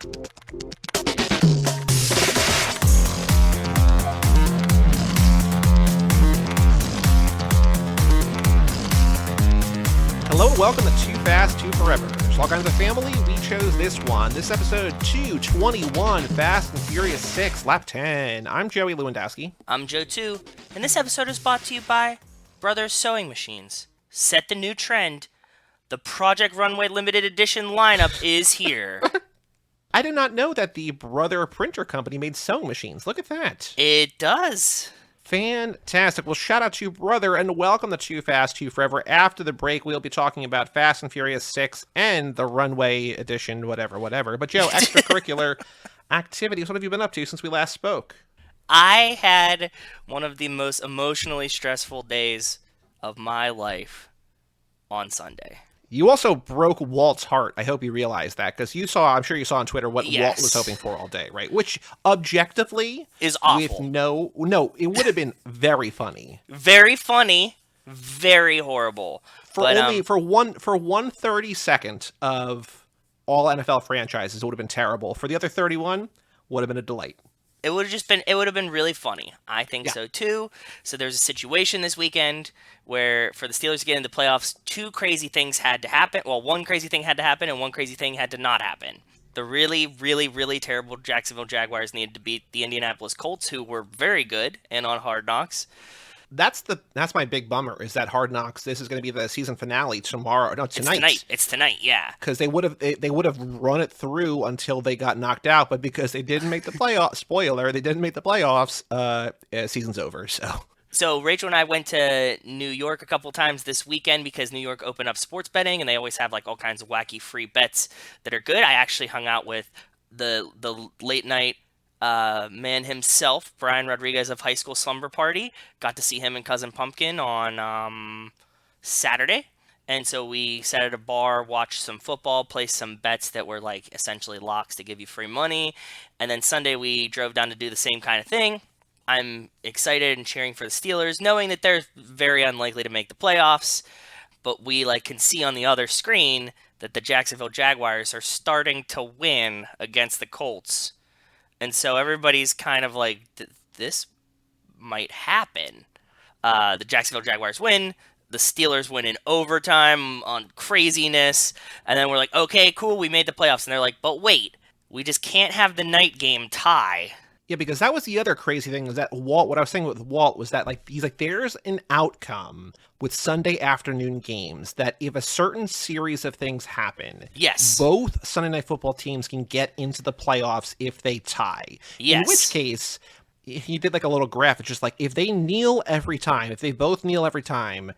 Hello and welcome to Too Fast, Too Forever. There's all kinds of family. We chose this one. This episode 221, Fast and Furious 6, Lap 10. I'm Joey Lewandowski. I'm Joe too, and this episode is brought to you by Brothers Sewing Machines. Set the new trend. The Project Runway Limited Edition lineup is here. I did not know that the Brother Printer Company made sewing machines. Look at that. It does. Fantastic. Well, shout out to Brother and welcome to Too Fast, Too Forever. After the break, we'll be talking about Fast and Furious 6 and the Runway Edition, whatever. But Joe, extracurricular activities, what have you been up to since we last spoke? I had one of the most emotionally stressful days of my life on Sunday. You also broke Walt's heart. I hope you realize that, because I'm sure you saw on Twitter what Yes. Walt was hoping for all day, right? Which, objectively, Is awful. with no, it would have been very funny. Very funny, very horrible. For 1/32 of all NFL franchises, it would have been terrible. For the other 31, would have been a delight. It would have been really funny. I think Yeah. so too. So there's a situation this weekend where for the Steelers to get into the playoffs, two crazy things had to happen. Well, one crazy thing had to happen and one crazy thing had to not happen. The really, really, really terrible Jacksonville Jaguars needed to beat the Indianapolis Colts, who were very good and on Hard Knocks. That's my big bummer, is that Hard Knocks, this is going to be the season finale tonight. It's tonight, yeah. Because they would have run it through until they got knocked out, but because they didn't make the playoffs, spoiler, they didn't make the playoffs, season's over, so. So Rachel and I went to New York a couple times this weekend because New York opened up sports betting, and they always have like all kinds of wacky free bets that are good. I actually hung out with the late night man himself, Brian Rodriguez of High School Slumber Party. Got to see him and Cousin Pumpkin on Saturday. And so we sat at a bar, watched some football, placed some bets that were like essentially locks to give you free money. And then Sunday we drove down to do the same kind of thing. I'm excited and cheering for the Steelers, knowing that they're very unlikely to make the playoffs. But we can see on the other screen that the Jacksonville Jaguars are starting to win against the Colts. And so everybody's kind of like, this might happen. The Jacksonville Jaguars win. The Steelers win in overtime on craziness. And then we're like, okay, cool, we made the playoffs. And they're like, but wait, we just can't have the night game tie. Yeah, because that was the other crazy thing, is that what I was saying with Walt was that he's like, there's an outcome with Sunday afternoon games that if a certain series of things happen, Yes. both Sunday Night Football teams can get into the playoffs if they tie. Yes. In which case, he did a little graph. It's just if they kneel every time, if they both kneel every time,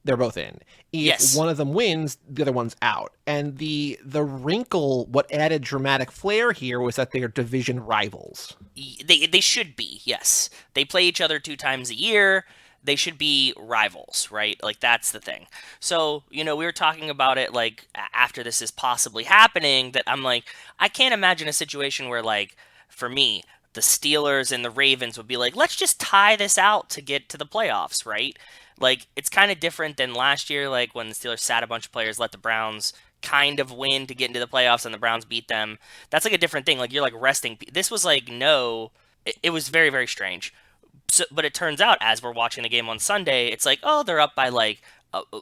they're both in. If Yes. one of them wins, the other one's out. And the wrinkle, what added dramatic flair here, was that they are division rivals. They should be, yes. They play each other 2 times a year. They should be rivals, right? That's the thing. So, we were talking about it, after this is possibly happening, that I'm like, I can't imagine a situation where, for me, the Steelers and the Ravens would be like, let's just tie this out to get to the playoffs, right? It's kind of different than last year, when the Steelers sat a bunch of players, let the Browns kind of win to get into the playoffs, and the Browns beat them. That's a different thing. You're resting. This was no, it was very, very strange. So, but it turns out, as we're watching the game on Sunday, it's they're up by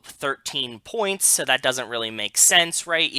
13 points, so that doesn't really make sense, right?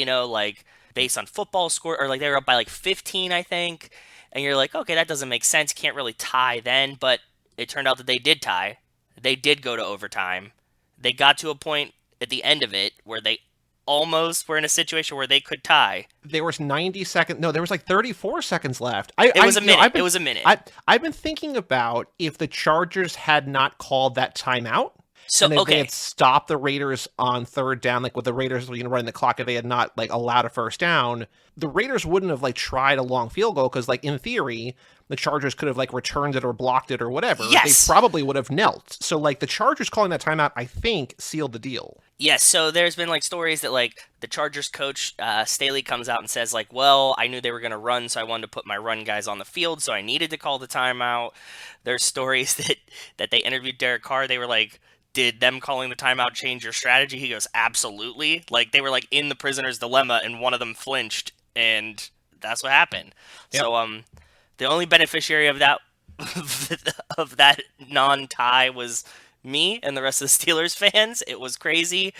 Based on football score, or they were up by 15, I think. And you're okay, that doesn't make sense. Can't really tie then. But it turned out that they did tie. They did go to overtime. They got to a point at the end of it where they almost were in a situation where they could tie. There was 90 seconds. No, there was 34 seconds left. It was a minute. It was a minute. I've been thinking about if the Chargers had not called that timeout. So, and if they okay. had stopped the Raiders on third down, with the Raiders running the clock, if they had not allowed a first down, the Raiders wouldn't have tried a long field goal, because in theory the Chargers could have returned it or blocked it or whatever. Yes. They probably would have knelt. So the Chargers calling that timeout, I think, sealed the deal. Yes, so there's been stories that the Chargers coach Staley comes out and says well, I knew they were going to run, so I wanted to put my run guys on the field, so I needed to call the timeout. There's stories that they interviewed Derek Carr. They were did them calling the timeout change your strategy? He goes, absolutely. They were in the prisoner's dilemma, and one of them flinched, and that's what happened. Yep. So the only beneficiary of that of that non-tie was me and the rest of the Steelers fans. It was crazy.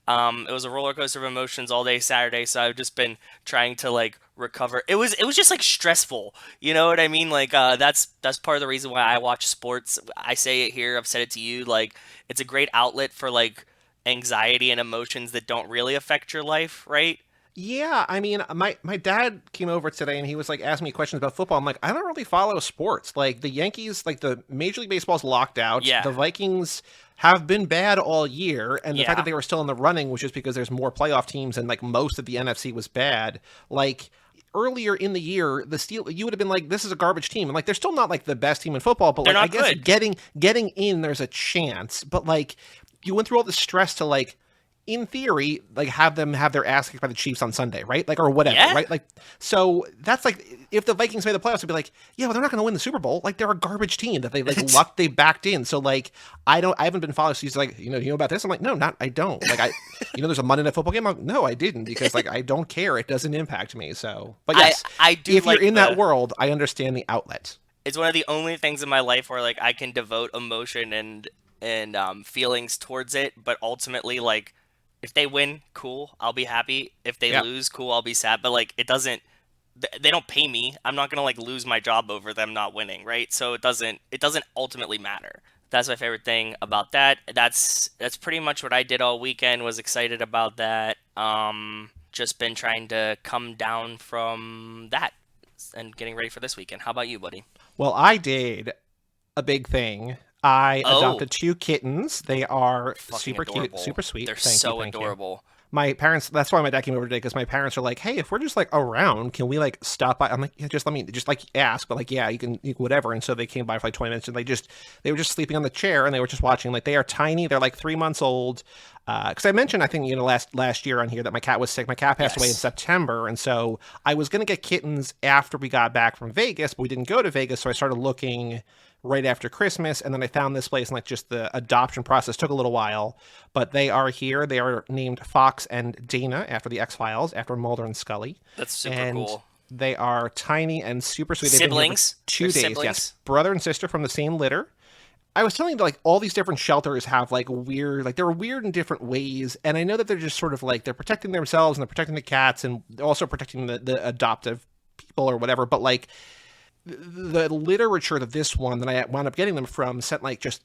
It was a roller coaster of emotions all day Saturday, so I've just been trying to like recover. It was just like stressful, you know what I mean? Like that's part of the reason why I watch sports. I say it here, I've said it to you. Like it's a great outlet for like anxiety and emotions that don't really affect your life, right? Yeah, I mean, my dad came over today and he was like asking me questions about football. I'm like, I don't really follow sports. Like the Yankees, like the Major League Baseball's locked out. Yeah. The Vikings have been bad all year, and the fact Yeah. that they were still in the running was just because there's more playoff teams and like most of the NFC was bad. Like earlier in the year, the Steel you would have been like, this is a garbage team, and like they're still not like the best team in football, but They're like I not guess good. getting in, there's a chance. But like you went through all the stress to like in theory, like have them have their ass kicked by the Chiefs on Sunday, right? Like, or whatever, Yeah. right? Like, so that's like if the Vikings made the playoffs, it'd be like, yeah, well, they're not going to win the Super Bowl. Like, they're a garbage team that they like lucked, they backed in. So like, I haven't been following. So he's like, you know about this? I'm like, no, I don't. Like, there's a Monday Night Football game. I'm like, no, I didn't because like I don't care. It doesn't impact me. So, but yes, I do if like you're in that world, I understand the outlet. it's one of the only things in my life where like I can devote emotion and feelings towards it, but ultimately like if they win, cool, I'll be happy. If they Yeah. lose, cool, I'll be sad. But like it doesn't they don't pay me. I'm not gonna like lose my job over them not winning, right? So it doesn't ultimately matter. That's my favorite thing about that. That's pretty much what I did all weekend. Was excited about that. Just been trying to come down from that and getting ready for this weekend. How about you, buddy? Well, I did a big thing. I Oh. adopted 2 kittens. They are Fucking super cute, adorable. super sweet. They're Thank you, so thank you. adorable. My parents, that's why my dad came over today, because my parents are like, hey, if we're just like around, can we like stop by? I'm like, yeah, just let me just like ask, but like, yeah, you can whatever. And so they came by for like 20 minutes and they were just sleeping on the chair and they were just watching. Like they are tiny. They're like 3 months old. Because I mentioned, I think, last year on here that my cat was sick. My cat passed away in Yes. September. And so I was going to get kittens after we got back from Vegas, but we didn't go to Vegas. So I started looking right after Christmas. And then I found this place and like just the adoption process took a little while, but they are here. They are named Fox and Dana after the X-Files, after Mulder and Scully. That's super And cool. they are tiny and super sweet. They've been here for Siblings? 2 They're days. siblings? Yes. Brother and sister from the same litter. I was telling you, like, all these different shelters have, like, weird, like, they're weird in different ways. And I know that they're just sort of, like, they're protecting themselves and they're protecting the cats and also protecting the adoptive people or whatever. But, like, the literature that this one that I wound up getting them from sent like just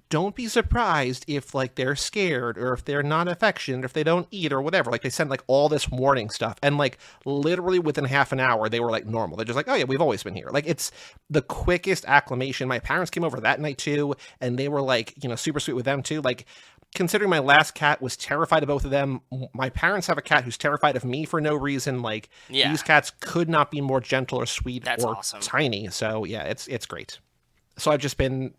don't be surprised if like they're scared or if they're not affectionate or if they don't eat or whatever. Like they sent like all this warning stuff and like literally within half an hour they were like normal. They're just like, oh yeah, we've always been here. Like it's the quickest acclimation. My parents came over that night too and they were like super sweet with them too. Like considering my last cat was terrified of both of them, my parents have a cat who's terrified of me for no reason. Like Yeah. these cats could not be more gentle or sweet That's or awesome. tiny. So yeah, it's great. So I've just been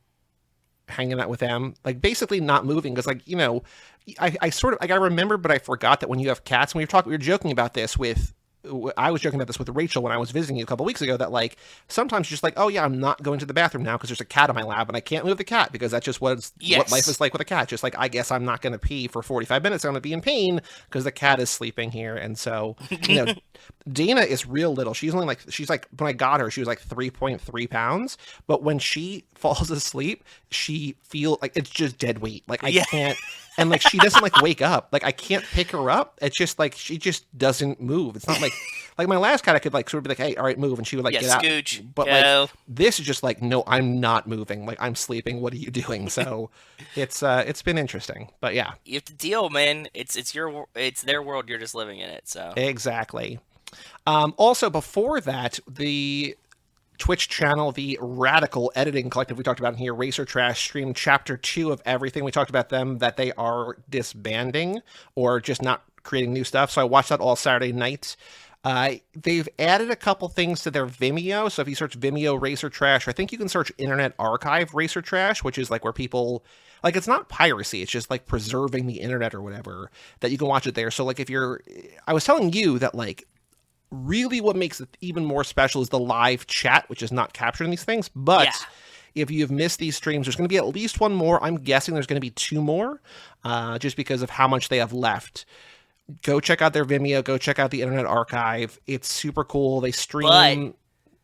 hanging out with them, like basically not moving because like I sort of like I remember, but I forgot that when you have cats, and we were joking about this with. I was joking about this with Rachel when I was visiting you a couple weeks ago that like sometimes you're just like, oh yeah, I'm not going to the bathroom now because there's a cat in my lap and I can't move the cat because that's just what Yes. life is like with a cat. Just like I guess I'm not going to pee for 45 minutes. I'm going to be in pain because the cat is sleeping here. And so Dana is real little. She's like when I got her, she was like 3.3 pounds. But when she falls asleep, she feels like it's just dead weight. Like I Yeah. can't. And like she doesn't like wake up. Like I can't pick her up. It's just like she just doesn't move. It's not like my last cat I could like sort of be like, hey, all right, move, and she would like Yeah, get out. scooch, But go. like this is just like, no, I'm not moving. Like I'm sleeping. What are you doing? So it's been interesting. But yeah, You have to deal, man. It's their world. You're just living in it. So exactly. Also before that, the Twitch channel, the Radical Editing Collective we talked about in here, Racer Trash, streamed Chapter 2 of everything. We talked about them, that they are disbanding or just not creating new stuff. So I watched that all Saturday night. They've added a couple things to their Vimeo. So if you search Vimeo Racer Trash, I think you can search Internet Archive Racer Trash, which is like where people, like it's not piracy, it's just like preserving the internet or whatever, that you can watch it there. So like I was telling you that like, really what makes it even more special is the live chat, which is not captured in these things. But Yeah. if you've missed these streams, there's going to be at least one more. I'm guessing there's going to be 2 more, just because of how much they have left. Go check out their Vimeo. Go check out the Internet Archive. It's super cool. They stream. But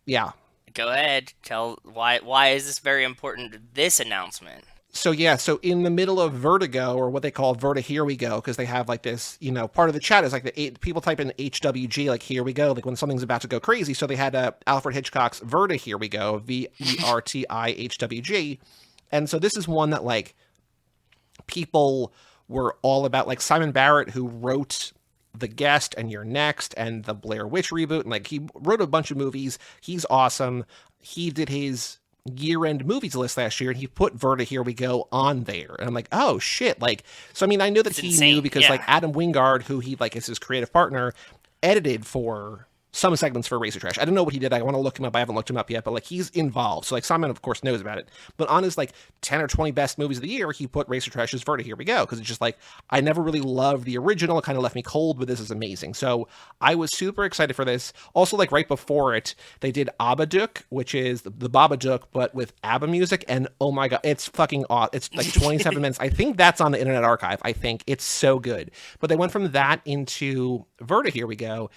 Yeah. go ahead, tell why is this very important? This announcement. So in the middle of Vertigo, or what they call Verta Here We Go, because they have like this, part of the chat is like people type in HWG, like here we go, like when something's about to go crazy. So they had Alfred Hitchcock's Verta Here We Go, VERTIHWG. And so this is one that like people were all about, like Simon Barrett, who wrote The Guest and You're Next and the Blair Witch reboot. And like he wrote a bunch of movies. He's awesome. He did his year-end movies list last year, and he put Verta Here We Go on there. And I'm like, oh shit. Like, so I mean, I know that he knew because like Adam Wingard, who he like is his creative partner, edited for some segments for Razor Trash. I don't know what he did. I want to look him up. I haven't looked him up yet, but like he's involved. So like Simon, of course, knows about it. But on his like 10 or 20 best movies of the year, he put Razor Trash's Verta Here We Go, because it's just like, I never really loved the original. It kind of left me cold, but this is amazing. So I was super excited for this. Also, like right before it, they did Abadook, which is the Babadook, but with ABBA music. And oh my God, it's fucking awesome. It's like 27 minutes. I think that's on the Internet Archive. I think it's so good. But they went from that into Verta Here We Go.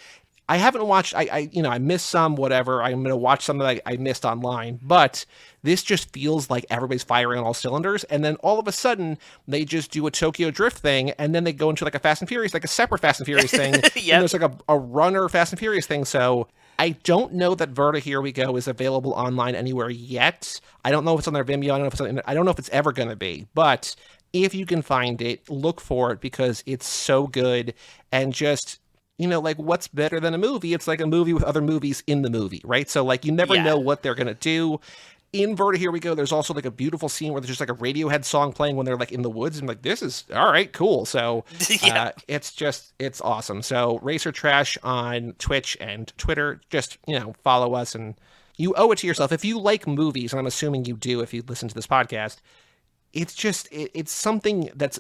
I haven't watched, I missed some, whatever. I'm going to watch some that I missed online, but this just feels like everybody's firing on all cylinders. And then all of a sudden they just do a Tokyo Drift thing. And then they go into like a Fast and Furious, like a separate Fast and Furious thing. Yep. And there's like a runner Fast and Furious thing. So I don't know that Verta Here We Go is available online anywhere yet. I don't know if it's on their Vimeo. I don't know if it's ever going to be, but if you can find it, look for it, because it's so good. And just, like what's better than a movie? It's like a movie with other movies in the movie, right? So like you never know what they're going to do. In Verta Here We Go, there's also like a beautiful scene where there's just like a Radiohead song playing when they're like in the woods. And like, this is all right, cool. So it's awesome. So Racer Trash on Twitch and Twitter, just, follow us, and you owe it to yourself. If you like movies, and I'm assuming you do if you listen to this podcast, it's just, it's something that's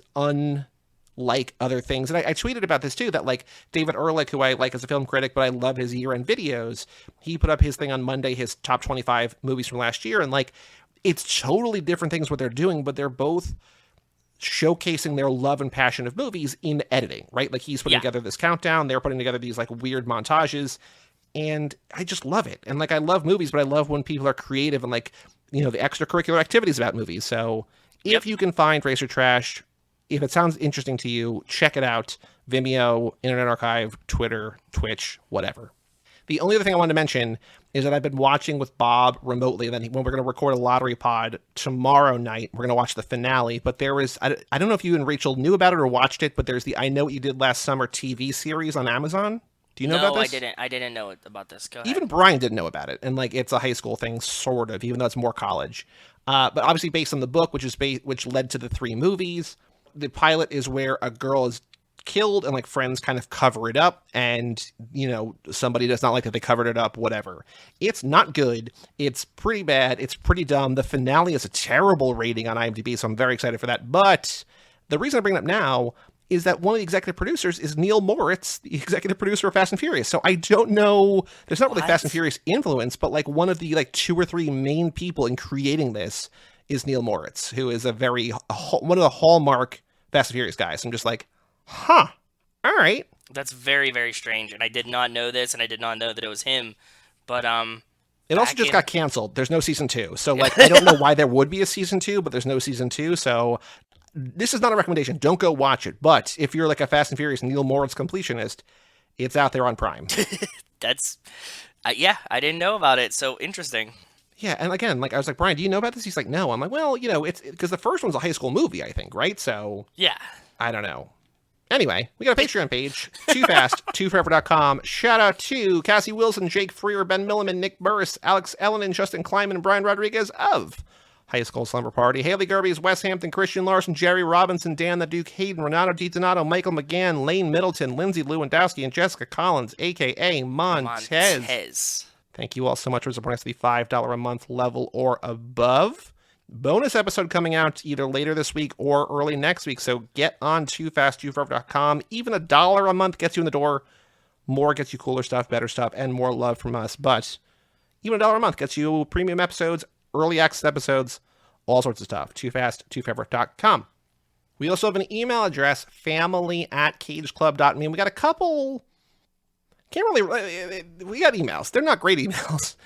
like other things. And I tweeted about this too, that like David Ehrlich, who I like as a film critic, but I love his year-end videos, he put up his thing on Monday, his top 25 movies from last year. And like, it's totally different things what they're doing, but they're both showcasing their love and passion of movies in editing, right? Like he's putting together this countdown, they're putting together these like weird montages, and I just love it. And like, I love movies, but I love when people are creative and like, the extracurricular activities about movies. So if you can find Racer Trash, if it sounds interesting to you, check it out. Vimeo, Internet Archive, Twitter, Twitch, whatever. The only other thing I wanted to mention is that I've been watching with Bob remotely. Then when we're going to record a lottery pod tomorrow night, we're going to watch the finale. But there was, I don't know if you and Rachel knew about it or watched it, but there's the I Know What You Did Last Summer TV series on Amazon. Do you know about this? No, I didn't know about this. Go ahead. Even Brian didn't know about it. And like, it's a high school thing, sort of, even though it's more college. But obviously based on the book, which led to the 3 movies. The pilot is where a girl is killed and like friends kind of cover it up, and somebody does not like that they covered it up, whatever. It's not good. It's pretty bad. It's pretty dumb. The finale is a terrible rating on IMDb, so I'm very excited for that. But the reason I bring it up now is that one of the executive producers is Neil Moritz, the executive producer of Fast and Furious. So I don't know, there's not really Fast and Furious influence, but like one of the like 2 or 3 main people in creating this is Neil Moritz, who is one of the hallmark Fast and Furious guys. I'm just like, all right. That's very, very strange, and I did not know this, and I did not know that it was him. But it also just got canceled. There's no season 2, so like I don't know why there would be a season 2, but there's no season 2. So this is not a recommendation. Don't go watch it. But if you're like a Fast and Furious Neil Moritz completionist, it's out there on Prime. That's I didn't know about it. So interesting. Yeah, and again, like I was like, Brian, do you know about this? He's like, no. I'm like, well, it's because the first one's a high school movie, I think, right? So yeah, I don't know. Anyway, we got a Patreon page, toofast2forever.com. Shout out to Cassie Wilson, Jake Freer, Ben Milliman, Nick Burris, Alex Ellen, Justin Kleiman, and Brian Rodriguez of High School Slumber Party. Haley Gerbies, Wes Hampton, Christian Larson, Jerry Robinson, Dan the Duke Hayden, Renato DiDonato, Michael McGann, Lane Middleton, Lindsay Lewandowski, and Jessica Collins, a.k.a. Montez. Thank you all so much for supporting us at the $5 a month level or above. Bonus episode coming out either later this week or early next week. So get on toofast2forever.com. Even $1 a month gets you in the door. More gets you cooler stuff, better stuff, and more love from us. But even $1 a month gets you premium episodes, early access episodes, all sorts of stuff. toofast2forever.com. We also have an email address, family@cageclub.me. We got a couple. Can't really. We got emails. They're not great emails.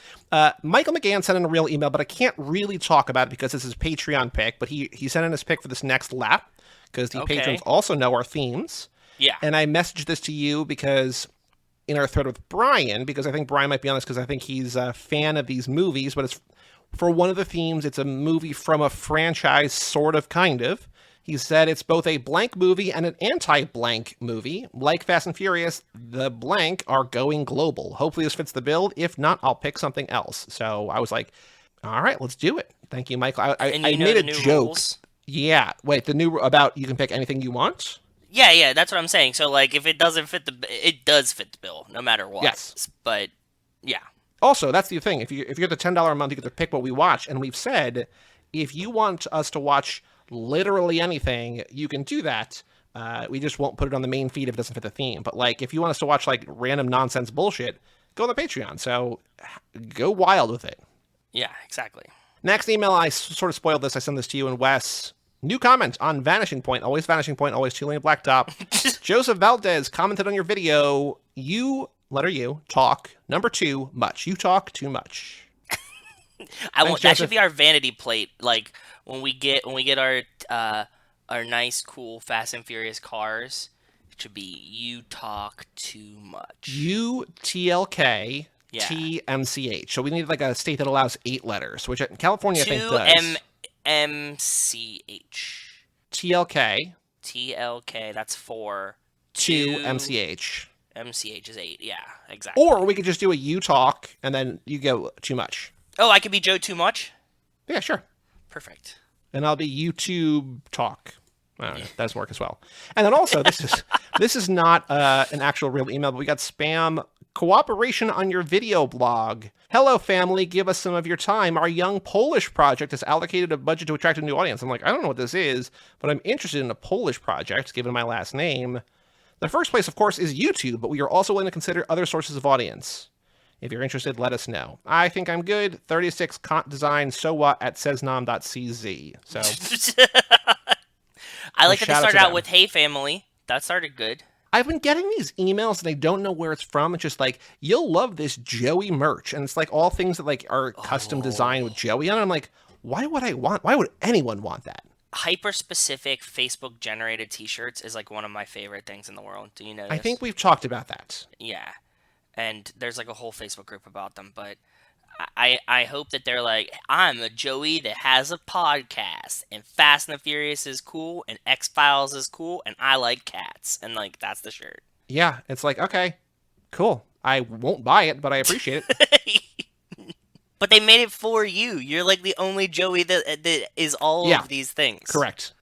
Michael McGann sent in a real email, but I can't really talk about it because this is Patreon pick. But he sent in his pick for this next lap because the patrons also know our themes. Yeah. And I messaged this to you because in our thread with Brian, because I think Brian might be on this because I think he's a fan of these movies, but it's for one of the themes. It's a movie from a franchise, sort of, kind of. He said it's both a blank movie and an anti-blank movie. Like Fast and Furious, the blank are going global. Hopefully this fits the build. If not, I'll pick something else. So I was like, all right, let's do it. Thank you, Michael. I made a joke. Rules? Yeah. Wait, the new about you can pick anything you want? Yeah, that's what I'm saying. So, like, if it doesn't fit it does fit the bill, no matter what. Yes. But, yeah. Also, that's the thing. If you get the $10 a month, you get to pick what we watch. And we've said, if you want us to watch literally anything, you can do that. We just won't put it on the main feed if it doesn't fit the theme. But like, if you want us to watch like random nonsense bullshit, go on the Patreon. So go wild with it. Yeah, exactly. Next email, I sort of spoiled this. I sent this to you and Wes. New comment on Vanishing Point. Always Vanishing Point, always two-lane blacktop. Joseph Valdez commented on your video. You, letter U, talk. Number 2, much. You talk too much. That should be our vanity plate. Like, when we get our nice, cool Fast and Furious cars, it should be you talk too much. U TLK TMCH. So we need like a state that allows 8 letters, which in California I think does. MCH. TLK. That's 4. 2 MCH. MCH is 8. Yeah, exactly. Or we could just do a you talk and then you go too much. Oh, I could be Joe Too Much? Yeah, sure. Perfect. And I'll be YouTube talk. I don't know. That doesn't work as well. And then also, this is not an actual real email, but we got spam cooperation on your video blog. Hello, family. Give us some of your time. Our young Polish project has allocated a budget to attract a new audience. I'm like, I don't know what this is, but I'm interested in a Polish project, given my last name. The first place, of course, is YouTube, but we are also willing to consider other sources of audience. If you're interested, let us know. I think I'm good. 36 Kant Design, so what, at saysnom.cz. So I like that they started out with, hey, family. That started good. I've been getting these emails and I don't know where it's from. It's just like, you'll love this Joey merch. And it's like all things that like are custom designed with Joey on it. I'm like, why would anyone want that? Hyper-specific Facebook-generated t-shirts is like one of my favorite things in the world. Do you know this? I think we've talked about that. Yeah. And there's like a whole Facebook group about them, but I hope that they're like, I'm a Joey that has a podcast, and Fast and the Furious is cool, and X-Files is cool, and I like cats, and like that's the shirt. Yeah, it's like, okay, cool. I won't buy it, but I appreciate it. But they made it for you. You're like the only Joey that is all of these things. Correct.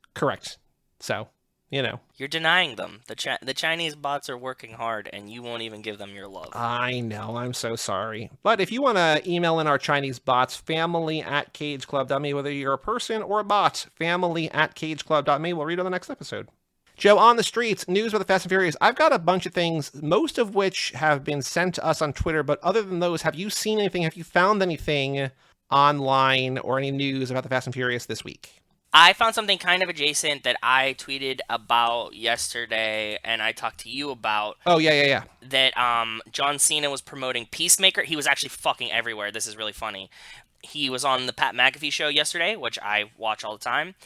So, you know. You're denying them. The Chinese bots are working hard, and you won't even give them your love. I know. I'm so sorry. But if you want to email in our Chinese bots, family@cageclub.me, whether you're a person or a bot, family@cageclub.me. We'll read on the next episode. Joe, on the streets, news about the Fast and Furious. I've got a bunch of things, most of which have been sent to us on Twitter. But other than those, have you seen anything? Have you found anything online or any news about the Fast and Furious this week? I found something kind of adjacent that I tweeted about yesterday, and I talked to you about. Oh, yeah. That John Cena was promoting Peacemaker. He was actually fucking everywhere. This is really funny. He was on the Pat McAfee show yesterday, which I watch all the time,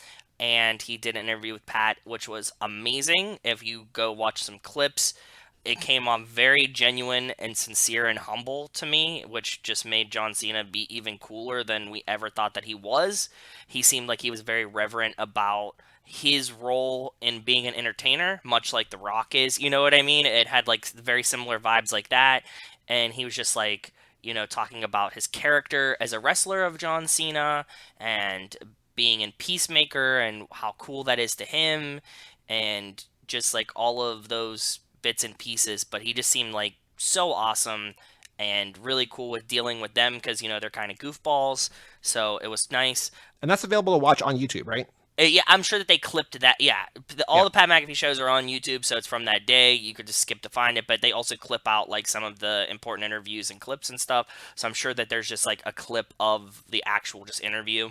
and he did an interview with Pat, which was amazing. If you go watch some clips, it came on very genuine and sincere and humble to me, which just made John Cena be even cooler than we ever thought that he was. He seemed like he was very reverent about his role in being an entertainer, much like The Rock is, you know what I mean? It had like very similar vibes like that, and he was just like, you know, talking about his character as a wrestler of John Cena, and being in Peacemaker, and how cool that is to him, and just like all of those bits and pieces. But he just seemed like so awesome and really cool with dealing with them, because, you know, they're kind of goofballs, so it was nice. And that's available to watch on YouTube, right? Yeah, I'm sure that they clipped that. Yeah, all the Pat McAfee shows are on YouTube, so it's from that day. You could just skip to find it, but they also clip out like some of the important interviews and clips and stuff, so I'm sure that there's just like a clip of the actual just interview.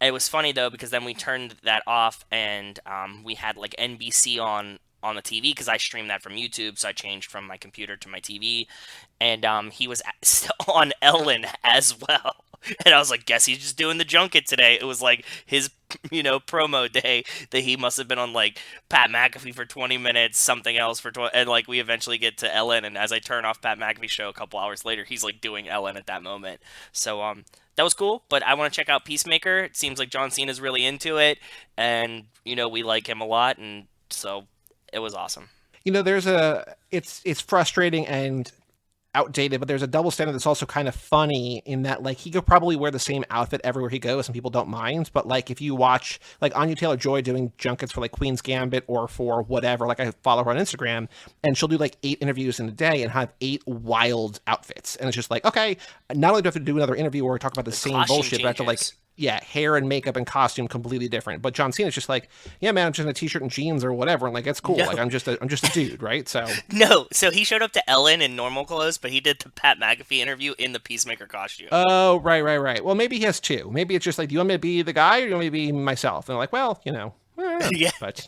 It was funny though because then we turned that off and we had like NBC on the TV because I streamed that from YouTube, so I changed from my computer to my TV, and he was on Ellen as well. And I was like, guess he's just doing the junket today. It was like his, promo day that he must have been on like Pat McAfee for 20 minutes, something else for 20, and like we eventually get to Ellen. And as I turn off Pat McAfee's show a couple hours later, he's like doing Ellen at that moment. So that was cool. But I want to check out Peacemaker. It seems like John Cena's really into it, and we like him a lot, and so it was awesome. It's frustrating and outdated, but there's a double standard that's also kind of funny in that, like, he could probably wear the same outfit everywhere he goes and people don't mind. But like, if you watch like Anya Taylor-Joy doing junkets for like Queen's Gambit or for whatever, like I follow her on Instagram, and she'll do like 8 interviews in a day and have 8 wild outfits. And it's just like, okay, not only do I have to do another interview or talk about the same bullshit, but I have to like, yeah, hair and makeup and costume completely different. But John Cena's just like, yeah, man, I'm just in a t-shirt and jeans or whatever, and like, it's cool. No. Like, I'm just a dude, right? So no, so he showed up to Ellen in normal clothes, but he did the Pat McAfee interview in the Peacemaker costume. Oh, right. Well, maybe he has 2. Maybe it's just like, do you want me to be the guy or do you want me to be myself? And I'm like, well, yeah. But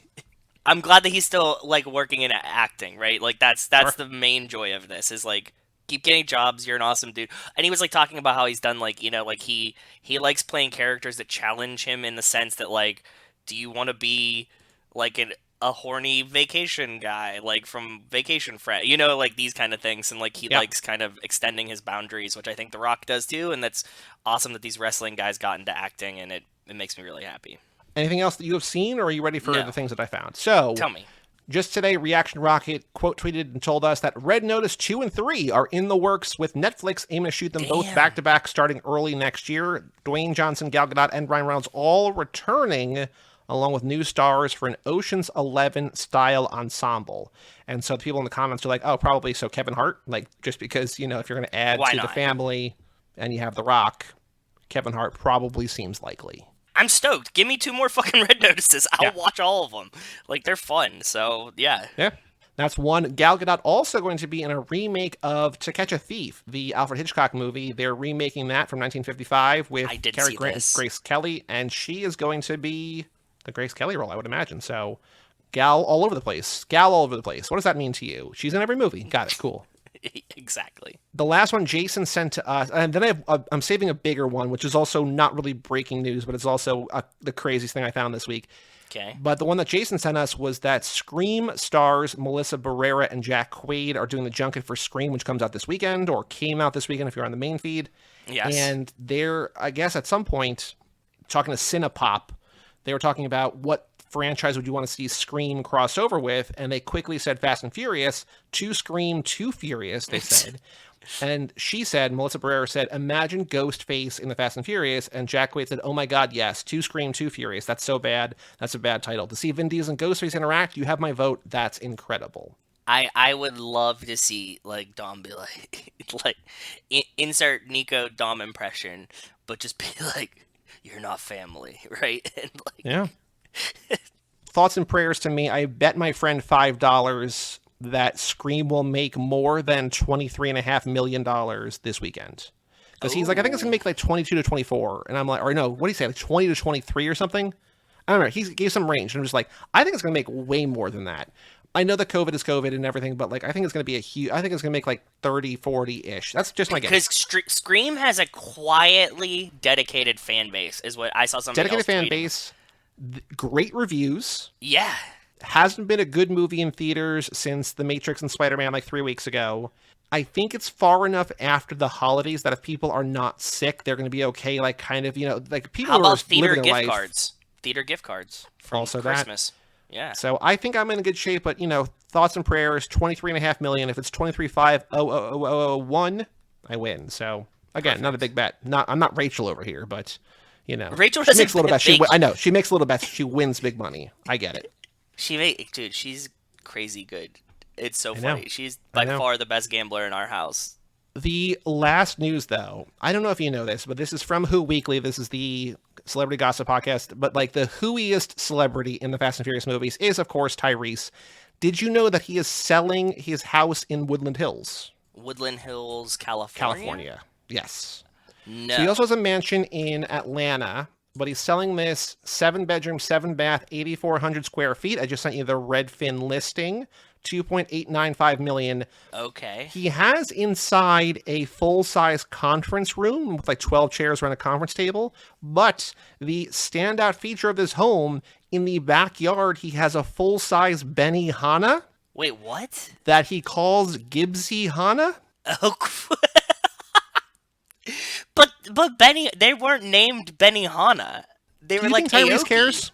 I'm glad that he's still like working in acting, right? Like that's the main joy of this is like, keep getting jobs. You're an awesome dude. And he was like talking about how he's done like, like he likes playing characters that challenge him in the sense that like, do you want to be like a horny vacation guy, like from Vacation Friend, like these kind of things. And like, he likes kind of extending his boundaries, which I think The Rock does too. And that's awesome that these wrestling guys got into acting, and it makes me really happy. Anything else that you have seen, or are you ready for the things that I found? So tell me. Just today, Reaction Rocket quote tweeted and told us that Red Notice 2 and 3 are in the works, with Netflix aiming to shoot them both back-to-back starting early next year. Dwayne Johnson, Gal Gadot, and Ryan Reynolds all returning, along with new stars for an Ocean's 11-style ensemble. And so the people in the comments are like, oh, probably so Kevin Hart, like, just because, if you're going to add to the family and you have The Rock, Kevin Hart probably seems likely. I'm stoked. Give me 2 more fucking Red Notices. I'll watch all of them. Like, they're fun. So, yeah. Yeah. That's one. Gal Gadot also going to be in a remake of To Catch a Thief, the Alfred Hitchcock movie. They're remaking that from 1955 with Cary Grant and Grace Kelly, and she is going to be the Grace Kelly role, I would imagine. So, Gal all over the place. Gal all over the place. What does that mean to you? She's in every movie. Got it. Cool. Exactly. The last one Jason sent to us, and then I'm saving a bigger one, which is also not really breaking news, but it's also the craziest thing I found this week. Okay. But the one that Jason sent us was that Scream stars Melissa Barrera and Jack Quaid are doing the junket for Scream, which comes out this weekend, or came out this weekend if you're on the main feed. Yes. And they're, I guess at some point, talking to Cinepop, they were talking about what franchise would you want to see Scream cross over with, and they quickly said Fast and Furious, to Scream, to Furious, they said. And she said, Melissa Barrera said, imagine Ghostface in the Fast and Furious, and Jack Quaid said, oh my god, yes, to Scream, to Furious. That's so bad. That's a bad title. To see Vin Diesel and Ghostface interact, you have my vote. That's incredible. I would love to see like Dom be like insert Nico Dom impression, but just be like, you're not family, right? And like, yeah. Thoughts and prayers to me. I bet my friend $5 that Scream will make more than $23.5 million this weekend. Because he's like, I think it's going to make like 22 to 24. And I'm like, or no, what do you say? Like 20 to 23 or something? I don't know. He gave some range. And I'm just like, I think it's going to make way more than that. I know that COVID is COVID and everything, but like, I think it's going to be I think it's going to make like 30, 40-ish. That's just my guess. Because Scream has a quietly dedicated fan base, is what I saw something dedicated fan base. Great reviews. Yeah. Hasn't been a good movie in theaters since The Matrix and Spider-Man like 3 weeks ago. I think it's far enough after the holidays that if people are not sick, they're going to be okay. Like kind of, like people How who about are theater living their gift life. cards? Theater gift cards for also Christmas. Yeah. So I think I'm in good shape, but thoughts and prayers, $23.5 million. If it's 23.50001, I win. So again, Perfect. Not a big bet. I'm not Rachel over here, but Rachel doesn't makes a little bet. I know she makes a little bet. She wins big money. I get it. Dude, she's crazy good. It's so funny. She's by far the best gambler in our house. The last news, though, I don't know if you know this, but this is from Who Weekly. This is the celebrity gossip podcast. But like the whoiest celebrity in the Fast and Furious movies is, of course, Tyrese. Did you know that he is selling his house in Woodland Hills? Woodland Hills, California? Yes. No. So he also has a mansion in Atlanta. But he's selling this 7-bedroom, 7-bath, 8,400 square feet. I just sent you the Redfin listing, $2.895 million. Okay. He has inside a full-size conference room with like 12 chairs around a conference table. But the standout feature of this home, in the backyard, he has a full-size Benihana. Wait, what? That he calls Gibbsy Hana. Oh, but Benny, they weren't named Benihana. They were like Tyrese Aoki. Cares?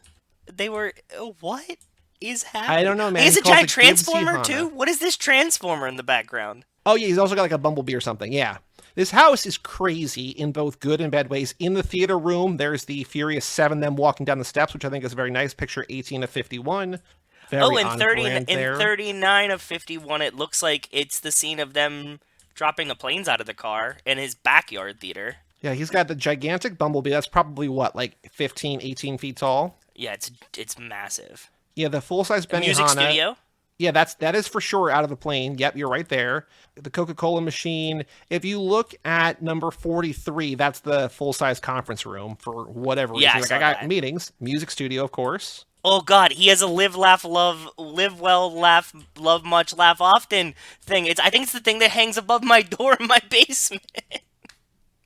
They were what is happening? I don't know, man. He has He a calls giant it transformer Gibbsy too. Hana. What is this transformer in the background? Oh yeah, he's also got like a bumblebee or something. Yeah. This house is crazy in both good and bad ways. In the theater room, there's the Furious 7, them walking down the steps, which I think is very nice. Picture 18 of 51. Very in on 30 brand in there. 39 of 51, it looks like it's the scene of them dropping the planes out of the car in his backyard theater. Yeah, he's got the gigantic bumblebee. That's probably what, like 15, 18 feet tall? Yeah, it's massive. Yeah, the full-size Benihana. Music studio? Yeah, that is for sure out of the plane. Yep, you're right there. The Coca-Cola machine. If you look at number 43, that's the full-size conference room for whatever reason. Yeah, I got that. meetings. Music studio, of course. Oh God, he has a live, laugh, love, live well, laugh, love much, laugh often thing. I think it's the thing that hangs above my door in my basement.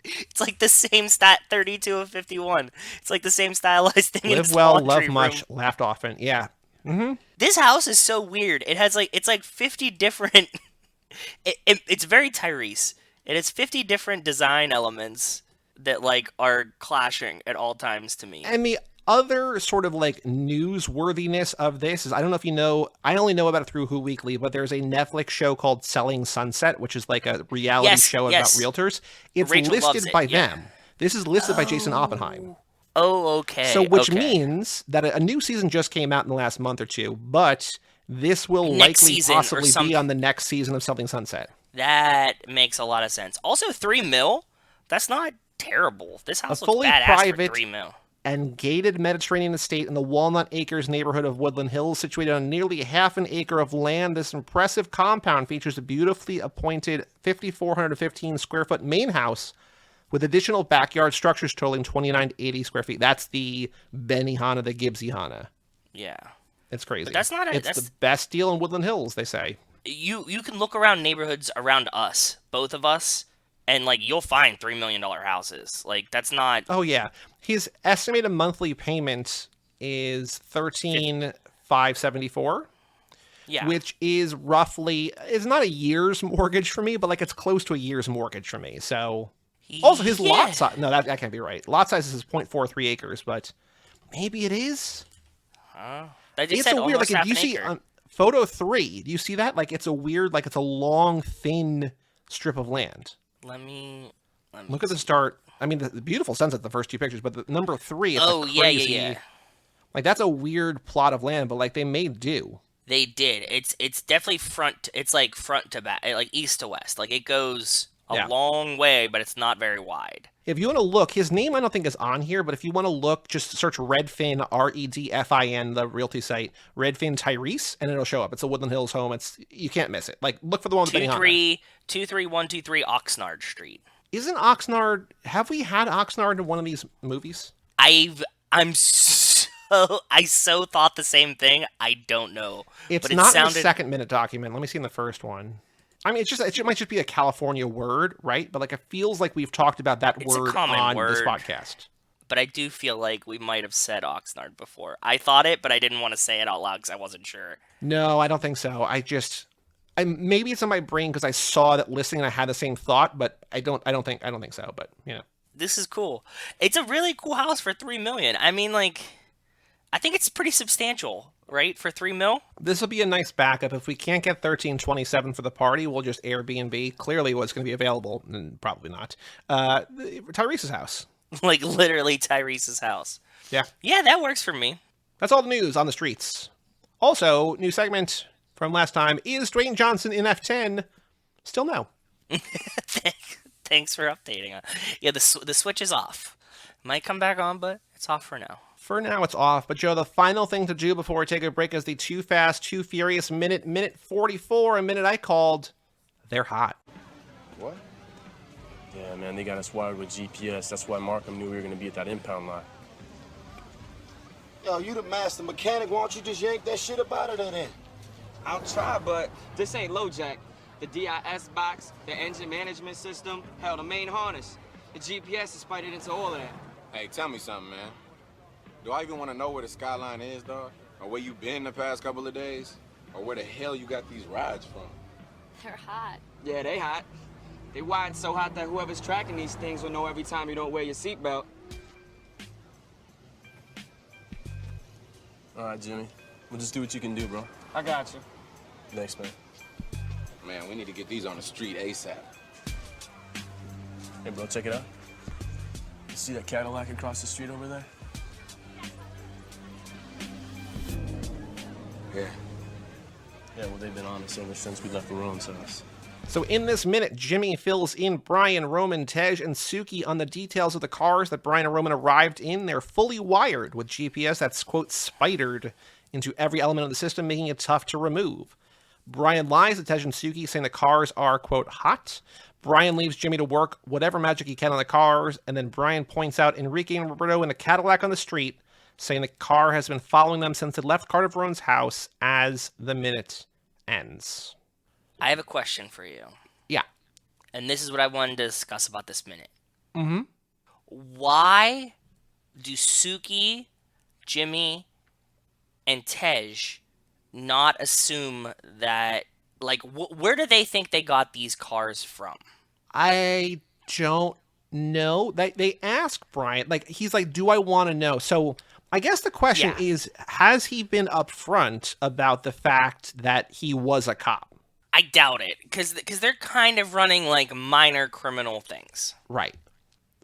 It's like the same stat, 32 of 51. It's like the same stylized thing. Live well, love much, laughed often. Yeah. Mm-hmm. This house is so weird. It has it's like 50 different. It's very Tyrese. It has 50 different design elements that like are clashing at all times to me. And the other sort of like newsworthiness of this is, I don't know if you know, I only know about it through Who Weekly, but there's a Netflix show called Selling Sunset, which is like a reality show about realtors. It's Rachel listed by them. This is listed by Jason Oppenheim. Oh, okay. So which means that a new season just came out in the last month or two, but this will likely possibly be on the next season of Selling Sunset. That makes a lot of sense. Also, $3 million? That's not terrible. This house looks fully badass private for $3 million. And gated Mediterranean estate in the Walnut Acres neighborhood of Woodland Hills, situated on nearly half an acre of land. This impressive compound features a beautifully appointed 5,415 square foot main house with additional backyard structures totaling 29 to 80 square feet. That's the Benihana, the Gibbsy Hana. Yeah. It's crazy. But that's not It's the best deal in Woodland Hills, they say. You can look around neighborhoods around us, both of us, and like you'll find $3 million houses. Like that's not. Oh yeah, his estimated monthly payment is $13,574. Yeah, which is roughly, it's not a year's mortgage for me, but like it's close to a year's mortgage for me. So also his lot size, no, that can't be right. Lot size is 0.43 acres, but maybe it is. It's a weird, like if you see on photo 3, do you see that? Like it's a weird, like it's a long, thin strip of land. Let me look at the start. I mean, the beautiful sunset, the first 2 pictures, but the number 3, it's like crazy. Yeah. Like that's a weird plot of land, but like they made do. They did. It's definitely front. It's like front to back, like east to west. Like it goes a long way, but it's not very wide. If you want to look, his name I don't think is on here, but if you want to look, just search Redfin, Redfin, the realty site, Redfin Tyrese, and it'll show up. It's a Woodland Hills home. You can't miss it. Like look for the one with Benihana. 23123 Oxnard Street. Isn't Oxnard? Have we had Oxnard in one of these movies? I so thought the same thing. I don't know. It's not in the second minute document. Let me see in the first one. I mean, it might just be a California word, right? But like it feels like we've talked about that word on this podcast. But I do feel like we might have said Oxnard before. I thought it, but I didn't want to say it out loud because I wasn't sure. No, I don't think so. Maybe it's in my brain because I saw that listing and I had the same thought, but I don't think so. But you know, this is cool. It's a really cool house for $3 million. I mean, like, I think it's pretty substantial, right? For $3 million. This will be a nice backup. If we can't get 1327 for the party, we'll just Airbnb. Clearly, what's going to be available, and probably not. Tyrese's house. Like literally Tyrese's house. Yeah. Yeah, that works for me. That's all the news on the streets. Also, new segment from last time. Is Dwayne Johnson in F10? Still no. Thanks for updating. Yeah, the switch is off. Might come back on, but it's off for now. For now, it's off. But, Joe, the final thing to do before we take a break is the Too Fast, Too Furious minute 44, a minute I called They're Hot. What? Yeah, man, they got us wired with GPS. That's why Markham knew we were going to be at that impound lot. Yo, you the master mechanic. Why don't you just yank that shit up out of there then? I'll try, but this ain't low jack. The DIS box, the engine management system, hell, the main harness. The GPS is spited into all of that. Hey, tell me something, man. Do I even want to know where the skyline is, dog? Or where you been the past couple of days? Or where the hell you got these rides from? They're hot. Yeah, they hot. They wide so hot that whoever's tracking these things will know every time you don't wear your seatbelt. All right, Jimmy. We'll just do what you can do, bro. I got you. Thanks, man. Man, we need to get these on the street ASAP. Hey, bro, check it out. You see that Cadillac across the street over there? Yeah. Yeah, well, they've been on us ever since we left Baron's house. So in this minute, Jimmy fills in Brian, Roman, Tej, and Suki on the details of the cars that Brian and Roman arrived in. They're fully wired with GPS that's, quote, spidered into every element of the system, making it tough to remove. Brian lies to Tej and Suki, saying the cars are, quote, hot. Brian leaves Jimmy to work whatever magic he can on the cars, and then Brian points out Enrique and Roberto in a Cadillac on the street, saying the car has been following them since it left Carter Verone's house as the minute ends. I have a question for you. Yeah. And this is what I wanted to discuss about this minute. Mm-hmm. Why do Suki, Jimmy, and Tej not assume that, like, where do they think they got these cars from? I don't know. They ask Brian, like, he's like, do I want to know? So I guess the question is, has he been upfront about the fact that he was a cop? I doubt it, because they're kind of running like minor criminal things. Right.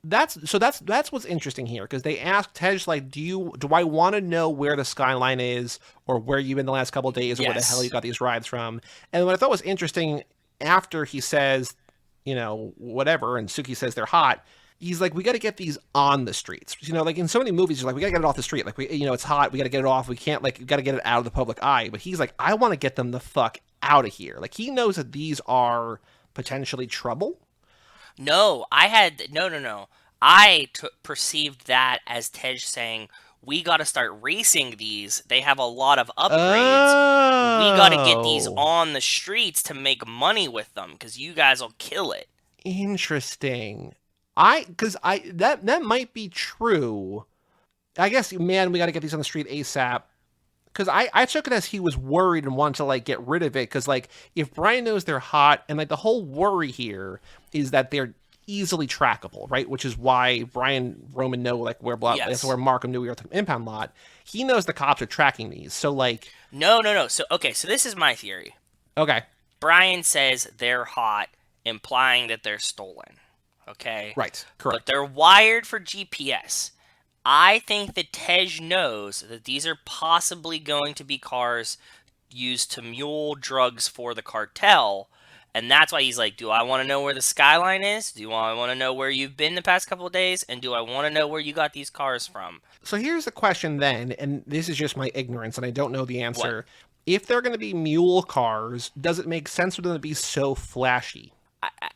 That's what's interesting here, because they asked Tej, like, do I want to know where the skyline is, or where you've been the last couple of days, or where the hell you got these rides from? And what I thought was interesting, after he says, you know, whatever, and Suki says they're hot, he's like, we got to get these on the streets. You know, like in so many movies, you're like, we got to get it off the street. Like, it's hot. We got to get it off. We can't, like, we got to get it out of the public eye. But he's like, I want to get them the fuck out of here. Like, he knows that these are potentially trouble. No. I perceived that as Tej saying, we got to start racing these. They have a lot of upgrades. We got to get these on the streets to make money with them, because you guys will kill it. Interesting. That might be true. I guess, man, we got to get these on the street ASAP. Because I took it as he was worried and wanted to, like, get rid of it. Because, like, if Brian knows they're hot, and, like, the whole worry here is that they're easily trackable, right? Which is why Roman know, like, where that's where Markham knew we were at the impound lot. He knows the cops are tracking these. So, like... No. So this is my theory. Okay. Brian says they're hot, implying that they're stolen. Okay? Right. Correct. But they're wired for GPS. I think that Tej knows that these are possibly going to be cars used to mule drugs for the cartel, and that's why he's like, do I want to know where the skyline is? Do I want to know where you've been the past couple of days? And do I want to know where you got these cars from? So here's the question then, and this is just my ignorance, and I don't know the answer. What? If they're going to be mule cars, does it make sense for them to be so flashy?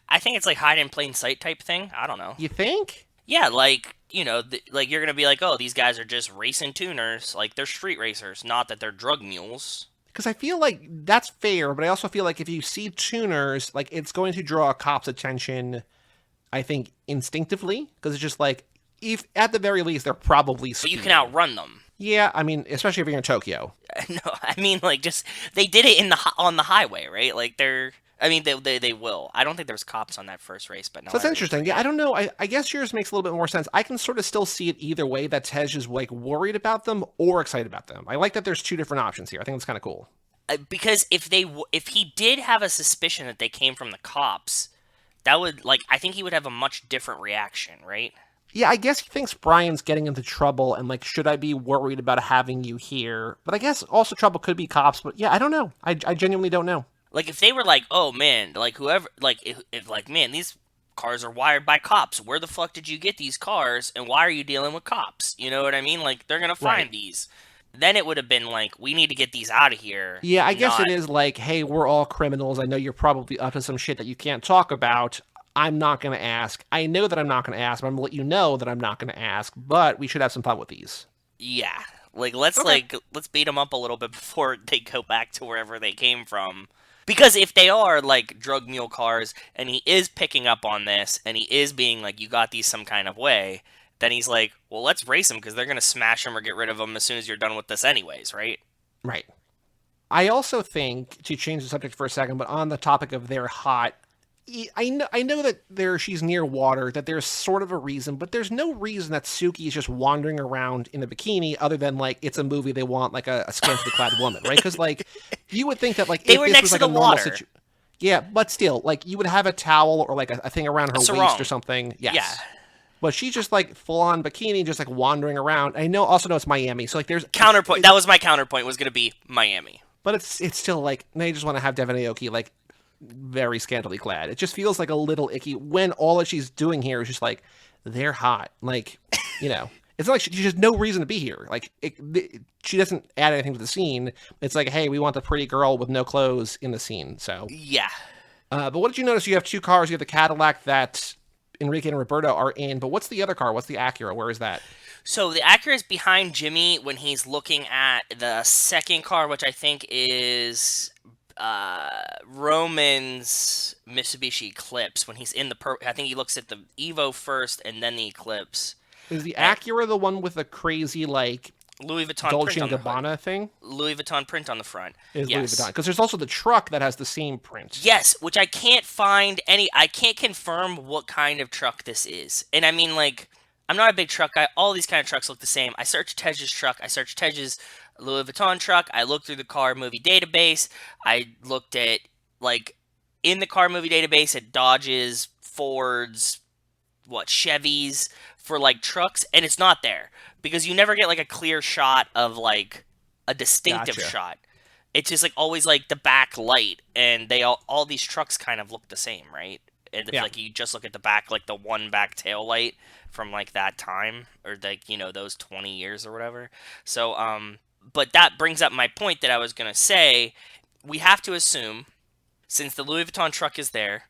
I think it's like hide in plain sight type thing. I don't know. You think? Yeah, like, you know, like you're going to be like, oh, these guys are just racing tuners. Like, they're street racers, not that they're drug mules. Because I feel like that's fair, but I also feel like if you see tuners, like, it's going to draw a cop's attention, I think, instinctively. Because it's just like, if at the very least, they're probably speeding. But you can outrun them. Yeah, I mean, especially if you're in Tokyo. No, I mean, like, just, they did it on the highway, right? Like, they will. I don't think there's cops on that first race, but no. So that's interesting. Yeah, I don't know. I guess yours makes a little bit more sense. I can sort of still see it either way, that Tej is, like, worried about them or excited about them. I like that there's two different options here. I think that's kind of cool. Because if he did have a suspicion that they came from the cops, that would, like, I think he would have a much different reaction, right? Yeah, I guess he thinks Brian's getting into trouble and, like, should I be worried about having you here? But I guess also trouble could be cops, but yeah, I don't know. I genuinely don't know. Like, if they were like, oh, man, like, whoever, like, if like, man, these cars are wired by cops. Where the fuck did you get these cars, and why are you dealing with cops? You know what I mean? Like, they're gonna find these. Then it would have been like, we need to get these out of here. Yeah, I guess it is like, hey, we're all criminals. I know you're probably up to some shit that you can't talk about. I'm not going to ask. I know that I'm not going to ask, but I'm going to let you know that I'm not going to ask, but we should have some fun with these. Yeah. Like let's Okay. let's beat them up a little bit before they go back to wherever they came from. Because if they are like drug mule cars and he is picking up on this and he is being like, you got these some kind of way, then he's like, well, let's race them because they're going to smash them or get rid of them as soon as you're done with this anyways, right? Right. I also think, to change the subject for a second, but on the topic of they're hot, I know that she's near water, that there's sort of a reason, but there's no reason that Suki is just wandering around in a bikini other than, like, it's a movie, they want, like, a scantily clad woman, right? Because, like, you would think that, like, They if were this next was, to like, the a normal water. situation... Yeah, but still, like, you would have a towel or, like, a thing around her waist sarong. or something. Yes. Yeah. But she's just, like, full-on bikini, just, like, wandering around. I also know it's Miami, so, like, there's... Counterpoint. That was my counterpoint, was going to be Miami. But it's still, like, they just want to have Devin Aoki, like, very scantily clad. It just feels like a little icky when all that she's doing here is just like, they're hot. Like, you know, it's not like she has no reason to be here. Like, she doesn't add anything to the scene. It's like, hey, we want the pretty girl with no clothes in the scene. So, Yeah. but what did you notice? You have two cars. You have the Cadillac that Enrique and Roberto are in. But what's the other car? What's the Acura? Where is that? So the Acura is behind Jimmy when he's looking at the second car, which I think is Roman's Mitsubishi Eclipse. When he's in I think he looks at the Evo first and then the Eclipse. Is the Acura the one with the crazy, like, Louis Vuitton Dolce print & on the hood. Gabbana thing? Louis Vuitton print on the front. Is Yes. Louis Vuitton. Because there's also the truck that has the same print. Yes, which I can't find I can't confirm what kind of truck this is. And I mean, like, I'm not a big truck guy. All these kind of trucks look the same. I searched Tej's truck. I searched Tej's Louis Vuitton truck. I looked through the car movie database. I looked at, like, in the car movie database at Dodges, Fords, Chevys for, like, trucks, and it's not there. Because you never get, like, a clear shot of, like, a distinctive Gotcha. shot. It's just, like, always, like, the back light, and they all these trucks kind of look the same, right? And Yeah. like, you just look at the back, like, the one back tail light from, like, that time, or, like, you know, those 20 years or whatever. So, but that brings up my point that I was going to say. We have to assume, since the Louis Vuitton truck is there,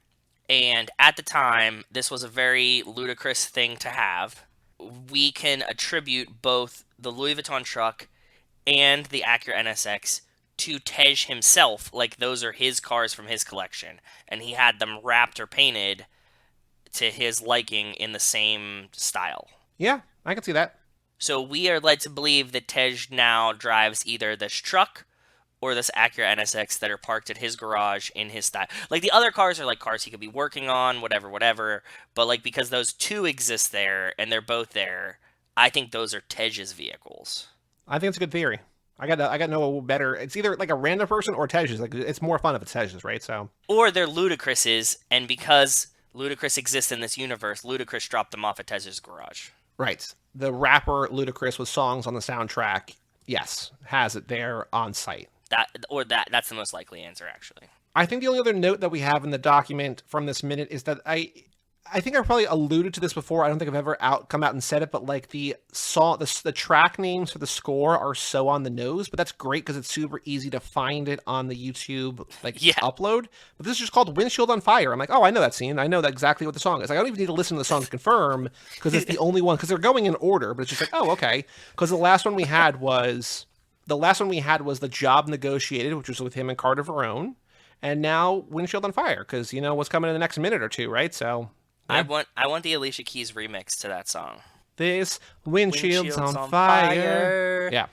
and at the time, this was a very ludicrous thing to have, we can attribute both the Louis Vuitton truck and the Acura NSX to Tej himself. Like, those are his cars from his collection, and he had them wrapped or painted to his liking in the same style. Yeah, I can see that. So we are led to believe that Tej now drives either this truck or this Acura NSX that are parked at his garage in his style. Like, the other cars are, like, cars he could be working on, whatever. But, like, because those two exist there, and they're both there, I think those are Tej's vehicles. I think it's a good theory. I got no better. It's either like a random person or Tej's. Like, it's more fun if it's Tej's, right? So, Or they're Ludacris's, and because Ludacris exists in this universe, Ludacris dropped them off at Tej's garage. right. The rapper Ludacris with songs on the soundtrack, yes, has it there on site. That's the most likely answer, actually. I think the only other note that we have in the document from this minute is that I think I probably alluded to this before. I don't think I've ever come out and said it, but, like, the track names for the score are so on the nose, but that's great because it's super easy to find it on the YouTube, like, upload. But this is just called Windshield on Fire. I'm like, oh, I know that scene. I know exactly what the song is. Like, I don't even need to listen to the song to confirm because it's the only one, because they're going in order, but it's just like, oh, okay. Because the last one we had was The Job Negotiated, which was with him and Carter Verone. And now Windshield on Fire, because you know what's coming in the next minute or two, right? So... Yeah. I want the Alicia Keys remix to that song. This windshield's on fire. Yeah.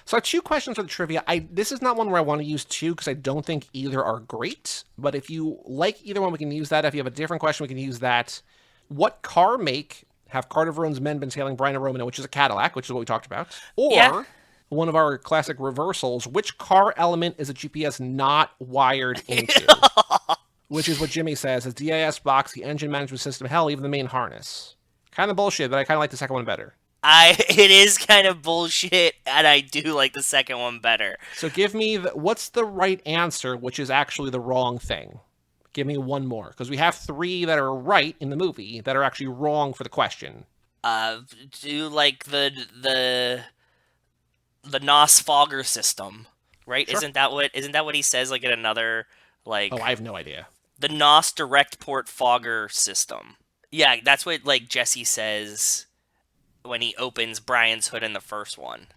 So I have two questions for the trivia. This is not one where I want to use two because I don't think either are great. But if you like either one, we can use that. If you have a different question, we can use that. What car make have Carter Verone's men been sailing Brian and Roman in, which is a Cadillac, which is what we talked about? Or one of our classic reversals, which car element is a GPS not wired into? Which is what Jimmy says, is DIS box, the engine management system, hell, even the main harness. Kind of bullshit, but I kind of like the second one better. It is kind of bullshit, and I do like the second one better. So give me, what's the right answer, which is actually the wrong thing? Give me one more, because we have three that are right in the movie that are actually wrong for the question. Do, like, the NOS fogger system, right? Sure. Isn't that what he says, like, in another, like... Oh, I have no idea. The NOS direct port fogger system. Yeah, that's what, like, Jesse says when he opens Brian's hood in the first one.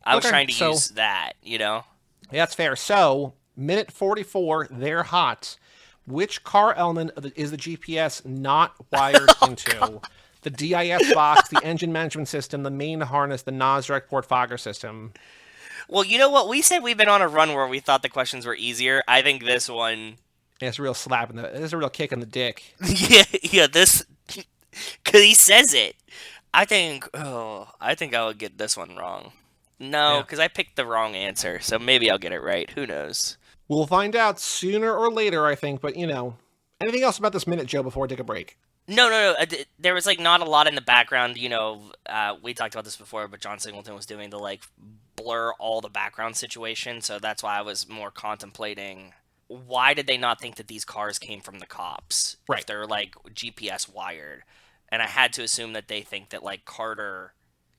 I was Okay, trying to so- use that, you know? Yeah, that's fair. So, minute 44, they're hot. Which car element is the GPS not wired into? The DIS box, the engine management system, the main harness, the NOS direct port fogger system. Well, you know what? We said we've been on a run where we thought the questions were easier. I think this one... Yeah, it's a real slap in the... It's a real kick in the dick. yeah, this... Because he says it. I think I would get this one wrong. No, Yeah. because I picked the wrong answer, so maybe I'll get it right. Who knows? We'll find out sooner or later, I think, but, Anything else about this minute, Joe, before we take a break? No. There was, like, not a lot in the background, we talked about this before, but John Singleton was doing the, like, blur all the background situation, so that's why I was more contemplating, why did they not think that these cars came from the cops? Right. If they're, like, GPS wired. And I had to assume that they think that, like, Carter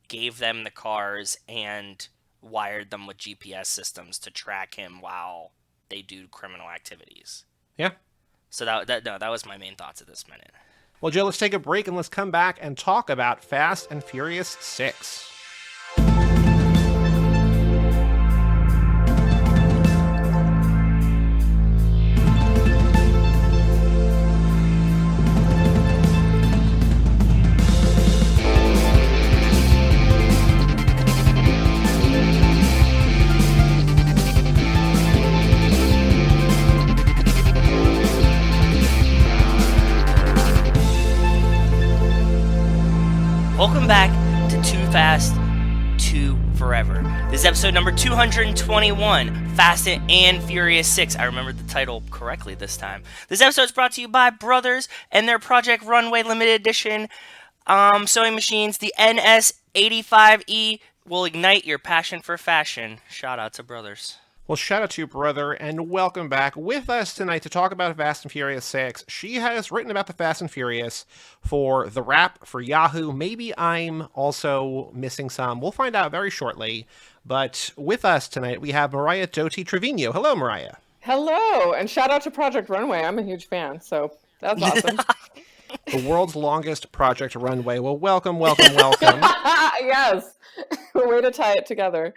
gave them the cars and wired them with GPS systems to track him while they do criminal activities. Yeah. So that was my main thoughts at this minute. Well, Joe, let's take a break and let's come back and talk about Fast and Furious 6. Welcome back to Too Fast, Too Forever. This is episode number 221, Fast and Furious 6. I remembered the title correctly this time. This episode is brought to you by Brothers and their Project Runway Limited Edition sewing machines. The NS85E will ignite your passion for fashion. Shout out to Brothers. Well, shout out to you, brother, and welcome back with us tonight to talk about Fast and Furious 6. She has written about the Fast and Furious for The Wrap, for Yahoo. Maybe I'm also missing some. We'll find out very shortly. But with us tonight, we have Meriah Doty Treviño. Hello, Meriah. Hello, and shout out to Project Runway. I'm a huge fan, so that's awesome. The world's longest Project Runway. Well, welcome. Yes, way to tie it together.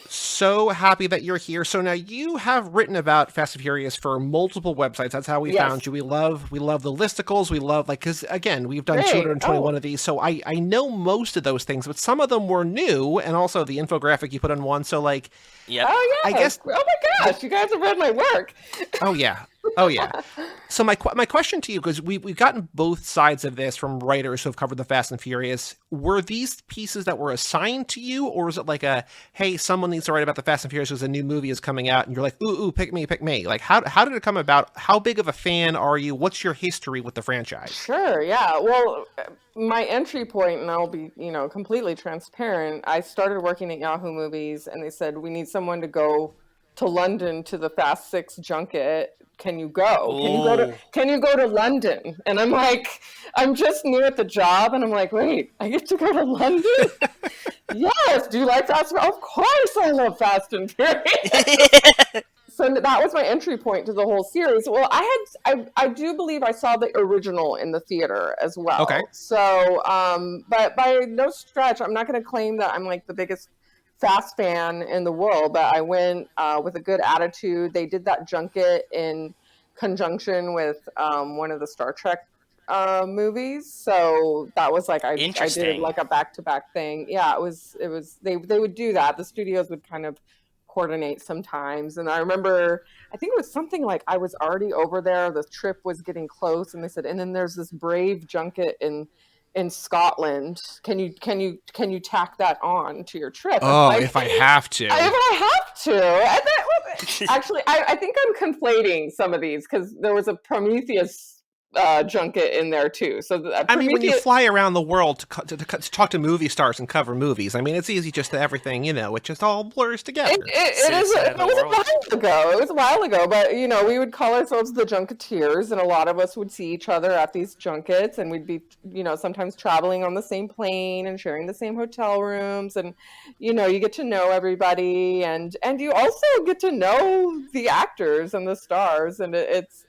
So happy that you're here. So now you have written about Fast and Furious for multiple websites. That's how we found you. We love the listicles. We love, because again, we've done 221 of these. So I know most of those things, but some of them were new, and also the infographic you put on one. So Yep. Oh, yeah. I guess. Oh, my gosh. You guys have read my work. Oh, yeah. So my question to you, because we've gotten both sides of this from writers who have covered the Fast and Furious. Were these pieces that were assigned to you, or was it like hey, someone needs to write about the Fast and Furious because a new movie is coming out, and you're like, ooh, pick me. Like, how did it come about? How big of a fan are you? What's your history with the franchise? Sure, yeah. Well, my entry point, and I'll be, completely transparent, I started working at Yahoo Movies, and they said, we need someone to go to London to the Fast 6 junket. Can you go? Can you go to London? And I'm like, I'm just new at the job, and I'm like, wait, I get to go to London? Yes. Do you like Fast? Of course, I love Fast and Furious. So that was my entry point to the whole series. Well, I do believe I saw the original in the theater as well. Okay. So, but by no stretch, I'm not going to claim that I'm like the biggest Fast fan in the world, but I went with a good attitude. They did that junket in conjunction with one of the Star Trek movies, so that was like I did like a back-to-back thing. Yeah, it was they would do that. The studios would kind of coordinate sometimes, and I remember I think it was something like I was already over there. The trip was getting close, and they said, and then there's this Brave junket in Scotland. Can you tack that on to your trip? Oh, if I have to. If I have to. Actually, I think I'm conflating some of these because there was a Prometheus junket in there too. So when you fly around the world to talk to movie stars and cover movies, it's easy just to everything, it just all blurs together. It was a while ago, but we would call ourselves the Junketeers, and a lot of us would see each other at these junkets, and we'd be, sometimes traveling on the same plane and sharing the same hotel rooms, and you get to know everybody, and you also get to know the actors and the stars, and it's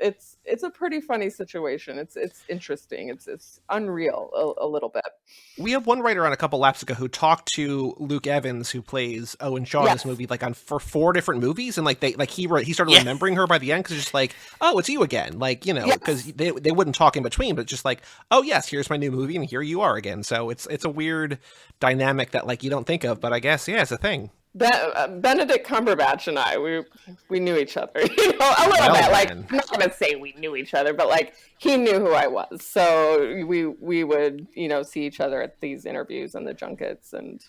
a pretty funny situation. situation. It's interesting. It's unreal a little bit. We have one writer on a couple laps ago who talked to Luke Evans, who plays Owen Shaw in this movie, like for 4 different movies, and he started remembering her by the end because it's just like, oh, it's you again, like, you know, because they wouldn't talk in between, but just like, oh yes, here's my new movie, and here you are again. So it's a weird dynamic that like you don't think of, but I guess it's a thing. Benedict Cumberbatch and I, we knew each other, you know, a little bit. Like, I'm not gonna say we knew each other, but like he knew who I was, so we would, you know, see each other at these interviews and the junkets. And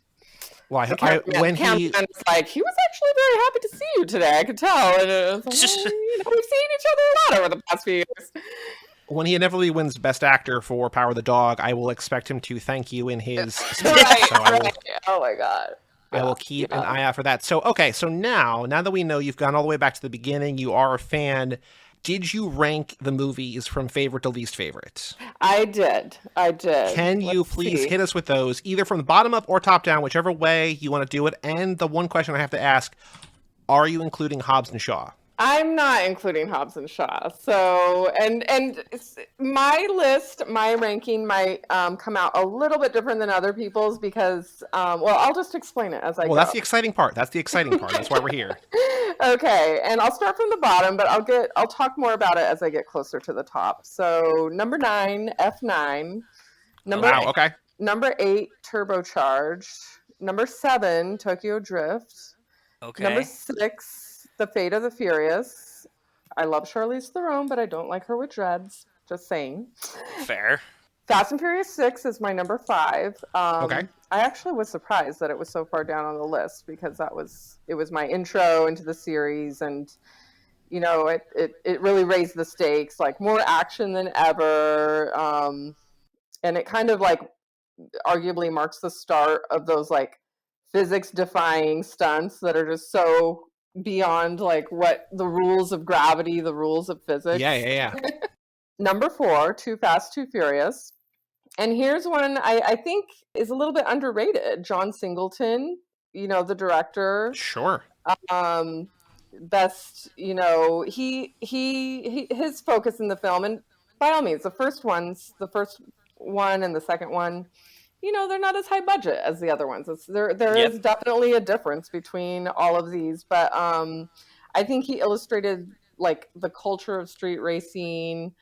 when he was like, he was actually very happy to see you today. I could tell, and it was like, you know, we've seen each other a lot over the past few years. When he inevitably wins Best Actor for Power of the Dog, I will expect him to thank you in his speech. Right. Oh my God. I will keep an eye out for that. So, okay, so now that we know you've gone all the way back to the beginning, you are a fan, did you rank the movies from favorite to least favorite? I did. Can you please hit us with those, either from the bottom up or top down, whichever way you want to do it? And the one question I have to ask, are you including Hobbs and Shaw? I'm not including Hobbs and Shaw. So, and my list, my ranking might come out a little bit different than other people's because, I'll just explain it as I go. Well, that's the exciting part. That's why we're here. Okay, and I'll start from the bottom, but I'll talk more about it as I get closer to the top. So, number 9, F9. Number 8, Turbocharged. Number 7, Tokyo Drift. Okay. Number 6, The Fate of the Furious. I love Charlize Theron, but I don't like her with dreads. Just saying. Fair. Fast and Furious 6 is my number 5. Okay. I actually was surprised that it was so far down on the list because it was my intro into the series, and you know it really raised the stakes, like more action than ever, and it kind of like arguably marks the start of those like physics defying stunts that are just so beyond like what the rules of gravity, the rules of physics. Yeah. Number 4, Too Fast, Too Furious. And here's one I think is a little bit underrated. John Singleton, you know, the director. Sure. Best, you know, he his focus in the film, and by all means, the first one and the second one, you know, they're not as high budget as the other ones. There is definitely a difference between all of these, but I think he illustrated like the culture of street racing.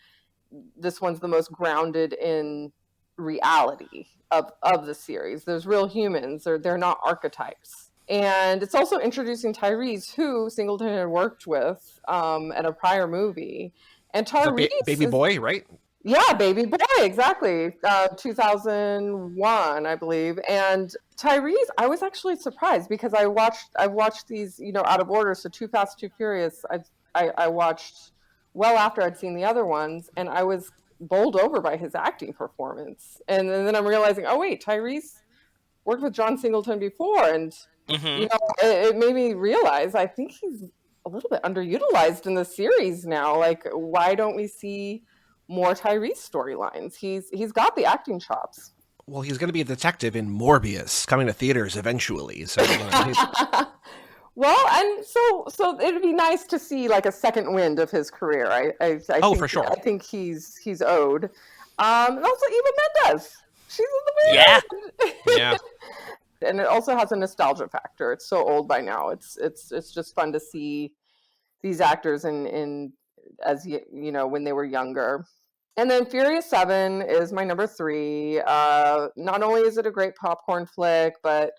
This one's the most grounded in reality of the series. There's real humans. They're not archetypes. And it's also introducing Tyrese, who Singleton had worked with at a prior movie. And Tyrese, baby boy, right? Yeah, Baby Boy, exactly. 2001, I believe. And Tyrese, I was actually surprised because I've watched these, you know, out of order. So Too Fast, Too Furious, I watched well after I'd seen the other ones, and I was bowled over by his acting performance. And then I'm realizing, oh wait, Tyrese worked with John Singleton before, and you know, it made me realize I think he's a little bit underutilized in the series now. Like, why don't we see more Tyrese storylines? He's got the acting chops. Well, he's going to be a detective in Morbius, coming to theaters eventually. So, you know, well, and so it'd be nice to see like a second wind of his career. I think, for sure. I think he's owed. And also Eva Mendes, she's in the movie. Yeah. And it also has a nostalgia factor. It's so old by now. It's just fun to see these actors in as you know, when they were younger. And then Furious 7 is my number 3. Not only is it a great popcorn flick, but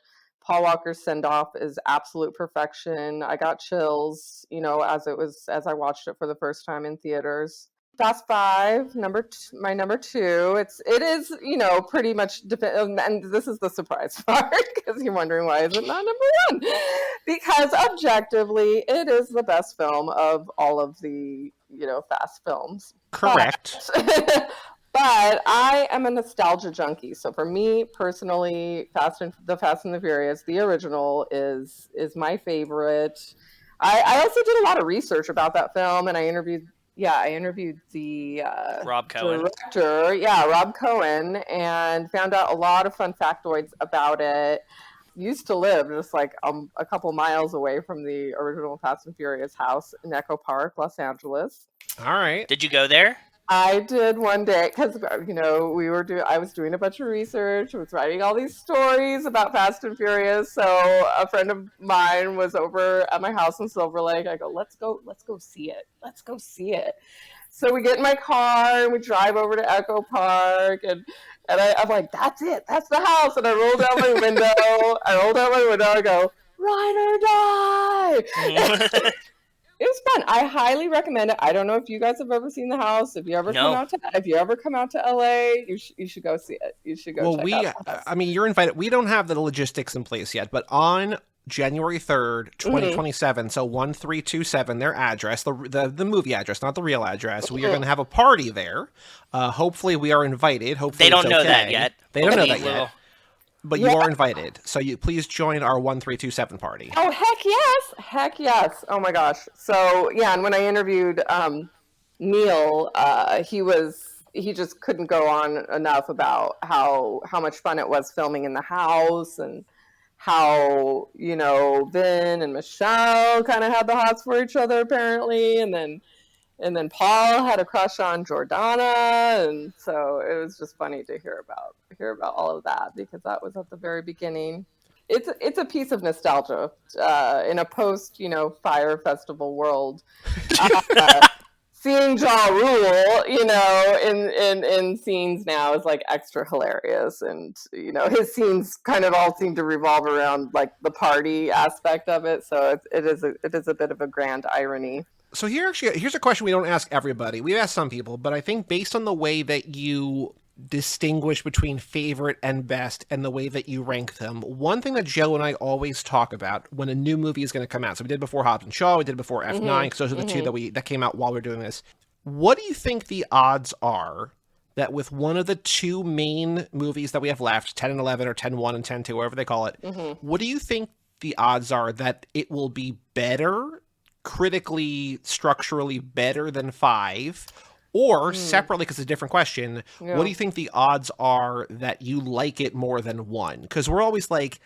Paul Walker's send-off is absolute perfection. I got chills, you know, as I watched it for the first time in theaters. Fast 5, my number 2. It is, you know, pretty much and this is the surprise part because you're wondering why is it not number 1? Because objectively, it is the best film of all of the, you know, Fast films. Correct. But I am a nostalgia junkie. So for me personally, Fast and the Furious, the original is my favorite. I also did a lot of research about that film, and I interviewed the Rob Cohen. director, Rob Cohen, and found out a lot of fun factoids about it. Used to live just like a couple miles away from the original Fast and Furious house in Echo Park, Los Angeles. All right. Did you go there? I did one day because I was doing a bunch of research. I was writing all these stories about Fast and Furious. So a friend of mine was over at my house in Silver Lake. I go, let's go see it. Let's go see it. So we get in my car and we drive over to Echo Park, and I'm like, that's it, that's the house. And I roll down my window. I go, ride or die. It was fun. I highly recommend it. I don't know if you guys have ever seen the house. If you ever come out to LA, you should go see it. You should go check out the house. I mean, you're invited. We don't have the logistics in place yet, but on January 3rd, 2027, so 1327, their address, the movie address, not the real address. We are going to have a party there. Hopefully we are invited. Hopefully they don't know that yet. They don't know that yet. But you are invited, so you please join our 1327 party. Oh, heck yes! Oh my gosh! So yeah, and when I interviewed Neil, he just couldn't go on enough about how much fun it was filming in the house, and how Vin and Michelle kind of had the hots for each other apparently, and then Paul had a crush on Jordana, and so it was just funny to hear about all of that, because that was at the very beginning. It's a piece of nostalgia in a post Fire Festival world. Seeing Ja Rule, in scenes now is like extra hilarious, and his scenes kind of all seem to revolve around like the party aspect of it. So it is a bit of a grand irony. So here's a question we don't ask everybody. We've asked some people, but I think based on the way that you distinguish between favorite and best and the way that you rank them, one thing that Joe and I always talk about when a new movie is going to come out, so we did before Hobbs and Shaw, we did before F9, because those are the two that came out while we were doing this. What do you think the odds are that with one of the two main movies that we have left, 10 and 11 or 10-1 and 10-2, whatever they call it, what do you think the odds are that it will be better, critically, structurally better than 5? Or separately, because it's a different question, what do you think the odds are that you like it more than 1? Because we're always like,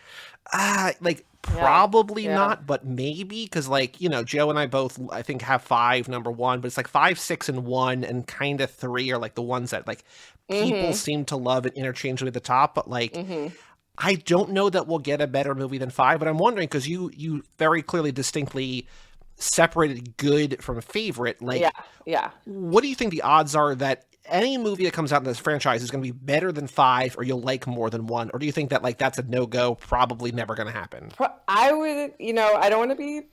probably not, but maybe. Because Joe and I both, I think, have 5 number 1, but it's like 5, 6, and 1, and kind of 3 are like the ones that people seem to love and interchangeably at the top. But I don't know that we'll get a better movie than 5. But I'm wondering, because you very clearly, distinctly separated good from a favorite. What do you think the odds are that any movie that comes out in this franchise is going to be better than 5, or you'll like more than 1? Or do you think that that's a no-go, probably never going to happen? I would, I don't want to be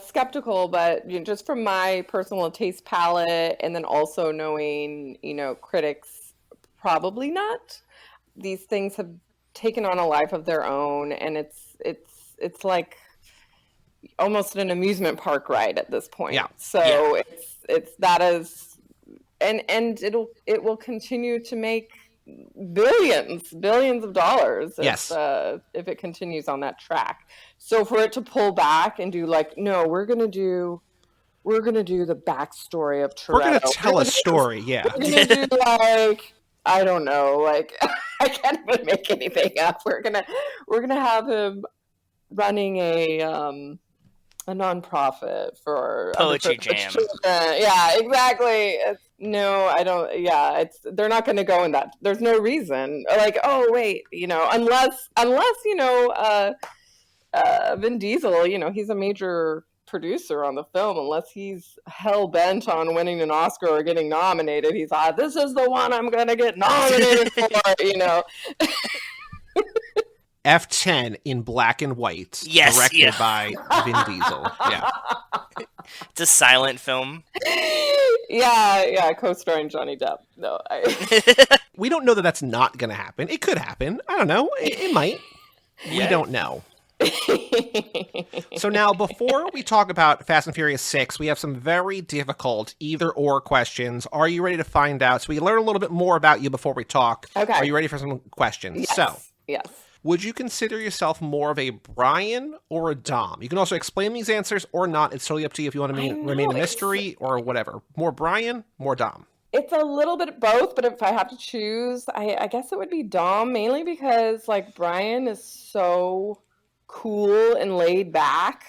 skeptical, but just from my personal taste palette, and then also knowing, critics, probably not. These things have taken on a life of their own, and it's like almost an amusement park ride at this point. Yeah. So it's that is, and it will continue to make billions of dollars if it continues on that track. So for it to pull back and do no, we're gonna do the backstory of Toretto. We're gonna tell a story. Yeah. We're gonna do I don't know, I can't even make anything up. We're gonna have him running a nonprofit for poetry jam. Yeah, exactly. No, I don't. Yeah, they're not going to go in that. There's no reason. Oh wait, unless Vin Diesel, he's a major producer on the film. Unless he's hell bent on winning an Oscar or getting nominated, he's like, this is the one I'm going to get nominated for. F10 in black and white, directed by Vin Diesel. Yeah, it's a silent film. Yeah, co-starring Johnny Depp. No, we don't know that that's not going to happen. It could happen. I don't know. It might. We don't know. So now, before we talk about Fast and Furious 6, we have some very difficult either-or questions. Are you ready to find out? So we learn a little bit more about you before we talk. Okay. Are you ready for some questions? Yes. Would you consider yourself more of a Brian or a Dom? You can also explain these answers or not. It's totally up to you if you want to remain a mystery or whatever. More Brian, more Dom. It's a little bit of both, but if I have to choose, I guess it would be Dom, mainly because Brian is so cool and laid back,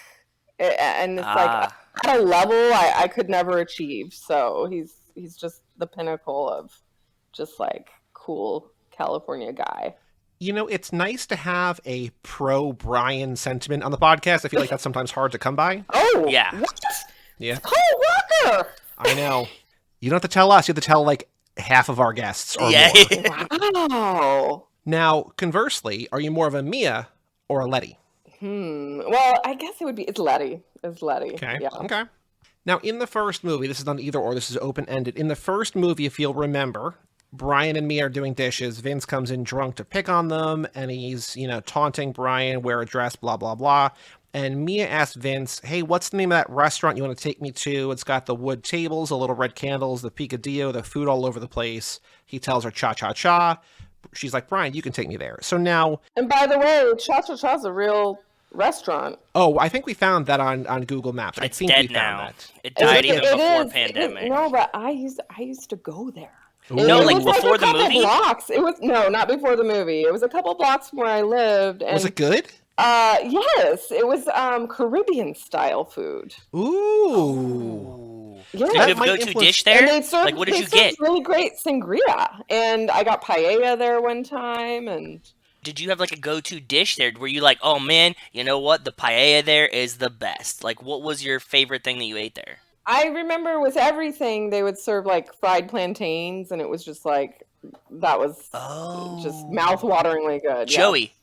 and it's at a level I could never achieve. So he's just the pinnacle of just like cool California guy. You know, it's nice to have a pro-Brian sentiment on the podcast. I feel like that's sometimes hard to come by. Oh, Yeah. What? Yeah. Cole Walker. I know. You don't have to tell us. You have to tell, like, half of our guests or Yeah. more. Wow. Now, conversely, are you more of a Mia or a Letty? Well, I guess it's Letty. It's Letty. Okay. Yeah. Okay. Now, in the first movie, this is not either or, this is open-ended. In the first movie, if you'll remember, Brian and Mia are doing dishes. Vince comes in drunk to pick on them, and he's, taunting Brian, wear a dress, blah, blah, blah. And Mia asks Vince, hey, what's the name of that restaurant you want to take me to? It's got the wood tables, the little red candles, the picadillo, the food all over the place. He tells her cha-cha-cha. She's like, Brian, you can take me there. So now... And by the way, Cha Cha Cha's a real restaurant. Oh, I think we found that on Google Maps. It's I think dead we now. found that. It died even before is. pandemic. No, but I used to go there. No, It like was before a the couple movie? blocks. It was not before the movie. It was a couple blocks from where I lived. And, Was it good? Yes, it was Caribbean style food. Ooh. Yeah. Did you have a go-to dish there? And they served, Like, what did they you served get? really great sangria, and I got paella there one time, and Did you have like a go-to dish there? Were you like, oh man, you know what? The paella there is the best. Like, what was your favorite thing that you ate there? I remember with everything they would serve like fried plantains, and it was just like that was just mouth-wateringly good. Yeah. Joey,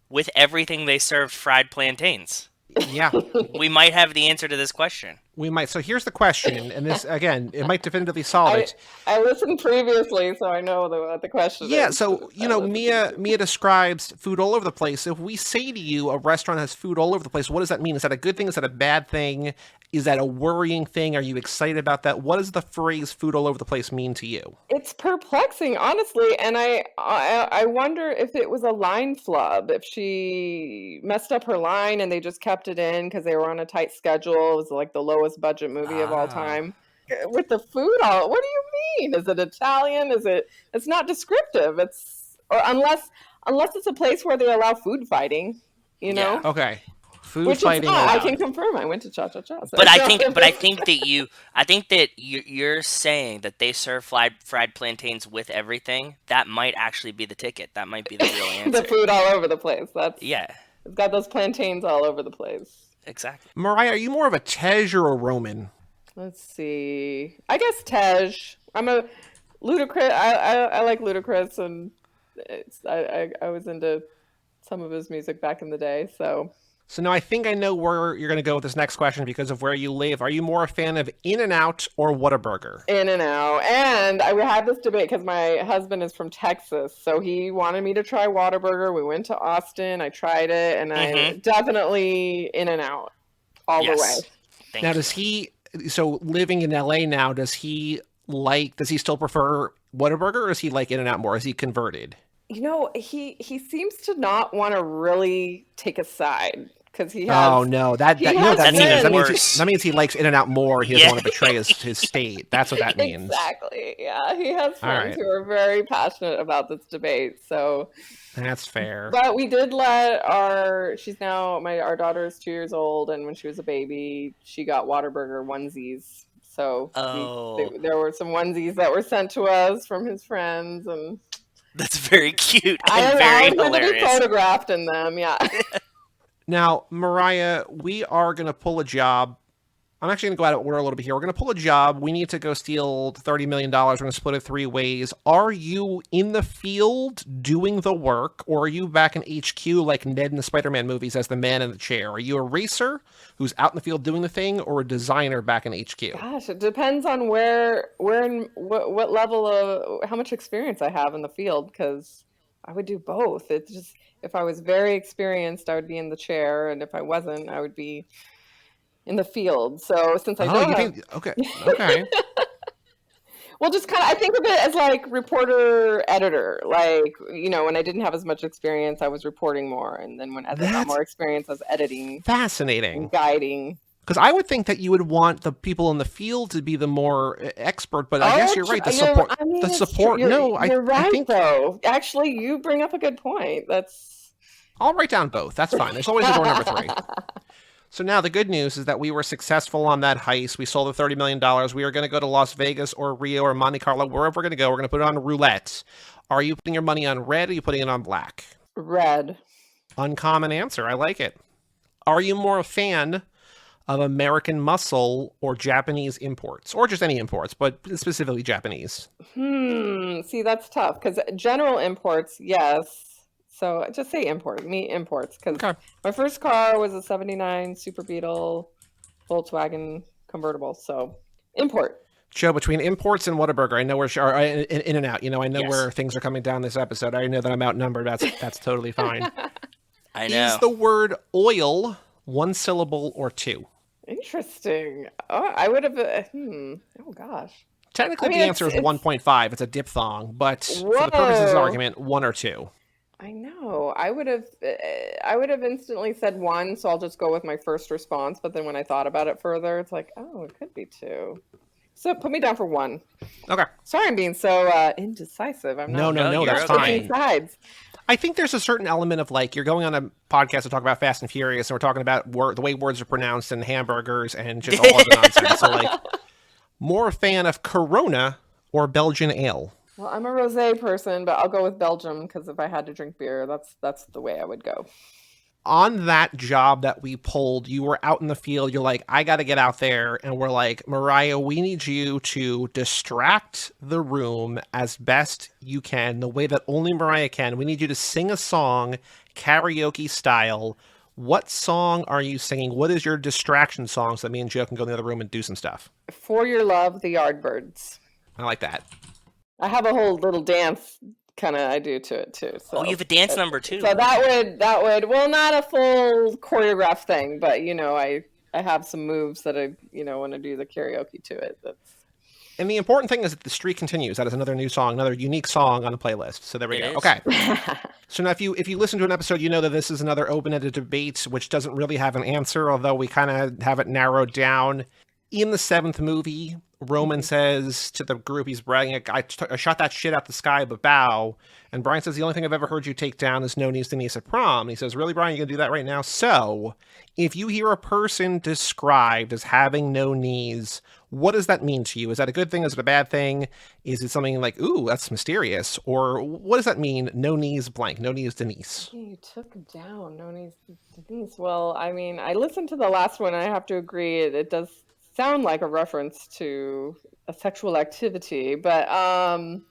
with everything they served fried plantains. Yeah. We might have the answer to this question. We might. So here's the question, and this, again, it might definitively solve it. I listened previously, so I know what the question is. Yeah, so, Mia describes food all over the place. If we say to you a restaurant has food all over the place, what does that mean? Is that a good thing? Is that a bad thing? Is that a worrying thing? Are you excited about that? What does the phrase food all over the place mean to you? It's perplexing, honestly, and I wonder if it was a line flub, if she messed up her line and they just kept it in because they were on a tight schedule. It was like the lowest budget movie of all time. With the food, what do you mean? Is it Italian? It's not descriptive. Unless it's a place where they allow food fighting, Yeah. Okay. Food Which fighting. is not. I allowed. can confirm. I went to Cha Cha Cha. So. But I think that you're saying that they serve fried plantains with everything. That might actually be the ticket. That might be the real answer. The food all over the place. Yeah, It's got those plantains all over the place. exactly. Mariah, are you more of a Tej or a Roman? Let's see. I guess Tej. I'm a Ludacris. I like Ludacris, and I was into some of his music back in the day. So now I think I know where you're going to go with this next question because of where you live. Are you more a fan of In-N-Out or Whataburger? In-N-Out. And we had this debate because my husband is from Texas, so he wanted me to try Whataburger. We went to Austin. I tried it, and I definitely In-N-Out all the way. Thank Now, you. so living in LA now, does he still prefer Whataburger or is he like In-N-Out more? Is he converted? He seems to not want to really take a side because he has. Oh no, that means that means he likes In-N-Out more. He doesn't want to betray his state. That's what that means. Exactly. Yeah, he has friends right. who are very passionate about this debate. So That's fair. But we did let our daughter is 2 years old, and when she was a baby, she got Whataburger onesies. So there were some onesies that were sent to us from his friends, and That's very cute and I very allowed her to be hilarious. photographed in them. Yeah. Now, Mariah, we are going to pull a job. I'm actually going to go out of order a little bit here. We're going to pull a job. We need to go steal $30 million. We're going to split it 3 ways. Are you in the field doing the work, or are you back in HQ like Ned in the Spider-Man movies as the man in the chair? Are you a racer who's out in the field doing the thing, or a designer back in HQ? Gosh, it depends on what level of how much experience I have in the field, because I would do both. It's just if I was very experienced, I would be in the chair, and if I wasn't, I would be in the field. So since I okay. Well, just kind of, I think of it as like reporter editor. Like, when I didn't have as much experience, I was reporting more, and then when I got more experience, I was editing, Fascinating. and guiding. Because I would think that you would want the people in the field to be the more expert, but I guess you're right. The support. You're right, I think though. Actually, you bring up a good point. I'll write down both. That's fine. There's always a door number 3. So now the good news is that we were successful on that heist. We sold the $30 million. We are going to go to Las Vegas or Rio or Monte Carlo, wherever we're going to go. We're going to put it on roulette. Are you putting your money on red or are you putting it on black? Red. Uncommon answer. I like it. Are you more a fan of American muscle or Japanese imports? Or just any imports, but specifically Japanese? See, that's tough because general imports, yes. So just say import, meat imports, because my first car was a 79 Super Beetle Volkswagen convertible. So import. Joe, between imports and Whataburger, I know we're in and out. You know, I know where things are coming down this episode. I know that I'm outnumbered. That's totally fine. I know. Is the word oil one syllable or two? Interesting. Oh, I would have. Oh gosh. Technically, the answer is 1.5. It's a diphthong, but for the purposes of this argument, 1 or 2. I know. I would have instantly said 1, so I'll just go with my first response. But then when I thought about it further, it's like, oh, it could be 2. So put me down for 1. Okay. Sorry, I'm being so indecisive. I'm not. No, that's fine. Sides. I think there's a certain element of like you're going on a podcast to talk about Fast and Furious, and we're talking about the way words are pronounced and hamburgers and just all of the nonsense. So like, more a fan of Corona or Belgian ale? Well, I'm a rosé person, but I'll go with Belgium because if I had to drink beer, that's the way I would go. On that job that we pulled, you were out in the field. You're like, I got to get out there. And we're like, Meriah, we need you to distract the room as best you can, the way that only Meriah can. We need you to sing a song, karaoke style. What song are you singing? What is your distraction song so that me and Joe can go in the other room and do some stuff? For Your Love, the Yardbirds. I like that. I have a whole little dance kind of I do to it too. So you have a dance number too. So that would well, not a full choreographed thing, but I have some moves that I want to do the karaoke to it. And the important thing is that the streak continues. That is another new song, another unique song on the playlist. So there we go. Okay. So now if you listen to an episode, you know that this is another open-ended debate, which doesn't really have an answer, although we kind of have it narrowed down. In the 7th movie, Roman says to the group, he's bragging, I shot that shit out the sky, but bow. And Brian says, the only thing I've ever heard you take down is no knees to knees at prom. And he says, really, Brian, you gonna do that right now? So if you hear a person described as having no knees, what does that mean to you? Is that a good thing? Is it a bad thing? Is it something like, ooh, that's mysterious? Or what does that mean? No knees blank, no knees Denise. You took down no knees Denise. Well, I mean, I listened to the last one. I have to agree. It does sound like a reference to a sexual activity, but and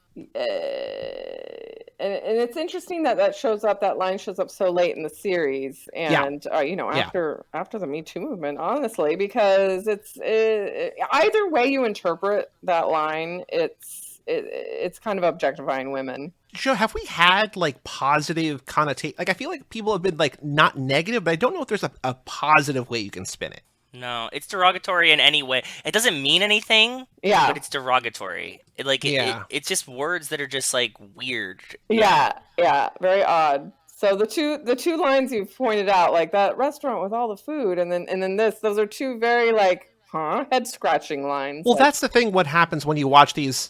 it's interesting that that line shows up so late in the series, and after the Me Too movement, honestly, because it's either way you interpret that line, it's kind of objectifying women. Joe, have we had like positive connotation? Like I feel like people have been like not negative, but I don't know if there's a positive way you can spin it. No, it's derogatory in any way. It doesn't mean anything, but it's derogatory. It's just words that are just like weird. Yeah, very odd. So the two lines you've pointed out, like that restaurant with all the food, and then those are two very like head scratching lines. Well, that's the thing. What happens when you watch these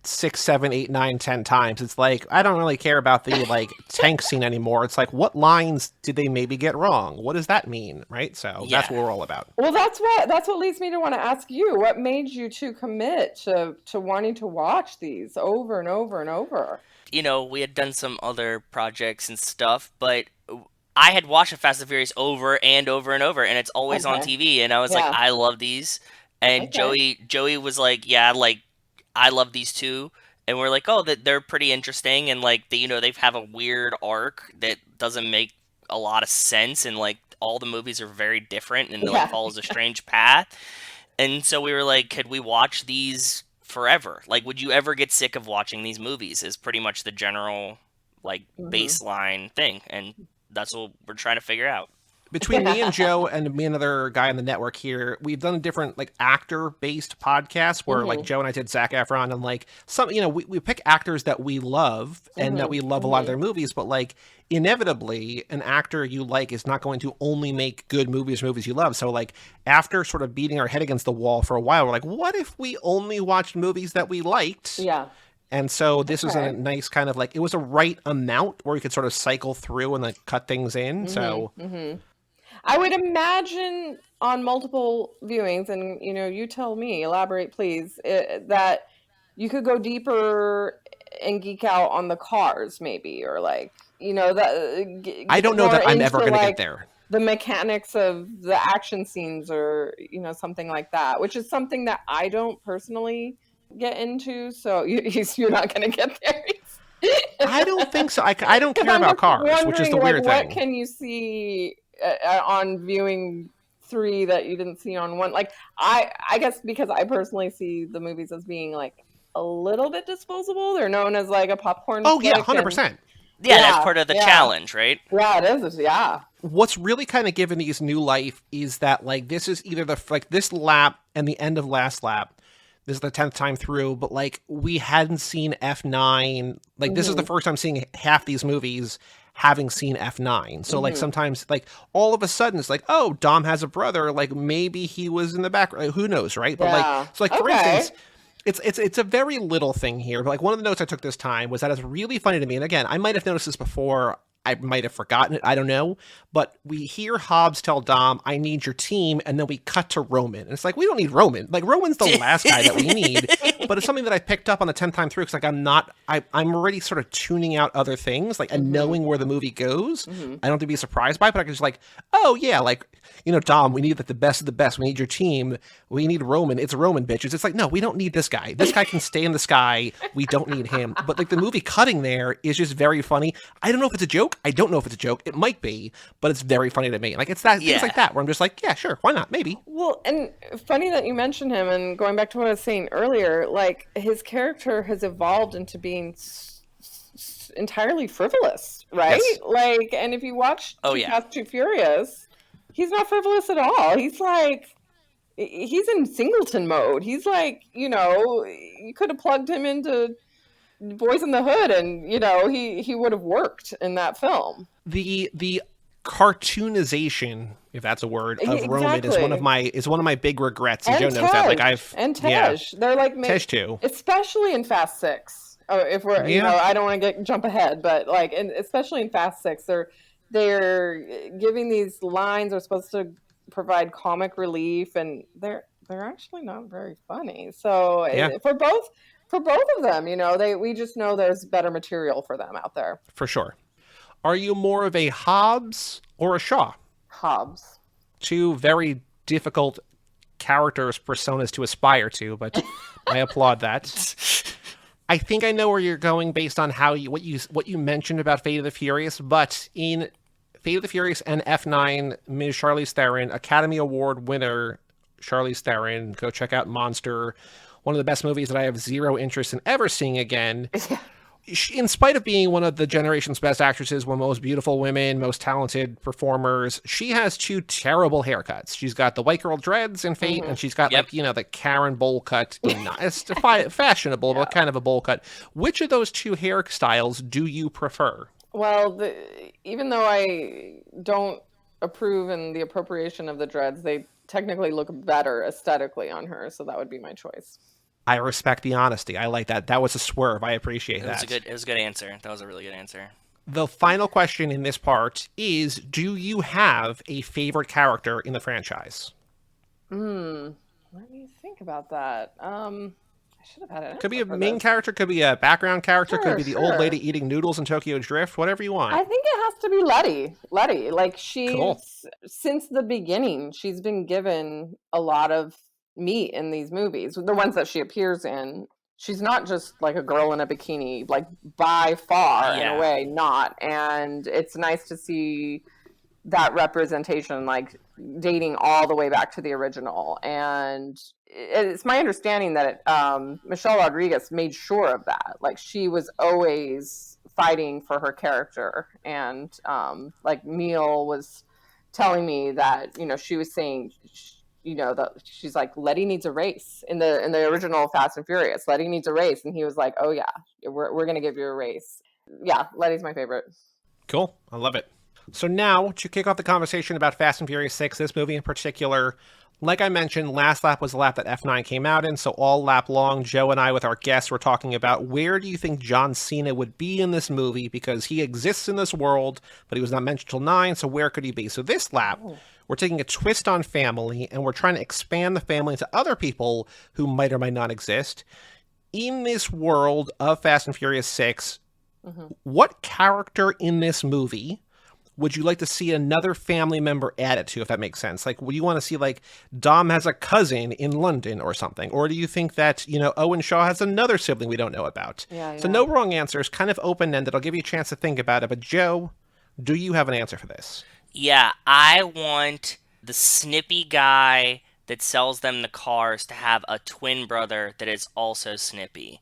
6, 7, 8, 9, 10 times? It's like I don't really care about the like tank scene anymore. It's like what lines did they maybe get wrong? What does that mean, right? So that's what we're all about. Well, that's what leads me to want to ask you. What made you to commit to wanting to watch these over and over and over? We had done some other projects and stuff, but I had watched the Fast and Furious over and over and over, and it's always on TV. And I was like, I love these. And Joey was like, I love these too, and we're like, oh, that they're pretty interesting, and like they have a weird arc that doesn't make a lot of sense, and like all the movies are very different, and it like follows a strange path, and so we were like, could we watch these forever? Like, would you ever get sick of watching these movies? Is pretty much the general like baseline thing, and that's what we're trying to figure out. Between me and Joe and me and another guy on the network here, we've done a different like actor-based podcast where like Joe and I did Zac Efron, and like some, we pick actors that we love and that we love a lot of their movies, but like inevitably an actor you like is not going to only make good movies you love. So like after sort of beating our head against the wall for a while, we're like, what if we only watched movies that we liked? Yeah. And so this was a nice kind of like, it was a right amount where you could sort of cycle through and like cut things in. So. I would imagine on multiple viewings, and you tell me, elaborate please, that you could go deeper and geek out on the cars, maybe, or like that. I don't know more that I'm ever into, going to like, get there. the mechanics of the action scenes, or something like that, which is something that I don't personally get into. So you're not going to get there. I don't think so. I don't care I'm about just cars, which is the wondering, weird like, thing. what can you see on viewing 3 that you didn't see on 1? Like, I guess because I personally see the movies as being like a little bit disposable. They're known as like a popcorn. Oh yeah, flick, 100%. Yeah, that's part of the challenge, right? Yeah, it is. Yeah. What's really kind of given these new life is that, like, this is either this lap and the end of last lap. This is the 10th time through, but like we hadn't seen F9. Like this is the first time seeing half these movies having seen F9. So like sometimes like all of a sudden it's like, oh, Dom has a brother. Like maybe he was in the background. Who knows, right? But like, so like for instance, it's a very little thing here. But like one of the notes I took this time was that it's really funny to me. And again, I might have noticed this before. I might have forgotten it. I don't know. But we hear Hobbs tell Dom, I need your team. And then we cut to Roman. And it's like, we don't need Roman. Like, Roman's the last guy that we need. But it's something that I picked up on the 10th time through. Because, like, I'm already sort of tuning out other things. Like, and knowing where the movie goes. I don't have to be surprised by it. But I can just like, oh, yeah. Like, Dom, we need like the best of the best. We need your team. We need Roman. It's Roman, bitches. It's like, no, we don't need this guy. This guy can stay in the sky. We don't need him. But, like, the movie cutting there is just very funny. I don't know if it's a joke. I don't know if it's a joke. It might be, but it's very funny to me. Like it's that things like that where I'm just like, yeah, sure, why not? Maybe. Well, and funny that you mentioned him. And going back to what I was saying earlier, like his character has evolved into being entirely frivolous, right? Yes. Like, and if you watch Too Fast, Too Furious, he's not frivolous at all. He's like, he's in Singleton mode. He's like, you could have plugged him into Boys in the Hood, and he would have worked in that film. The cartoonization, if that's a word, of Roman is one of my big regrets. And Joe knows that. Like Tej, they're like Tej too, especially in Fast 6. Oh, if we're I don't want to jump ahead, but like, and especially in Fast 6, they're giving these lines are supposed to provide comic relief, and they're actually not very funny. So for both of them, we just know there's better material for them out there. For sure. Are you more of a Hobbs or a Shaw? Hobbs. Two very difficult characters, personas to aspire to, but I applaud that. I think I know where you're going based on what you mentioned about Fate of the Furious, but in Fate of the Furious and F9, Ms. Charlize Theron, Academy Award winner Charlize Theron, go check out Monster. One of the best movies that I have zero interest in ever seeing again. In spite of being one of the generation's best actresses, one of the most beautiful women, most talented performers, she has 2 terrible haircuts. She's got the white girl dreads in Fate, and she's got the Karen bowl cut. It's fashionable, but kind of a bowl cut. Which of those 2 hairstyles do you prefer? Well, even though I don't approve in the appropriation of the dreads, they technically look better aesthetically on her, so that would be my choice. I respect the honesty. I like that. That was a swerve. I appreciate that. It was a good answer. That was a really good answer. The final question in this part is, do you have a favorite character in the franchise? Let me think about that. I should have had it. Could be a main character, could be a background character, could be the old lady eating noodles in Tokyo Drift, whatever you want. I think it has to be Letty. Letty, like since the beginning, she's been given a lot of meat in these movies, the ones that she appears in. She's not just like a girl in a bikini, like by far in a way not. And it's nice to see that representation, like dating all the way back to the original. And it's my understanding that Michelle Rodriguez made sure of that. Like she was always fighting for her character. And like Neil was telling me that, she was saying, that she's like, Letty needs a race in the original Fast and Furious. Letty needs a race. And he was like, oh yeah, we're going to give you a race. Yeah. Letty's my favorite. Cool. I love it. So now to kick off the conversation about Fast and Furious 6, this movie in particular, like I mentioned, last lap was the lap that F9 came out in. So all lap long, Joe and I with our guests were talking about where do you think John Cena would be in this movie, because he exists in this world, but he was not mentioned till 9. So where could he be? So this lap, we're taking a twist on family, and we're trying to expand the family into other people who might or might not exist. In this world of Fast and Furious 6, what character in this movie would you like to see another family member added to, if that makes sense? Like, would you want to see, like, Dom has a cousin in London or something? Or do you think that, Owen Shaw has another sibling we don't know about? Yeah. So no wrong answers, kind of open-ended. I'll give you a chance to think about it. But Joe, do you have an answer for this? Yeah, I want the snippy guy that sells them the cars to have a twin brother that is also snippy.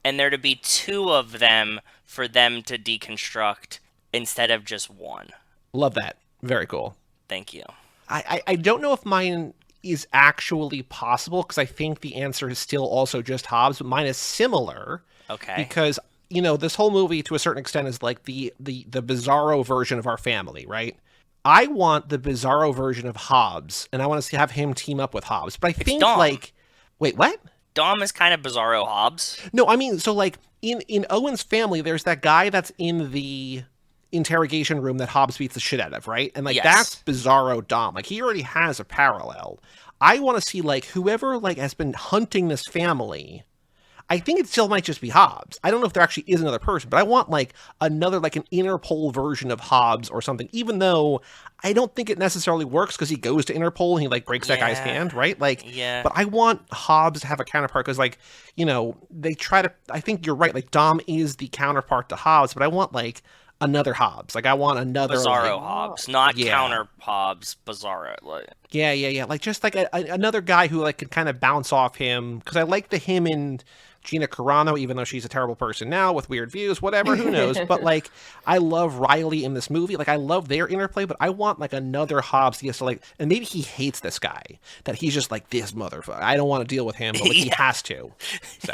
And there to be two of them for them to deconstruct instead of just one. Love that. Very cool. Thank you. I don't know if mine is actually possible, because I think the answer is still also just Hobbs, but mine is similar. Okay. Because, this whole movie to a certain extent is like the bizarro version of our family, right? I want the bizarro version of Hobbs, and I want to have him team up with Hobbs. But I think, Dom. Wait, what? Dom is kind of bizarro Hobbs. No, I mean, so, like, in Owen's family, there's that guy that's in the interrogation room that Hobbs beats the shit out of, right? And, like, Yes. that's bizarro Dom. Like, he already has a parallel. I want to see, like, whoever, like, has been hunting this family. I think it still might just be Hobbs. I don't know if there actually is another person, but I want, like, another, like, an Interpol version of Hobbs or something, even though I don't think it necessarily works, because he goes to Interpol and he, like, breaks that guy's hand, right? Like, Yeah. But I want Hobbs to have a counterpart, because, like, they try to, I think you're right, like, Dom is the counterpart to Hobbs, but I want, like, another Hobbs. Like, I want another Bizarro like, Hobbs, not Yeah. counter Hobbs. Bizarro. Like, yeah. Like, just like another guy who, like, could kind of bounce off him, because I like him and Gina Carano, even though she's a terrible person now with weird views, whatever, who knows? But, like, I love Riley in this movie. Like, I love their interplay, but I want, like, another Hobbs he has to, like, and maybe he hates this guy, that he's just like, this motherfucker, I don't want to deal with him, but, like, he has to. So.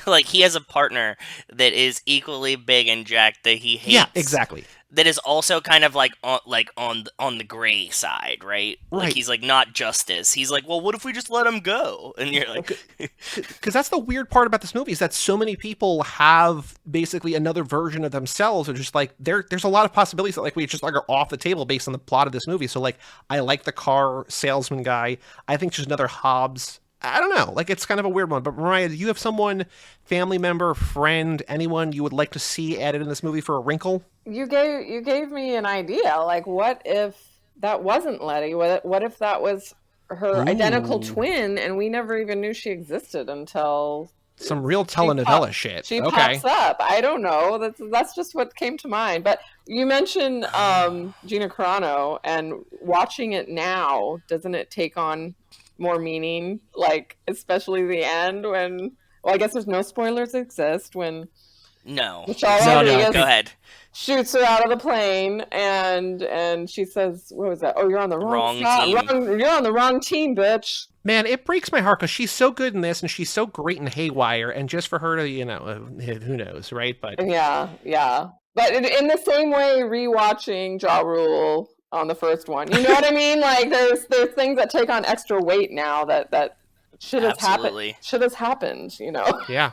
like, he has a partner that is equally big and jacked that he hates. Yeah, exactly. That is also kind of like on the gray side, right? Like, Right. he's like not justice. He's like, well, what if we just let him go? And you're like, Because that's the weird part about this movie, is that so many people have basically another version of themselves, or just like there's a lot of possibilities that, like, we just, like, are off the table based on the plot of this movie. So, like, I like the car salesman guy. I think just another Hobbs. I don't know. Like, it's kind of a weird one. But Meriah, do you have someone, family member, friend, anyone you would like to see added in this movie for a wrinkle? You gave me an idea. Like, what if that wasn't Letty? What if that was her identical twin, and we never even knew she existed until Some real telenovela shit. she Okay. pops up? I don't know. That's just what came to mind. But you mentioned Gina Carano, and watching it now, doesn't it take on more meaning? Like, especially the end when, well, I guess there's no spoilers exist, when no. Michelle No, Rodriguez go ahead. shoots her out of the plane, and she says, what was that? Oh, you're on the wrong Wrong team. You're on the wrong team, bitch. Man, it breaks my heart, because she's so good in this, and she's so great in Haywire, and just for her to, who knows, right? But Yeah. But in the same way, rewatching Ja Rule on the first one, you know what I mean? Like, there's things that take on extra weight now that should have Absolutely. happened, yeah.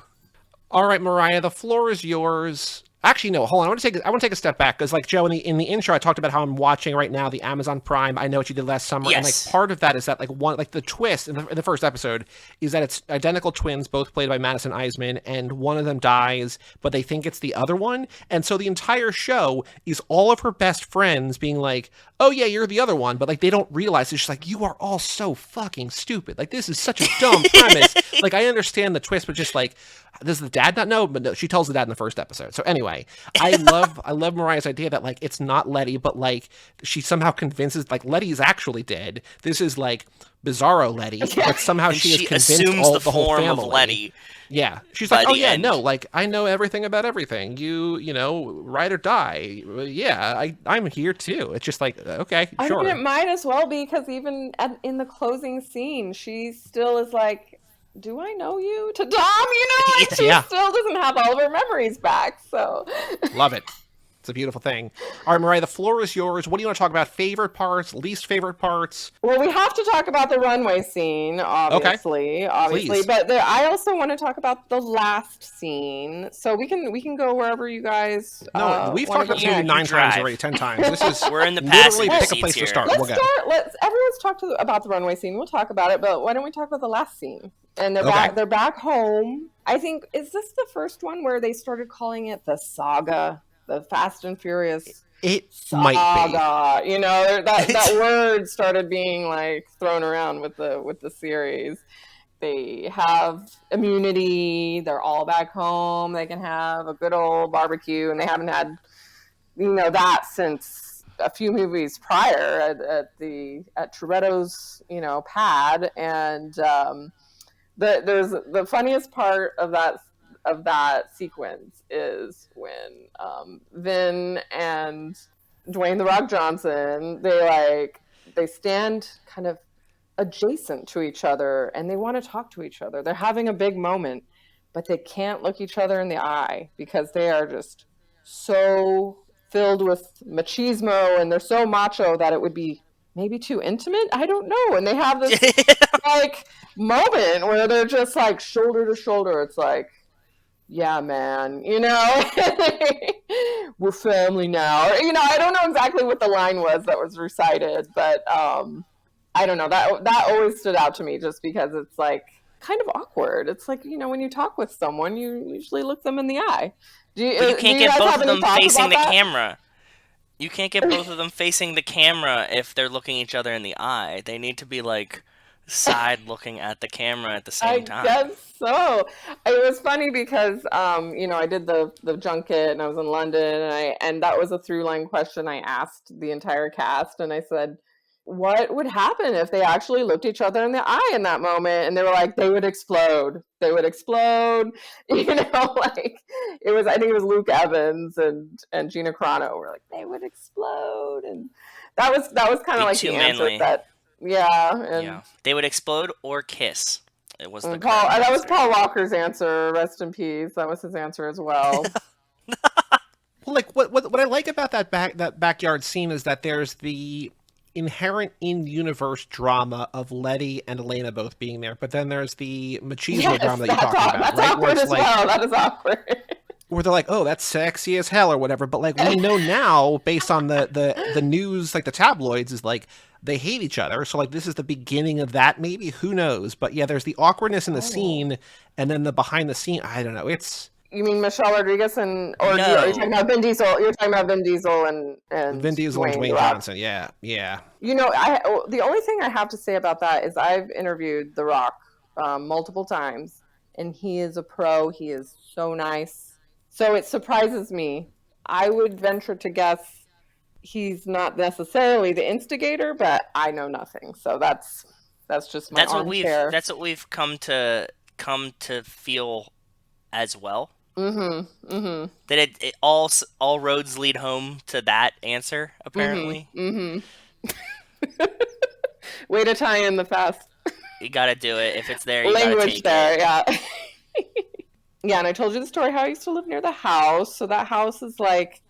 All right, Meriah, the floor is yours. Actually, no, hold on. I want to take a step back, because, like, Joe, in the intro, I talked about how I'm watching right now the Amazon Prime I Know What You Did Last Summer, and, Yes. like, part of that is that, like, the twist in the first episode is that it's identical twins, both played by Madison Eisman, and one of them dies, but they think it's the other one, and so the entire show is all of her best friends being like, oh yeah, you're the other one, but, like, they don't realize. It's just like, you are all so fucking stupid. Like, this is such a dumb premise. Like, I understand the twist, but just, like, does the dad not know? But no, she tells the dad in the first episode. So anyway, I love Mariah's idea that, like, it's not Letty, but, like, she somehow convinces, like, Letty's actually dead. This is, like, bizarro Letty, but somehow And she has she convinced assumes the whole form family. of Letty. Yeah, she's by like, oh the yeah, end. no, like, I know everything about everything. You ride or die. Yeah, I'm here too. It's just like, okay, I sure. mean, it might as well be, because even in the closing scene, she still is like, do I know you? To Dom, like, she Yeah. still doesn't have all of her memories back. So Love it. It's a beautiful thing. All right, Meriah, the floor is yours. What do you want to talk about? Favorite parts, least favorite parts? Well, we have to talk about the runway scene, obviously, Please. but I also want to talk about the last scene. So we can go wherever you guys. No, we've talked about this movie 9 times already, 10 times. This is We're in the literally passenger pick a seats place to here. start. Let's We'll go. start. Everyone's talked about the runway scene. We'll talk about it, but why don't we talk about the last scene? And they're back home. I think, is this the first one where they started calling it the saga, the Fast and Furious? It saga. might be. You know, that word started being like thrown around with the series. They have immunity. They're all back home. They can have a good old barbecue, and they haven't had, that since a few movies prior at Toretto's, pad. And there's the funniest part of that sequence is when Vin and Dwayne "The Rock" Johnson, they stand kind of adjacent to each other and they want to talk to each other. They're having a big moment, but they can't look each other in the eye because they are just so filled with machismo and they're so macho that it would be maybe too intimate. I don't know. And they have this moment where they're just like shoulder to shoulder. It's like, yeah, man, we're family now. I don't know exactly what the line was that was recited, but I don't know. That always stood out to me just because it's like kind of awkward. It's like, when you talk with someone, you usually look them in the eye. But you can't get both of them facing the camera. You can't get both of them facing the camera if they're looking each other in the eye. They need to be like side looking at the camera at the same time. I guess so. It was funny because I did the junket and I was in London and that was a through line question I asked the entire cast, and I said, what would happen if they actually looked each other in the eye in that moment? And they were like, they would explode. They would explode. I think it was Luke Evans and Gina Carano were like, they would explode. And that was kind of like the answer that, and they would explode or kiss. It was the that was Paul Walker's answer. Rest in peace. That was his answer as well. Well, like what I like about that backyard scene is that there's the inherent in-universe drama of Letty and Elena both being there, but then there's the machismo drama that you're talking about, that's right? Awkward as well. That is awkward. Where they're like, oh, that's sexy as hell or whatever, but like we know now, based on the news, like the tabloids, is like they hate each other. So like this is the beginning of that, maybe, who knows? But yeah, there's the awkwardness in the scene, and then the behind the scene. I don't know. You mean Michelle Rodriguez are you talking about Vin Diesel? You're talking about Vin Diesel and Vin Diesel and Dwayne Johnson. Yeah. The only thing I have to say about that is I've interviewed The Rock multiple times, and he is a pro. He is so nice. So it surprises me. I would venture to guess he's not necessarily the instigator, but I know nothing. So that's just my armchair. That's what we've come to feel as well. That it all roads lead home to that answer, apparently. Way to tie in the fast. You gotta do it. If it's there, you language gotta take there, yeah. Yeah, and I told you the story how I used to live near the house. So that house is like,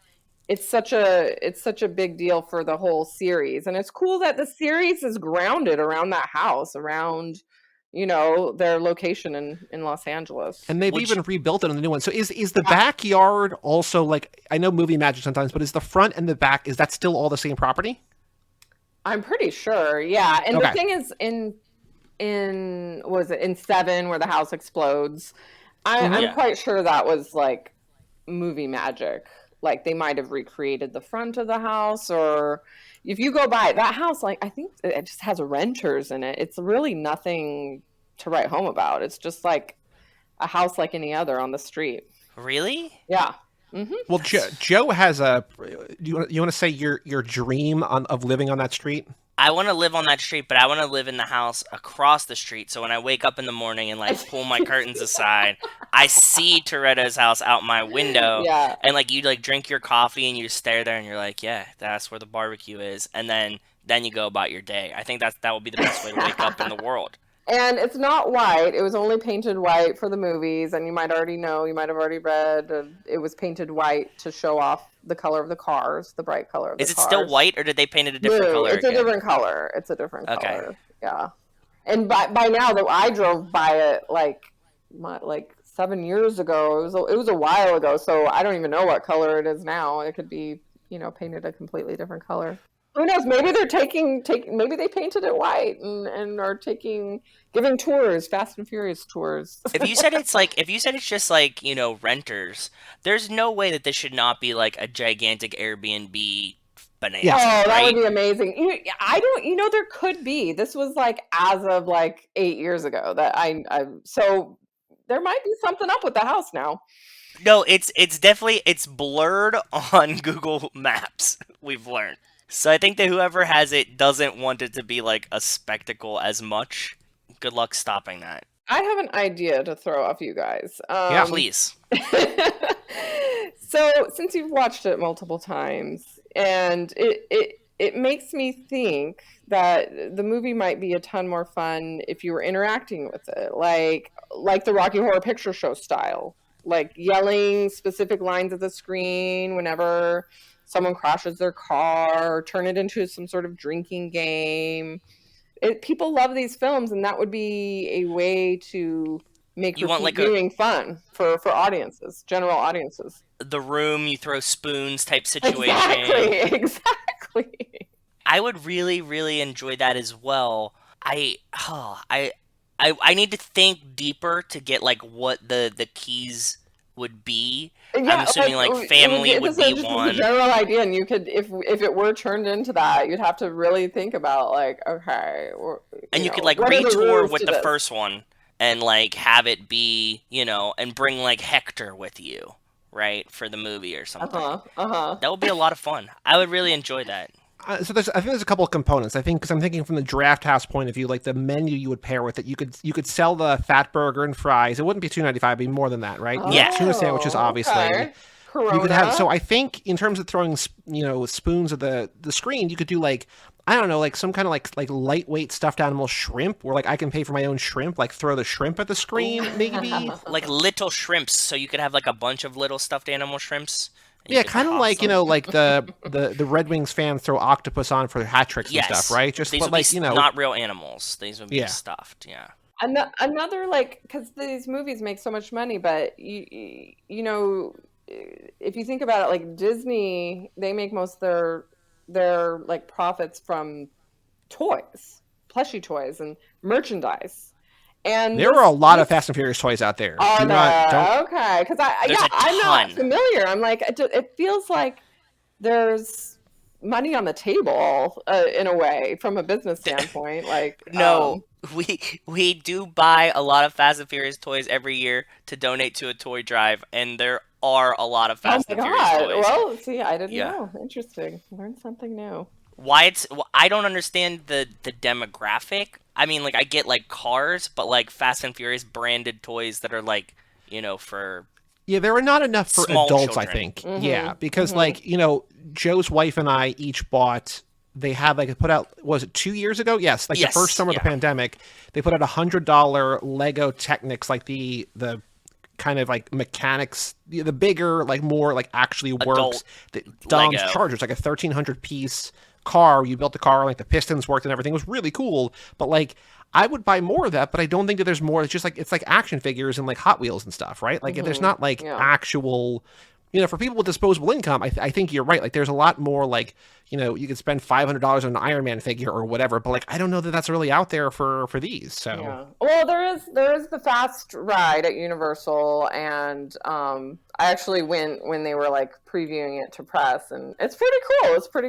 it's such a big deal for the whole series. And it's cool that the series is grounded around that house, around their location in Los Angeles. And they've even rebuilt it in the new one. So is the backyard also, like, I know movie magic sometimes, but is the front and the back, is that still all the same property? I'm pretty sure, yeah. And the thing is, in 7 where the house explodes, I'm quite sure that was like movie magic. Like they might have recreated the front of the house, or if you go by that house, like I think it just has renters in it. It's really nothing to write home about. It's just like a house like any other on the street. Really? Yeah. Well, Joe has a. You want to say your dream of living on that street? I want to live on that street, but I want to live in the house across the street. So when I wake up in the morning and like pull my curtains aside, I see Toretto's house out my window. Yeah. And like you like drink your coffee and you just stare there and you're like, yeah, that's where the barbecue is. And then you go about your day. I think that would be the best way to wake up in the world. And it's not white. It was only painted white for the movies, and you might already know, you might have already read, it was painted white to show off the color of the cars, the bright color of the cars. Is it still white, or did they paint it a different color It's again? a different color. It's a different Okay. color. Yeah. And by now, though, I drove by it like 7 years ago. It was a while ago, so I don't even know what color it is now. It could be, painted a completely different color. Who knows? Maybe they're maybe they painted it white and are giving tours, Fast and Furious tours. If you said it's just like, renters, there's no way that this should not be like a gigantic Airbnb bonanza, that right? would be amazing. There could be. This was like as of like 8 years ago that so there might be something up with the house now. No, it's definitely, it's blurred on Google Maps, we've learned. So I think that whoever has it doesn't want it to be like a spectacle as much. Good luck stopping that. I have an idea to throw off you guys. Yeah, please. So since you've watched it multiple times, and it makes me think that the movie might be a ton more fun if you were interacting with it, like the Rocky Horror Picture Show style, like yelling specific lines at the screen whenever someone crashes their car, or turn it into some sort of drinking game. People love these films, and that would be a way to make viewing fun for audiences, general audiences. The Room, you throw spoons type situation. Exactly. I would really, really enjoy that as well. I need to think deeper to get like what the keys would be. Yeah, I'm assuming like family would be one. It's a general idea, and you could, if it were turned into that, you'd have to really think about like, okay, and you could like retour with the first one and like have it be, and bring like Hector with you, right, for the movie or something. That would be a lot of fun. I would really enjoy that. I think there's a couple of components. I think because I'm thinking from the Draft House point of view, like the menu you would pair with it, you could sell the fat burger and fries. It wouldn't be $2.95, it'd be more than that, right? Yeah. Tuna sandwiches, obviously. Okay. You could have. So I think in terms of throwing, spoons at the screen, you could do like, I don't know, like some kind of like lightweight stuffed animal shrimp, where like I can pay for my own shrimp, like throw the shrimp at the screen, maybe. Like little shrimps, so you could have like a bunch of little stuffed animal shrimps. Yeah, kind of like, like the Red Wings fans throw octopus on for hat tricks and stuff, right? Just these would like, be not real animals. These would be stuffed, yeah. Another, like, because these movies make so much money, but if you think about it, like Disney, they make most of their like profits from toys, plushie toys, and merchandise. And there are a lot of Fast and Furious toys out there. Okay, because I'm not familiar. I'm like, it feels like there's money on the table in a way from a business standpoint. Like, no, we do buy a lot of Fast and Furious toys every year to donate to a toy drive, and there are a lot of Fast and Furious toys. Well, see, I didn't know. Interesting. Learned something new. I don't understand the demographic. I mean, like, I get like cars, but like Fast and Furious branded toys that are like, for there are not enough for small adults, children. I think. Mm-hmm. Yeah, because like, Joe's wife and I each bought. They had like put out, was it 2 years ago? Yes, like the first summer of the pandemic, they put out $100 Lego Technics, like the kind of like mechanics, the bigger, like more like actually works. Dom's Chargers, like a 1,300 piece car. You built the car, like the pistons worked and everything. It was really cool. But like, I would buy more of that, but I don't think that there's more. It's just like, it's like action figures and like Hot Wheels and stuff, right? Like, there's not like actual, for people with disposable income, I think you're right. Like, there's a lot more like, you could spend $500 on an Iron Man figure or whatever, but like, I don't know that that's really out there for these. So, well, there is the Fast ride at Universal, and I actually went when they were like previewing it to press, and it's pretty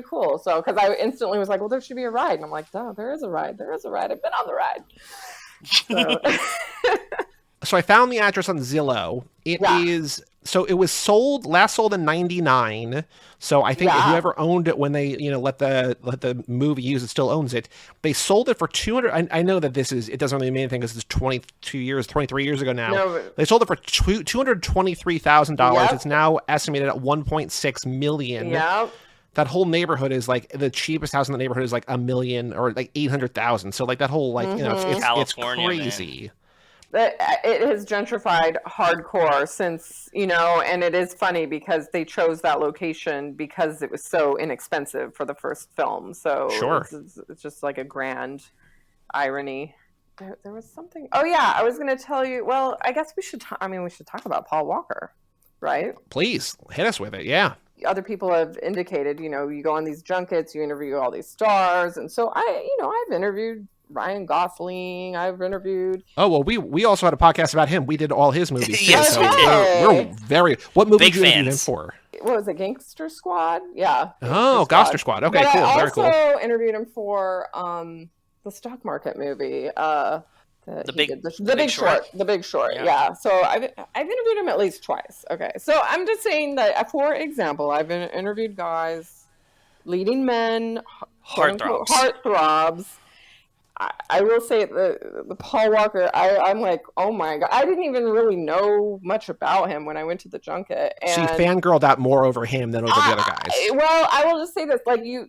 cool. So, because I instantly was like, well, there should be a ride, and I'm like, no, there is a ride. I've been on the ride. So I found the address on Zillow. It is. So it was last sold in 1999. So I think whoever owned it when they, let the movie use it still owns it. They sold it for $200. I know that it doesn't really mean anything because it's 23 years ago now. No, they sold it for $223,000. It's now estimated at $1.6 million. Yep. that whole neighborhood is like the cheapest house in the neighborhood is like $1 million or like 800,000. So like that whole like it's California, crazy. It has gentrified hardcore since, and it is funny because they chose that location because it was so inexpensive for the first film. So Sure. it's just like a grand irony. There was something. Oh yeah, I was going to tell you. Well, I guess we should talk about Paul Walker, right? Please hit us with it. Yeah. Other people have indicated, you go on these junkets, you interview all these stars, and so I've interviewed Ryan Gosling. I've interviewed. Oh well, we also had a podcast about him. We did all his movies too. Yes, so we did. we're very. What movie Big did you interview him fans. for? What was it, Gangster Squad? Yeah. Oh, Gangster Squad. Okay, but cool. I Very cool. also interviewed him for the stock market movie. The Big Short. The Big Short. Yeah. So I've interviewed him at least twice. Okay. So I'm just saying that, for example, I've interviewed guys, leading men, heartthrobs. I will say the Paul Walker, I'm like, oh my God. I didn't even really know much about him when I went to the junket. And So you fangirled out more over him than over the other guys. Well, I will just say this, like you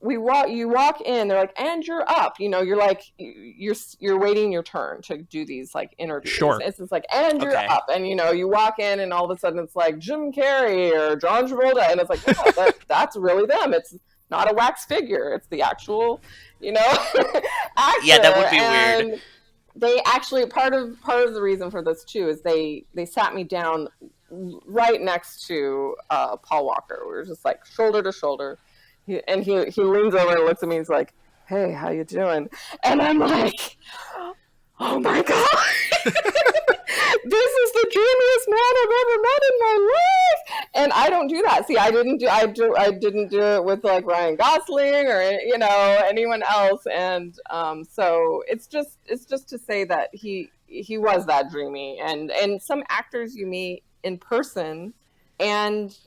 walk in, they're like, and you're up, you're like, you're waiting your turn to do these like interviews. Sure. It's just like, and you're up, and you walk in and all of a sudden it's like Jim Carrey or John Travolta, and it's like, yeah, that's really them. It's not a wax figure. It's the actual, actor. Yeah, that would be and weird. They actually, part of the reason for this too is they sat me down right next to Paul Walker. We were just like shoulder to shoulder. He leans over and looks at me. He's like, "Hey, how you doing?" And I'm like, "Oh my God, this is the dreamiest man I've ever met in my life." And I don't do that. See, I didn't do it with like Ryan Gosling or anyone else. And so it's just to say that he was that dreamy. And some actors you meet in person, and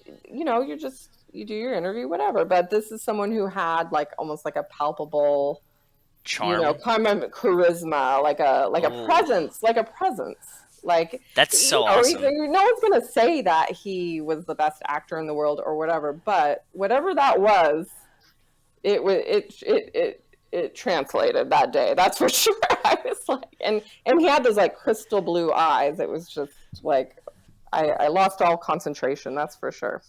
you do your interview, whatever. But this is someone who had like almost like a palpable Charm. Charisma, like a presence, like That's so awesome. No one's gonna say that he was the best actor in the world or whatever, but whatever that was, it translated that day. That's for sure. I was like, and he had those like crystal blue eyes. It was just like I lost all concentration. That's for sure.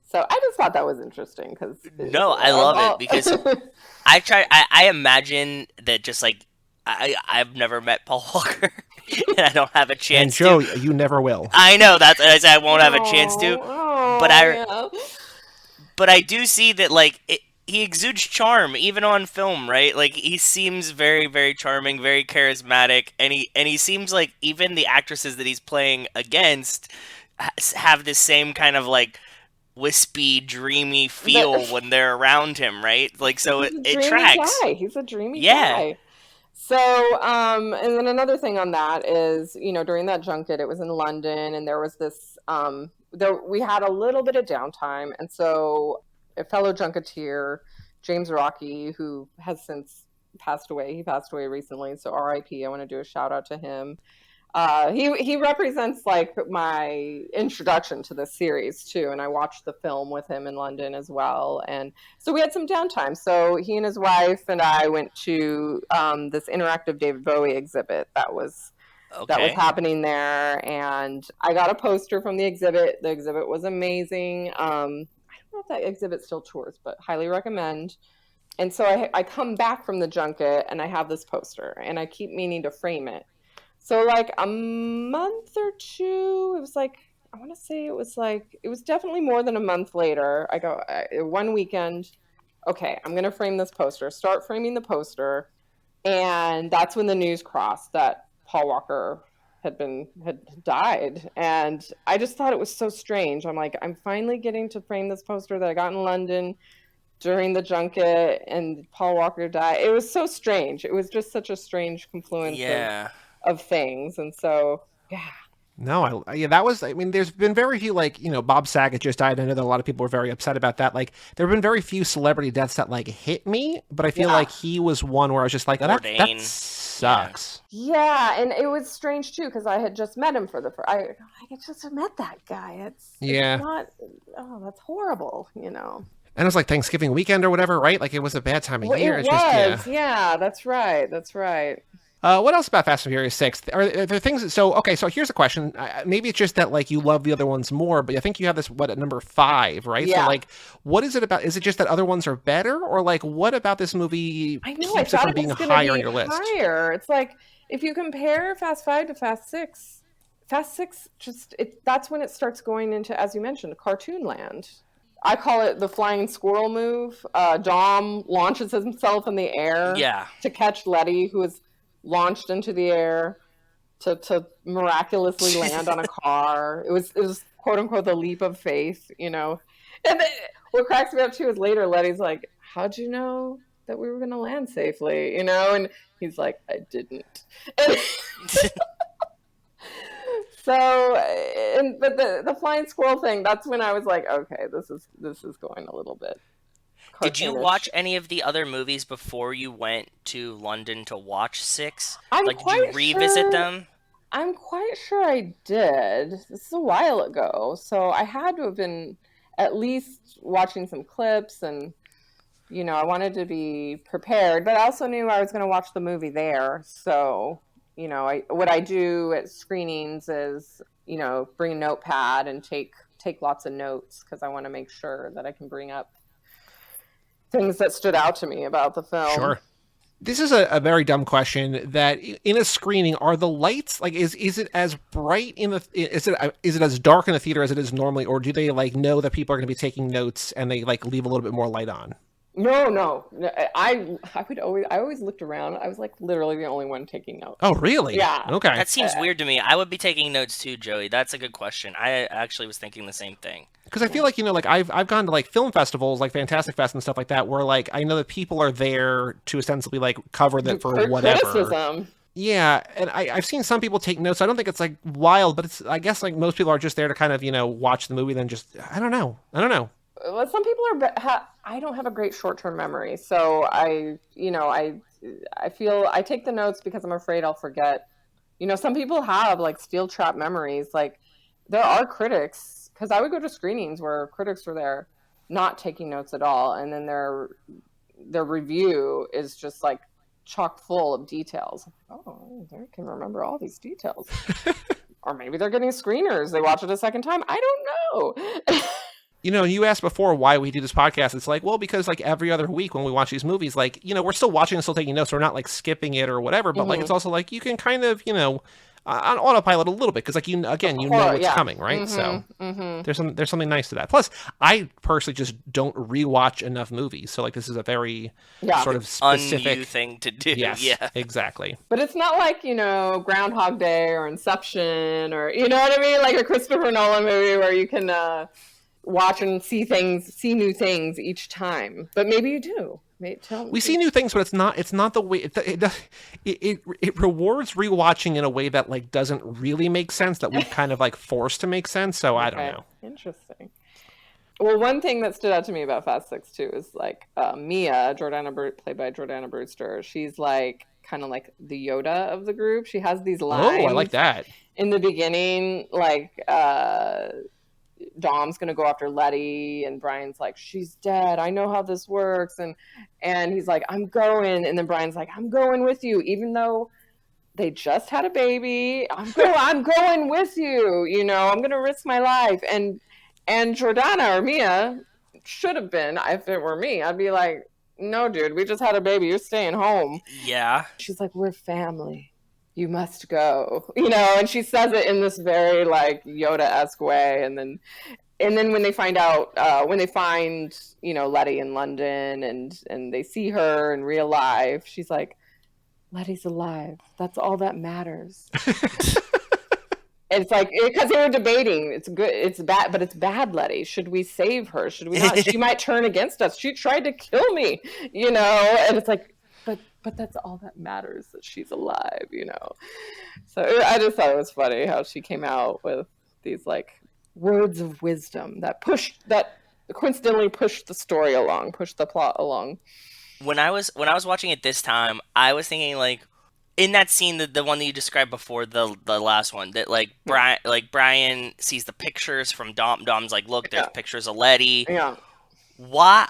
So I just thought that was interesting because I love it because I imagine that just like I've never met Paul Walker and I don't have a chance and Joe, to. you never will. I know that's I said I won't have a chance to, yeah. but I do see that like he exudes charm even on film, right? Like he seems very, very charming, very charismatic, and he seems like even the actresses that he's playing against have this same kind of like wispy, dreamy feel when they're around him, right? Like so it tracks. He's a dreamy guy. So, and then another thing on that is, during that junket, it was in London, and there was this, we had a little bit of downtime, and so a fellow junketeer, James Rocky, who has since passed away, he passed away recently, so R.I.P., I want to do a shout out to him. He represents like my introduction to this series too, and I watched the film with him in London as well, and so we had some downtime. So he and his wife and I went to this interactive David Bowie exhibit that was happening there, and I got a poster from the exhibit. The exhibit was amazing. I don't know if that exhibit still tours, but highly recommend. And so I come back from the junket and I have this poster, and I keep meaning to frame it. So like a month or two, it was like, I want to say it was definitely more than a month later. I go, one weekend, okay, I'm going to frame this poster, start framing the poster. And that's when the news crossed that Paul Walker had died. And I just thought it was so strange. I'm like, I'm finally getting to frame this poster that I got in London during the junket, and Paul Walker died. It was so strange. It was just such a strange confluence of things. And so No, yeah, that was, I mean, there's been very few, like, Bob Saget just died. I know that a lot of people were very upset about that. Like, there have been very few celebrity deaths that, like, hit me, but I feel like he was one where I was just like, oh, that sucks. Yeah, and it was strange, too, because I had just met him for the first, I just met that guy. It's not, that's horrible, And it was like Thanksgiving weekend or whatever, right? Like, it was a bad time of year. It was, yeah, that's right. What else about Fast and Furious 6? Are there things... So here's a question. Maybe it's just that, like, you love the other ones more, but I think you have this, at number 5, right? Yeah. So, like, what is it about? Is it just that other ones are better? Or, like, what about this movie keeps it from being higher on your list? Higher. It's like, if you compare Fast 5 to Fast 6, Fast 6, that's when it starts going into, as you mentioned, cartoon land. I call it the flying squirrel move. Dom launches himself in the air to catch Letty, who is launched into the air to miraculously land on a car. It was quote unquote the leap of faith, And then, what cracks me up too is later Letty's like, "How'd you know that we were going to land safely?" And he's like, "I didn't." But the flying squirrel thing, that's when I was like, okay, this is going a little bit. Did you watch any of the other movies before you went to London to watch 6? Did you revisit them? I'm quite sure I did. This is a while ago, so I had to have been at least watching some clips, and I wanted to be prepared, but I also knew I was going to watch the movie there. So, what I do at screenings is, bring a notepad and take lots of notes, because I want to make sure that I can bring up things that stood out to me about the film. Sure. This is a very dumb question. That in a screening, are the lights, like, is it as bright is it as dark in the theater as it is normally, or do they, like, know that people are going to be taking notes and they, like, leave a little bit more light on? No. I always looked around. I was, like, literally the only one taking notes. Oh, really? Yeah. Okay. That seems weird to me. I would be taking notes too, Joey. That's a good question. I actually was thinking the same thing. Because I feel like, like, I've gone to, like, film festivals, like Fantastic Fest and stuff like that, where, like, I know that people are there to ostensibly, like, cover that for whatever. Criticism. Yeah, and I've seen some people take notes. I don't think it's, like, wild, but I guess, like, most people are just there to kind of, watch the movie, then just, I don't know. Well, some people I don't have a great short-term memory, so I feel I take the notes because I'm afraid I'll forget. Some people have, like, steel trap memories. Like, there are critics, because I would go to screenings where critics were there not taking notes at all, and then their review is just, like, chock full of details. Oh, they can remember all these details. Or maybe they're getting screeners. They watch it a second time. I don't know. You asked before why we do this podcast. It's like, well, because, like, every other week when we watch these movies, like, we're still watching and still taking notes. So we're not, like, skipping it or whatever. But, like, it's also, like, you can kind of, on autopilot a little bit. Because, like, you know what's coming, right? So there's something nice to that. Plus, I personally just don't rewatch enough movies. So, like, this is a very sort of specific thing to do. Yes, yeah, exactly. But it's not like, Groundhog Day or Inception or, you know what I mean? Like a Christopher Nolan movie where you can... watch and see new things each time, but maybe you do. We see new things, but it's not the way it rewards rewatching in a way that, like, doesn't really make sense, that we've kind of, like, forced to make sense. So I don't know. Interesting. Well, one thing that stood out to me about Fast 6 too is, like, Mia, played by Jordana Brewster. She's, like, kind of like the Yoda of the group. She has these lines. Oh, I like that. In the beginning, like, Dom's gonna go after Letty, and Brian's like, "She's dead. I know how this works," and he's like, "I'm going," and then Brian's like, "I'm going with you," even though they just had a baby. I'm going with you. I'm gonna risk my life. And Jordana or Mia should have been. If it were me, I'd be like, "No, dude, we just had a baby. You're staying home." Yeah. She's like, "We're family. You must go," and she says it in this very, like, Yoda-esque way. And then when they find Letty in London and they see her in real life, she's like, "Letty's alive. That's all that matters." It's like, because they were debating, it's good, it's bad, but it's bad, Letty. Should we save her? Should we not? She might turn against us. She tried to kill me, and it's like, but that's all that matters, that she's alive, you know. So I just thought it was funny how she came out with these like words of wisdom that coincidentally pushed the story along, pushed the plot along. When I was watching it this time, I was thinking like in that scene, the one that you described before, the last one, that like Brian sees the pictures from Dom. Dom's like, look, there's pictures of Letty. Yeah. Why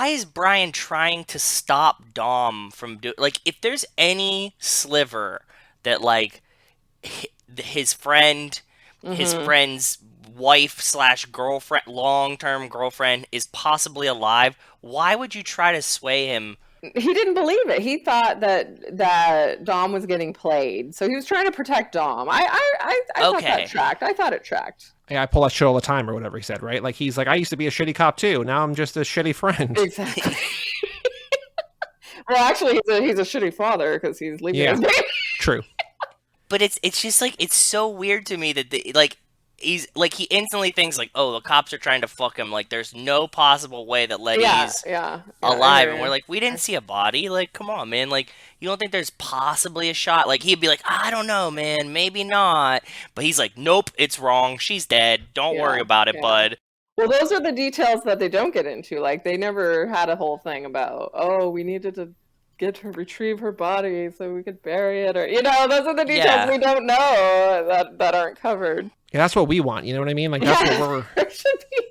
is Brian trying to stop Dom from doing, like, if there's any sliver that like his friend's wife / girlfriend, long-term girlfriend, is possibly alive, why would you try to sway him? He didn't believe it. He thought that Dom was getting played, so he was trying to protect Dom. I thought that tracked. I thought it tracked. Yeah, I pull that shit all the time, or whatever he said, right? Like, he's like, I used to be a shitty cop too. Now I'm just a shitty friend. Exactly. Well, actually, he's a shitty father because he's leaving his baby. True. But it's just like, it's so weird to me that he's like, he instantly thinks like, oh, the cops are trying to fuck him. Like, there's no possible way that Letty's alive. And we're like, we didn't see a body. Like, come on, man. Like, you don't think there's possibly a shot? Like, he'd be like, I don't know, man. Maybe not. But he's like, nope, it's wrong. She's dead. Don't worry about it, bud. Well, those are the details that they don't get into. Like, they never had a whole thing about, oh, we needed to retrieve her body so we could bury it, or, you know, those are the details we don't know that aren't covered. Yeah, that's what we want. You know what I mean? Like, that's what we're. It should be.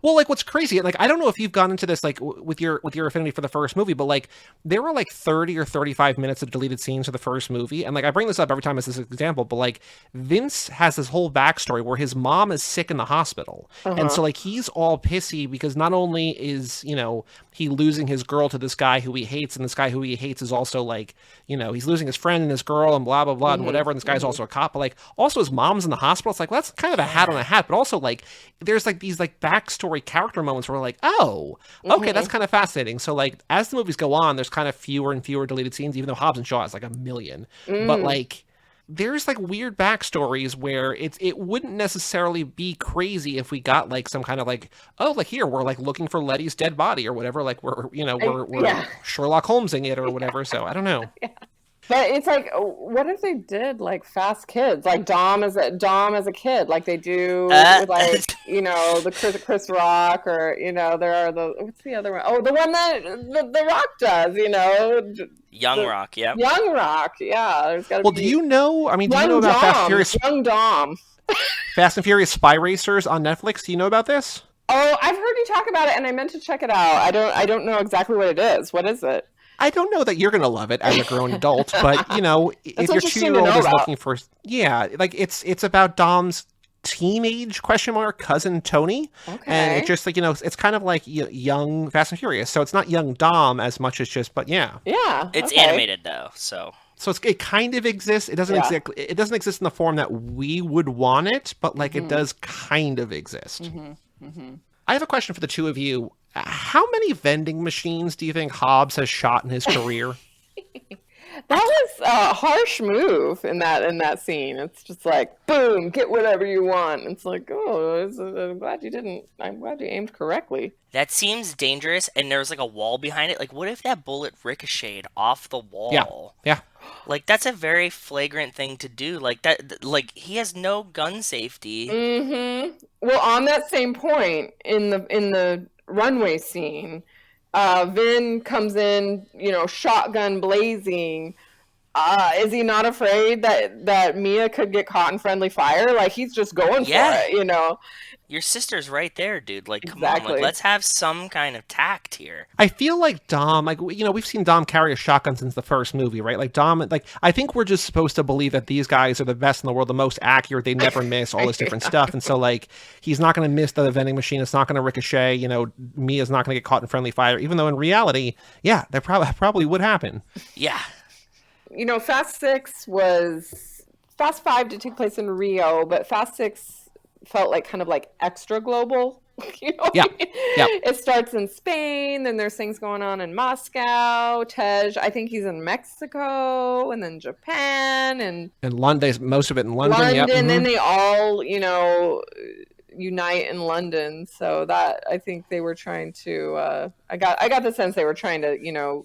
Well, like, what's crazy, like, I don't know if you've gone into this, like, with your affinity for the first movie, but, like, there were, like, 30 or 35 minutes of deleted scenes for the first movie, and, like, I bring this up every time as this example, but, like, Vince has this whole backstory where his mom is sick in the hospital, and so, like, he's all pissy because not only is, you know, he losing his girl to this guy who he hates, and this guy who he hates is also, like, you know, he's losing his friend and his girl and blah, blah, blah, and whatever, and this guy's also a cop, but, like, also his mom's in the hospital. It's like, well, that's kind of a hat on a hat, but also, like, there's, like, these, like, backstory character moments where we're like, oh, okay, that's kind of fascinating. So, like, as the movies go on, there's kind of fewer and fewer deleted scenes, even though Hobbs and Shaw has, like, a million. But, like, there's, like, weird backstories where it wouldn't necessarily be crazy if we got, like, some kind of, like, oh, like, here, we're, like, looking for Letty's dead body or whatever. Like, we're Sherlock Holmesing it or whatever. So, I don't know. But it's like, what if they did like Fast Kids, like Dom as a kid, like they do with, like, you know, the Chris Rock, or, you know, there are what's the other one? Oh, the one that the Rock does, you know, Young Rock, yeah. There's got to be. Well, do you know? I mean, do you know about Fast and Furious? Young Dom. Fast and Furious Spy Racers on Netflix. Do you know about this? Oh, I've heard you talk about it, and I meant to check it out. I don't know exactly what it is. What is it? I don't know that you're going to love it as a grown adult, but, you know, if your 2-year-old is looking for, like, it's about Dom's teenage ? Cousin Tony, and it's just like, you know, it's kind of like young Fast and Furious, so it's not young Dom as much as just, but it's animated though, so it kind of exists. It doesn't exist in the form that we would want it, but, like, it does kind of exist. I have a question for the two of you. How many vending machines do you think Hobbs has shot in his career? That was a harsh move in that scene. It's just like, boom, get whatever you want. It's like, I'm glad you aimed correctly. That seems dangerous, and there was like a wall behind it. Like, what if that bullet ricocheted off the wall? Yeah. Like, that's a very flagrant thing to do. Like, that, like, he has no gun safety. Well, on that same point, in the runway scene, Vin comes in, you know, shotgun blazing. Is he not afraid that Mia could get caught in friendly fire? Like, he's just going for it, you know? Your sister's right there, dude. Like, come on, like, let's have some kind of tact here. I feel like Dom, like, you know, we've seen Dom carry a shotgun since the first movie, right? Like, Dom, like, I think we're just supposed to believe that these guys are the best in the world, the most accurate, they never miss, all this different stuff. And so, like, he's not going to miss the vending machine. It's not going to ricochet. You know, Mia's not going to get caught in friendly fire, even though in reality, that probably would happen. Yeah. You know, Fast 5 did take place in Rio, but Fast 6 felt like kind of like extra global. You know? Yeah. It starts in Spain, then there's things going on in Moscow. Tej, I think he's in Mexico, and then Japan, and London. Most of it in London. Then they all, you know, unite in London. So that I think they were trying to. I got the sense they were trying to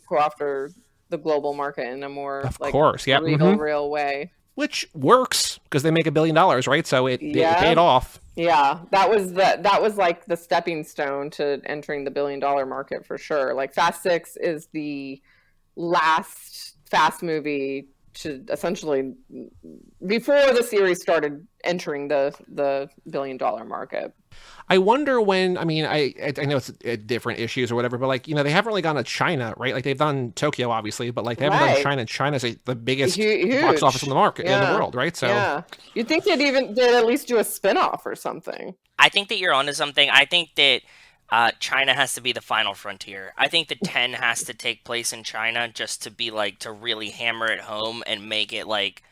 go after the global market in a more Of course, yeah, real way. Which works because they make $1 billion, right? So it paid off. Yeah, that was like the stepping stone to entering the $1 billion market for sure. Like Fast 6 is the last Fast movie to essentially, before the series started entering the $1 billion market. I wonder when, I mean, I know it's different issues or whatever, but like, they haven't really gone to China, right? Like they've done Tokyo, obviously, but like they haven't done China. China's the biggest box office in the market in the world, right? So you'd think they'd at least do a spin-off or something. I think that you're onto something. I think that China has to be the final frontier. I think the 10 has to take place in China just to be like, to really hammer it home and make it like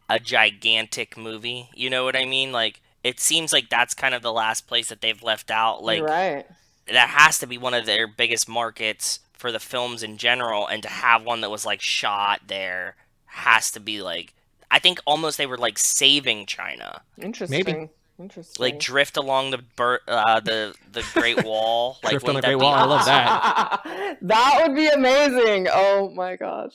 a gigantic movie. You know what I mean? Like, it seems like that's kind of the last place that they've left out. Like, that has to be one of their biggest markets for the films in general, and to have one that was like shot there has to be like, I think almost they were like saving China. Interesting. Maybe. Interesting. Like drift along the Great Wall. Like, drift on the Great Wall. I love that. That would be amazing. Oh my gosh.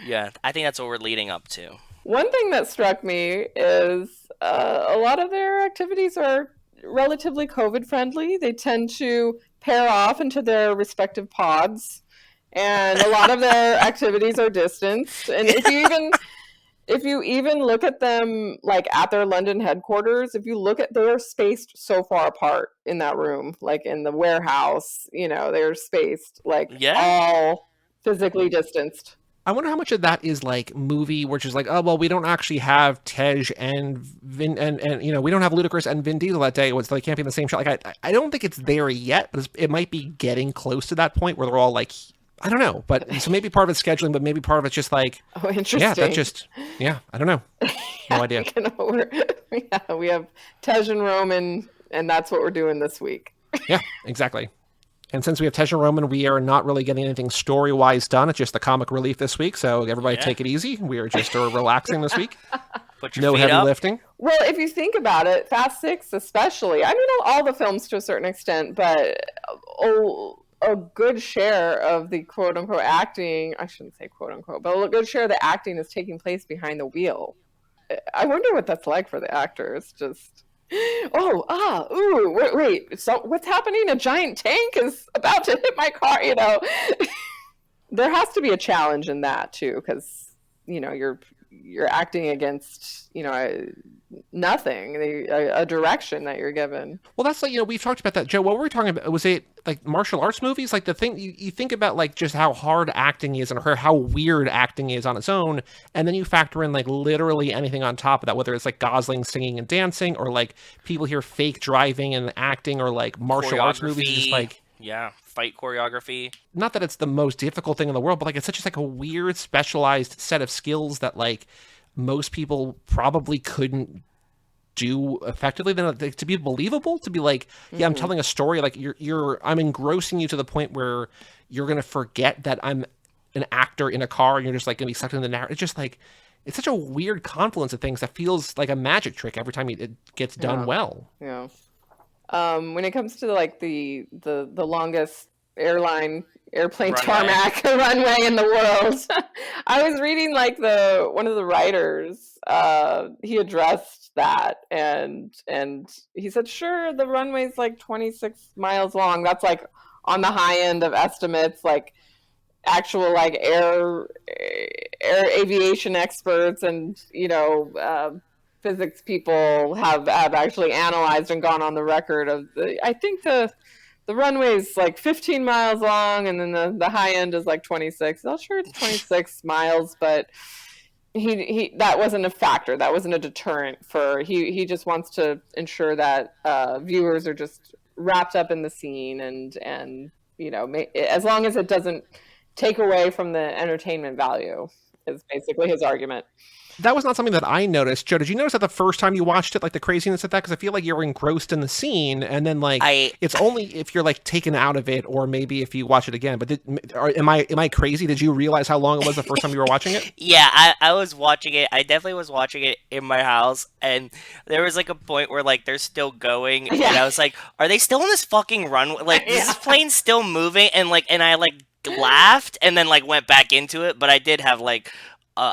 Yeah, I think that's what we're leading up to. One thing that struck me is a lot of their activities are relatively COVID friendly. They tend to pair off into their respective pods, and a lot of their activities are distanced. And if you even look at them like at their London headquarters, they're spaced so far apart in that room, like in the warehouse, they're spaced like all physically distanced. I wonder how much of that is like movie, which is like, oh, well, we don't actually have Tej and Vin and we don't have Ludacris and Vin Diesel that day, so they can't be in the same shot. Like, I don't think it's there yet, but it might be getting close to that point where they're all like, I don't know, but so maybe part of it's scheduling, but maybe part of it's just like, oh, interesting. I don't know. No idea. We have Tej and Roman, and that's what we're doing this week. Yeah, exactly. And since we have Tej and Roman, we are not really getting anything story-wise done. It's just the comic relief this week, so everybody take it easy. We are just relaxing this week. Put your feet heavy up. lifting. Well, if you think about it, Fast 6 especially, I mean, all the films to a certain extent, but a good share of the quote-unquote acting, I shouldn't say quote-unquote, but a good share of the acting is taking place behind the wheel. I wonder what that's like for the actors, just... wait, so what's happening? A giant tank is about to hit my car, There has to be a challenge in that too, because you're acting against nothing, a direction that you're given. Well, that's like, we've talked about that, Joe. What were we talking about? Was it like martial arts movies? Like the thing you think about, like just how hard acting is and how weird acting is on its own, and then you factor in like literally anything on top of that, whether it's like Gosling singing and dancing, or like people here fake driving and acting, or like martial arts movies, just like fight choreography. Not that it's the most difficult thing in the world, but like it's just like a weird specialized set of skills that like most people probably couldn't do effectively. Then to be believable, to be like, I'm telling a story, like I'm engrossing you to the point where you're gonna forget that I'm an actor in a car and you're just like gonna be sucked into the narrative. It's just like, it's such a weird confluence of things that feels like a magic trick every time it gets done well. Yeah. When it comes to like the longest airplane tarmac runway in the world, I was reading like one of the writers, he addressed that, and he said, sure, the runway's like 26 miles long. That's like on the high end of estimates. Like actual like air aviation experts and physics people have actually analyzed and gone on the record of I think the runway is like 15 miles long, and then the high end is like 26. Not sure it's 26 miles, but he that wasn't a factor. That wasn't a deterrent for he just wants to ensure that viewers are just wrapped up in the scene, and as long as it doesn't take away from the entertainment value is basically his argument. that was not something that I noticed. Joe, did you notice that the first time you watched it, like the craziness of that? Because I feel like you're engrossed in the scene, and then like it's only if you're like taken out of it, or maybe if you watch it again. But am I crazy? Did you realize how long it was the first time you were watching it? Yeah, I was watching it. I definitely was watching it in my house, and there was like a point where like they're still going, and I was like, "Are they still on this fucking runway? Like, is this plane still moving?" And I like laughed, and then like went back into it. But I did have like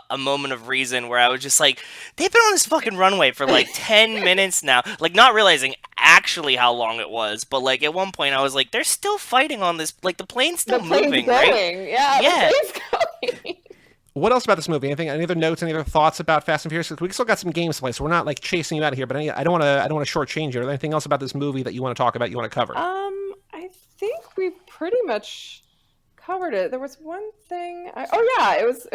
a moment of reason where I was just like, they've been on this fucking runway for like 10 minutes now, like not realizing actually how long it was, but like at one point I was like, they're still fighting on this, like the plane's still moving, going. right? Yeah, yeah. The plane's going. What else about this movie? Anything? Any other notes? Any other thoughts about Fast and Furious? We still got some games to play, so we're not like chasing you out of here. But I don't want to shortchange you. Are there anything else about this movie that you want to talk about? You want to cover? I think we pretty much covered it. There was one thing. It was.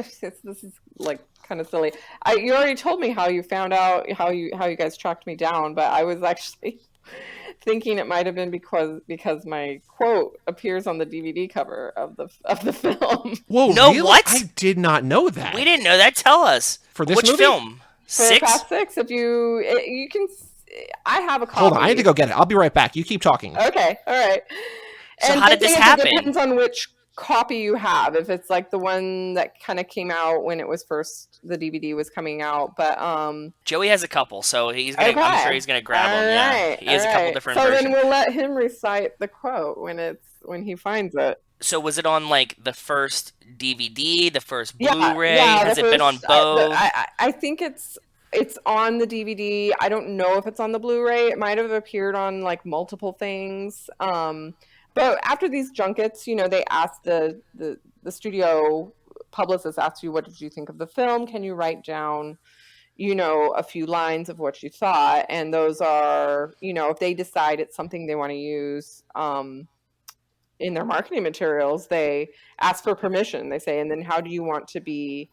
This is like kind of silly. You already told me how you found out how you guys tracked me down, but I was actually thinking it might have been because my quote appears on the DVD cover of the film. Whoa! No, really? what? I did not know that. We didn't know that. Tell us. For this Which movie? film? For 6? Fast 6. If you can, I have a copy. Hold on, I need to go get it. I'll be right back. You keep talking. Okay, all right. So and how did this happen? It depends on which copy you have. If it's like the one that kind of came out when it was first, the DVD was coming out, but Joey has a couple, so he's gonna. Okay. I'm sure he's gonna grab them. Right, yeah, he has a couple different so versions. Then we'll let him recite the quote when he finds it. So was it on like the first DVD, the first Blu-ray? Yeah, has it been on both? I think it's on the DVD. I don't know if it's on the Blu-ray. It might have appeared on like multiple things. But after these junkets, they asked the studio publicist asked you, what did you think of the film? Can you write down, a few lines of what you thought? And those are, if they decide it's something they want to use in their marketing materials, they ask for permission. They say, and then how do you want to be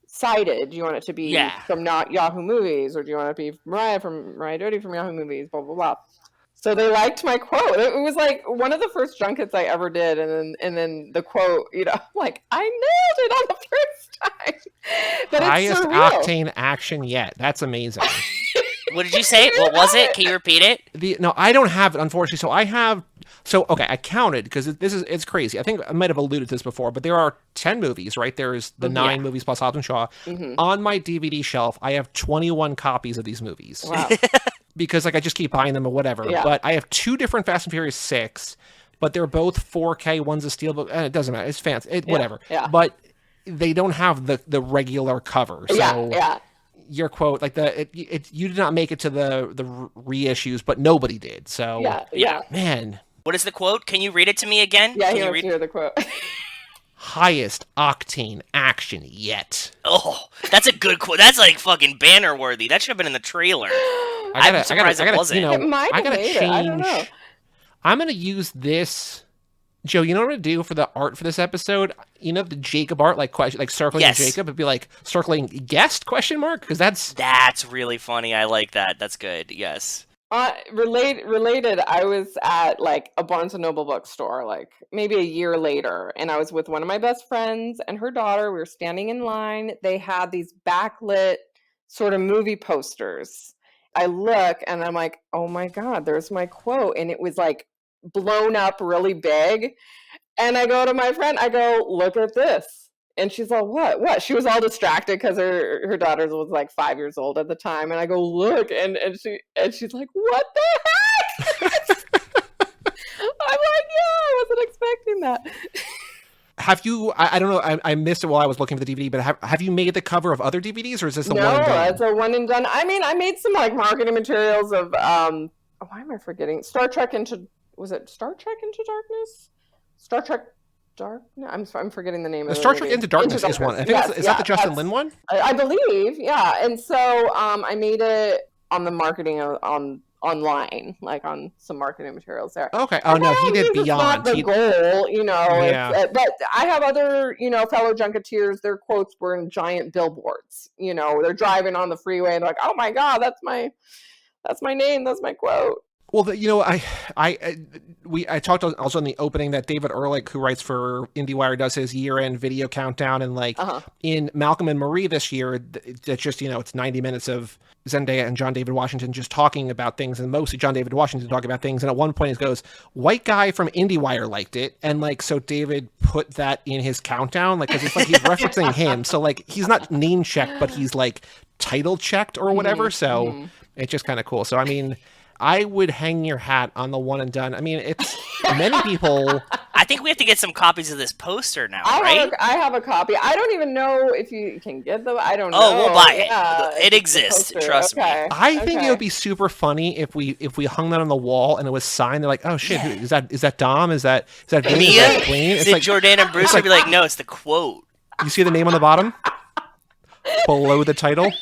cited? Do you want it to be from not Yahoo Movies, or do you want it to be Meriah Doty from Yahoo Movies, blah, blah, blah. So they liked my quote. It was like one of the first junkets I ever did, and then the quote, like I nailed it on the first time. But highest it's surreal. octane action yet. That's amazing. What did you say? What was it? Can you repeat it? No, I don't have it, unfortunately. Okay, I counted because it's crazy. I think I might have alluded to this before, but there are 10 movies, right? There's the 9 movies plus Hobbs and Shaw. Mm-hmm. On my DVD shelf, I have 21 copies of these movies. Wow. Because I just keep buying them or whatever. Yeah. But I have 2 different Fast and Furious 6, but they're both 4K. One's a steelbook. It doesn't matter. It's fancy. Whatever. Yeah. But they don't have the regular cover. So your quote, like you did not make it to the reissues, but nobody did. So man. What is the quote? Can you read it to me again? Yeah, Can you read hear the quote. Highest octane action yet. Oh, that's a good quote. That's like fucking banner worthy. That should have been in the trailer. I'm surprised it wasn't. It might have made it. I don't know. I'm gonna use this, Joe. You know what I'm gonna do for the art for this episode? The Jacob art, like circling Jacob. It'd be like circling guest ? Because that's really funny. I like that. That's good. Yes. Related, I was at like a Barnes & Noble bookstore like maybe a year later, and I was with one of my best friends and her daughter. We were standing in line. They had these backlit sort of movie posters. I look and I'm like, oh my God, there's my quote. And it was like blown up really big. And I go to my friend, I go, look at this. And she's all, what? She was all distracted because her daughter was like 5 years old at the time. And I go, look, and she's like, what the heck? I'm like, yeah, I wasn't expecting that. Have you? I don't know. I missed it while I was looking for the DVD. But have you made the cover of other DVDs, or is this a one and done? No, it's a one and done. I mean, I made some like marketing materials of why am I forgetting? Was it Star Trek Into Darkness? Star Trek Dark? No, I'm forgetting the name of it. Star Trek Into Darkness is one. I think is that the Justin Lin one? I believe, yeah. And so I made it on the marketing online, like on some marketing materials there. Okay. Oh no, he did Beyond. It's not the goal, Yeah. But I have other, fellow junketeers. Their quotes were in giant billboards. They're driving on the freeway and they're like, "Oh my God, that's my name. That's my quote." Well, I talked also in the opening that David Ehrlich, who writes for IndieWire, does his year-end video countdown, and in Malcolm and Marie this year, it's just it's 90 minutes of Zendaya and John David Washington just talking about things, and mostly John David Washington talking about things. And at one point, he goes, "White guy from IndieWire liked it," and so David put that in his countdown, because it's he's referencing him, so he's not name checked, but he's title checked or whatever. So it's just kind of cool. So I mean, I would hang your hat on the one and done. I mean, it's many people. I think we have to get some copies of this poster now, right? I have a copy. I don't even know if you can get them. I don't know. Oh, we'll buy it. It exists. Trust me. I think it would be super funny if we hung that on the wall and it was signed. They're like, oh shit, is that Dom? Is that Vinny? Mia? Is that Queen? Is it Jordan and Bruce? I'd be like, no, it's the quote. You see the name on the bottom below the title.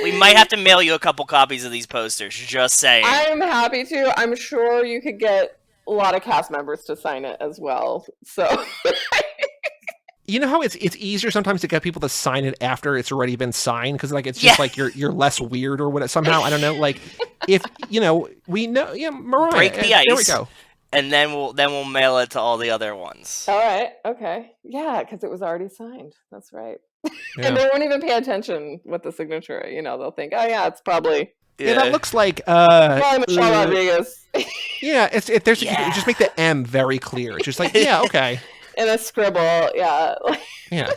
We might have to mail you a couple copies of these posters. Just saying. I'm happy to. I'm sure you could get a lot of cast members to sign it as well. So, you know how it's easier sometimes to get people to sign it after it's already been signed, because it's just you're less weird or what somehow. I don't know. If we know, Meriah, break the ice. There we go. And then we'll mail it to all the other ones. All right. Okay. Yeah, because it was already signed. That's right. Yeah. And they won't even pay attention with the signature. They'll think, oh yeah, it's probably. Yeah, that looks like probably Michelle Rodriguez. Yeah, there's just make the M very clear. It's just okay. In a scribble, yeah. Yeah.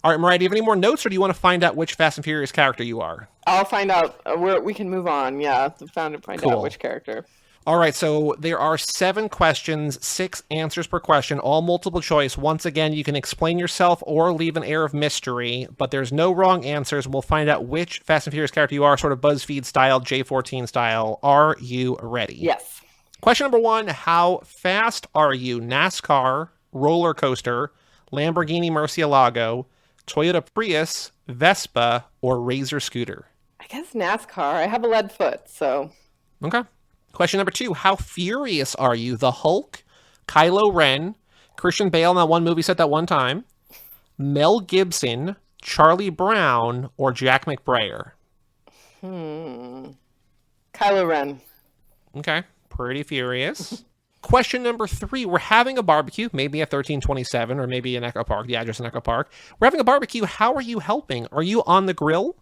All right, Meriah, do you have any more notes, or do you want to find out which Fast and Furious character you are? I'll find out. We can move on. Yeah, to find out which character. All right, so there are 7 questions, 6 answers per question, all multiple choice. Once again, you can explain yourself or leave an air of mystery, but there's no wrong answers. We'll find out which Fast and Furious character you are, sort of BuzzFeed style, J14 style. Are you ready? Yes. Question number 1, how fast are you? NASCAR, roller coaster, Lamborghini Murcielago, Toyota Prius, Vespa, or Razor scooter? I guess NASCAR. I have a lead foot, so. Okay. Question number 2, how furious are you? The Hulk, Kylo Ren, Christian Bale in that one movie set that one time, Mel Gibson, Charlie Brown, or Jack McBrayer? Kylo Ren. Okay, pretty furious. Question number 3, we're having a barbecue, maybe at 1327 or maybe in Echo Park, the address in Echo Park. We're having a barbecue. How are you helping? Are you on the grill?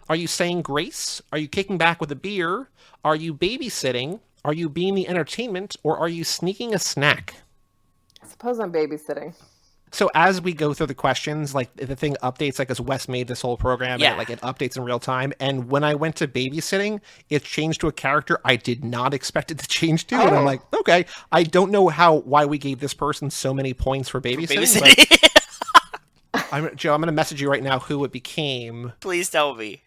Are you saying grace? Are you kicking back with a beer? Are you babysitting? Are you being the entertainment? Or are you sneaking a snack? I suppose I'm babysitting. So as we go through the questions, the thing updates, as Wes made this whole program, yeah. and it updates in real time. And when I went to babysitting, it changed to a character I did not expect it to change to. And I'm like, okay, I don't know why we gave this person so many points for babysitting. Joe, I'm going to message you right now who it became. Please tell me.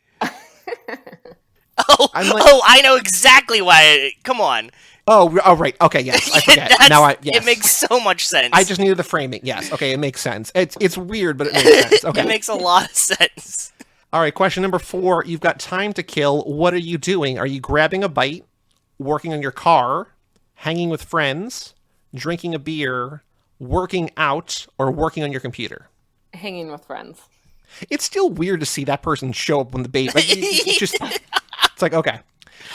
I know exactly why. Come on. Oh, right. Okay, yes. I forget. Yes. It makes so much sense. I just needed the framing. Yes. Okay, it makes sense. It's weird, but it makes sense. Okay. It makes a lot of sense. All right, question number 4. You've got time to kill. What are you doing? Are you grabbing a bite, working on your car, hanging with friends, drinking a beer, working out, or working on your computer? Hanging with friends. It's still weird to see that person show up when the bait. It's like, okay.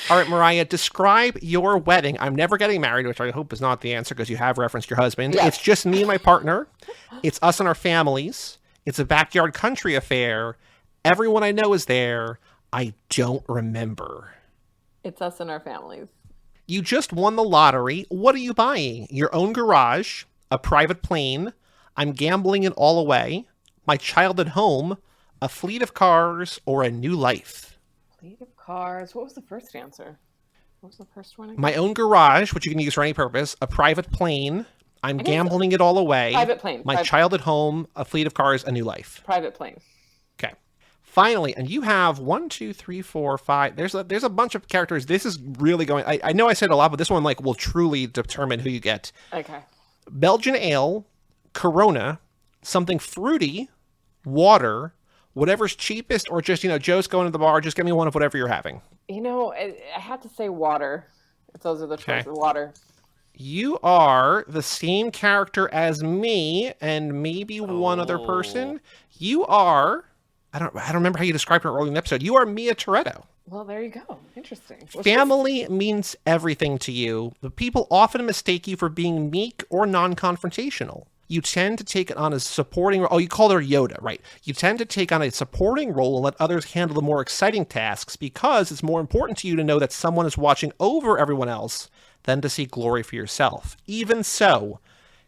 All right, Meriah, describe your wedding. I'm never getting married, which I hope is not the answer because you have referenced your husband. Yes. It's just me and my partner. It's us and our families. It's a backyard country affair. Everyone I know is there. I don't remember. It's us and our families. You just won the lottery. What are you buying? Your own garage, a private plane. I'm gambling it all away. My child at home, a fleet of cars, or a new life. Fleet of cars. What was the first answer? What was the first one again? My own garage, which you can use for any purpose, a private plane. I'm gambling it all away. Private plane. My child at home, a fleet of cars, a new life. Private plane. Okay. Finally, and you have 1, 2, 3, 4, 5. There's a bunch of characters. This is really going. I know I said a lot, but this one will truly determine who you get. Okay. Belgian ale, Corona, something fruity, water, whatever's cheapest, or just, Joe's going to the bar, just give me one of whatever you're having. I have to say water. If those are the choices, water. You are the same character as me and maybe one other person. You are, I don't remember how you described her earlier in the episode. You are Mia Toretto. Well, there you go. Interesting. Family means everything to you, but people often mistake you for being meek or non-confrontational. You tend to take it on a supporting... Oh, you called her Yoda, right. You tend to take on a supporting role and let others handle the more exciting tasks because it's more important to you to know that someone is watching over everyone else than to seek glory for yourself. Even so,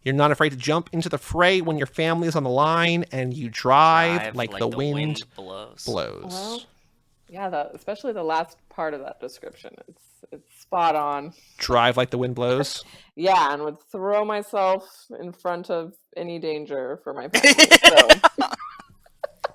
you're not afraid to jump into the fray when your family is on the line, and you drive like the wind blows. Well, yeah, especially the last part of that description. It's spot on. Drive like the wind blows. Yeah, and would throw myself in front of any danger for my family. So.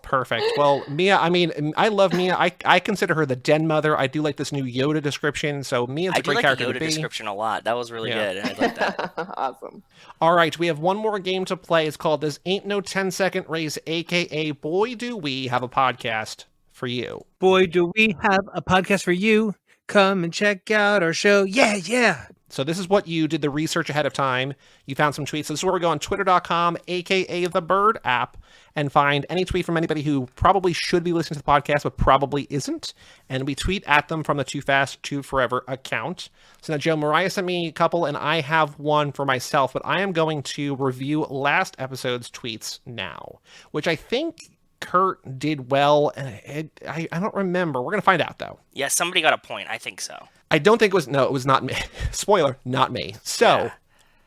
Perfect. Well, Mia, I mean, I love Mia. I consider her the den mother. I do like this new Yoda description. So Mia's a great character to be. I do like the Yoda description a lot. That was really good. I like that. Awesome. All right, we have one more game to play. It's called This Ain't No 10-Second Race, a.k.a. Boy Do We Have a Podcast for You. Boy, do we have a podcast for you. Come and check out our show. Yeah. So this is what you did the research ahead of time. You found some tweets. So this is where we go on twitter.com, a.k.a. the Bird app, and find any tweet from anybody who probably should be listening to the podcast, but probably isn't. And we tweet at them from the Too Fast, Too Forever account. So now, Joe, Meriah sent me a couple, and I have one for myself, but I am going to review last episode's tweets now, which I think Kurt did well. And I don't remember. We're going to find out, though. Yeah, somebody got a point. I think so. I don't think it was not me. Spoiler, not me. So,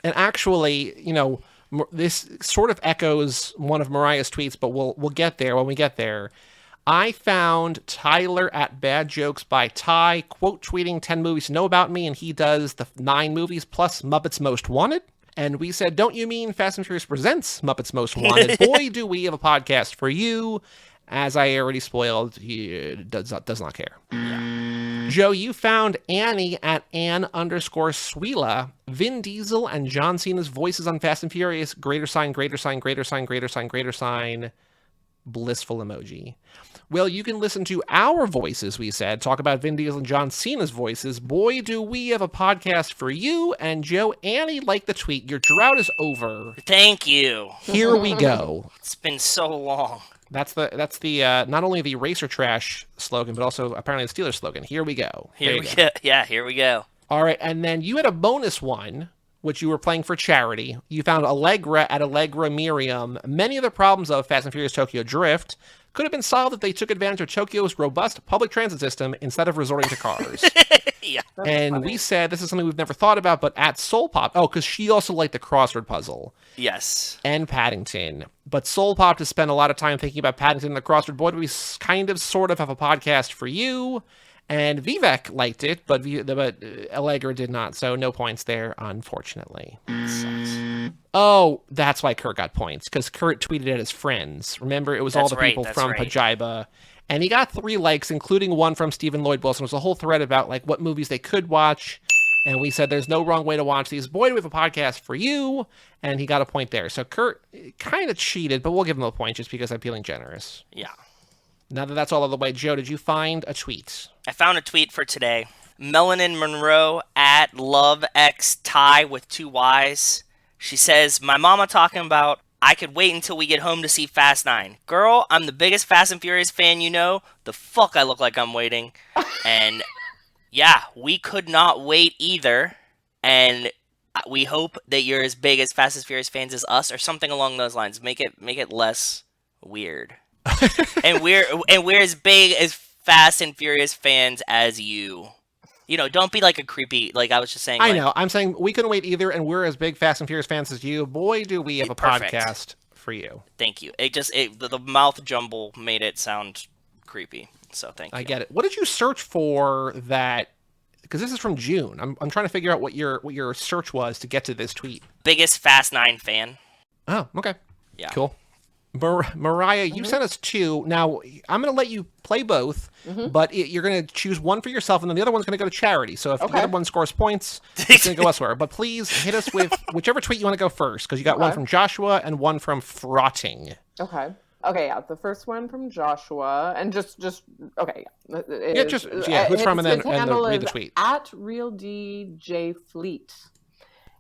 And actually, this sort of echoes one of Mariah's tweets, but we'll get there when we get there. I found Tyler at Bad Jokes by Ty quote tweeting 10 movies to know about me, and he does the 9 movies plus Muppets Most Wanted. And we said, don't you mean Fast and Furious presents Muppets Most Wanted? Boy, do we have a podcast for you. As I already spoiled, he does not care. Yeah. Joe, you found Annie at Ann_Swila, Vin Diesel and John Cena's voices on Fast and Furious, ! Blissful emoji. Well, you can listen to our voices, we said, talk about Vin Diesel and John Cena's voices. Boy, do we have a podcast for you. And Joe, Annie liked the tweet. Your drought is over. Thank you. Here we go. It's been so long. That's the not only the Racer Trash slogan, but also apparently the Steelers slogan. Here we go. Here we go. Yeah, here we go. All right, and then you had a bonus one, which you were playing for charity. You found Allegra at Allegra Miriam. Many of the problems of Fast and Furious Tokyo Drift could have been solved if they took advantage of Tokyo's robust public transit system instead of resorting to cars. Yeah. And funny. We said this is something we've never thought about, but at Soul Pop, because she also liked the crossword puzzle. Yes. And Paddington. But Soul Pop to spend a lot of time thinking about Paddington and the crossword. Boy, do we kind of sort of have a podcast for you. And Vivek liked it, but Allegra did not, so no points there, unfortunately. Oh, that's why Kurt got points, because Kurt tweeted at his friends. Remember, it was all the people from Pajiba. And he got 3 likes, including one from Stephen Lloyd Wilson. It was a whole thread about what movies they could watch. And we said, there's no wrong way to watch these. Boy, do we have a podcast for you. And he got a point there. So Kurt kind of cheated, but we'll give him a point just because I'm feeling generous. Yeah. Now that that's all out of the way, Joe, did you find a tweet? I found a tweet for today. Melanin Monroe at LoveXTy with 2 Ys. She says, my mama talking about I could wait until we get home to see Fast 9. Girl, I'm the biggest Fast and Furious fan you know. The fuck I look like I'm waiting. And yeah, we could not wait either. And we hope that you're as big as Fast and Furious fans as us or something along those lines. Make it less weird. and we're as big as Fast and Furious fans as you. Don't be like a creepy, I was just saying. I know. I'm saying we couldn't wait either, and we're as big Fast and Furious fans as you. Boy, do we have a podcast for you. Thank you. The mouth jumble made it sound creepy, so thank you. I get it. What did you search for that? Because this is from June. I'm trying to figure out what your search was to get to this tweet. Biggest Fast 9 fan. Oh, okay. Yeah. Cool. Mariah, you sent us 2. Now, I'm going to let you play both, but you're going to choose one for yourself, and then the other one's going to go to charity. So if the other one scores points, it's going to go elsewhere. But please hit us with whichever tweet you want to go first, because you got one from Joshua and one from Frotting. Okay, yeah, the first one from Joshua, and just okay. Who's from, and then read the tweet. At Real DJ Fleet,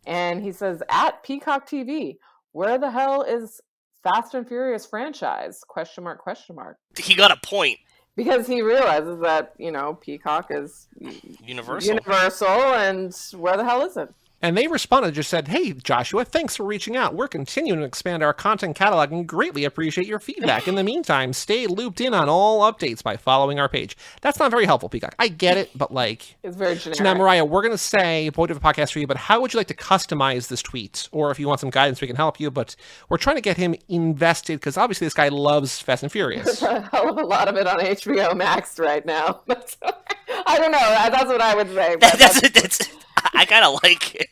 and he says, at Peacock TV, where the hell is Fast and Furious franchise? ? He got a point. Because he realizes that, Peacock is universal, and where the hell is it? And they responded, just said, "Hey, Joshua, thanks for reaching out. We're continuing to expand our content catalog and greatly appreciate your feedback. In the meantime, stay looped in on all updates by following our page." That's not very helpful, Peacock. I get it, but it's very generic. So now, Meriah, we're going to say, boy, do we have a podcast for you, but how would you like to customize this tweet? Or if you want some guidance, we can help you. But we're trying to get him invested because obviously this guy loves Fast and Furious. There's a hell of a lot of it on HBO Max right now. I don't know. That's what I would say. I kind of like it.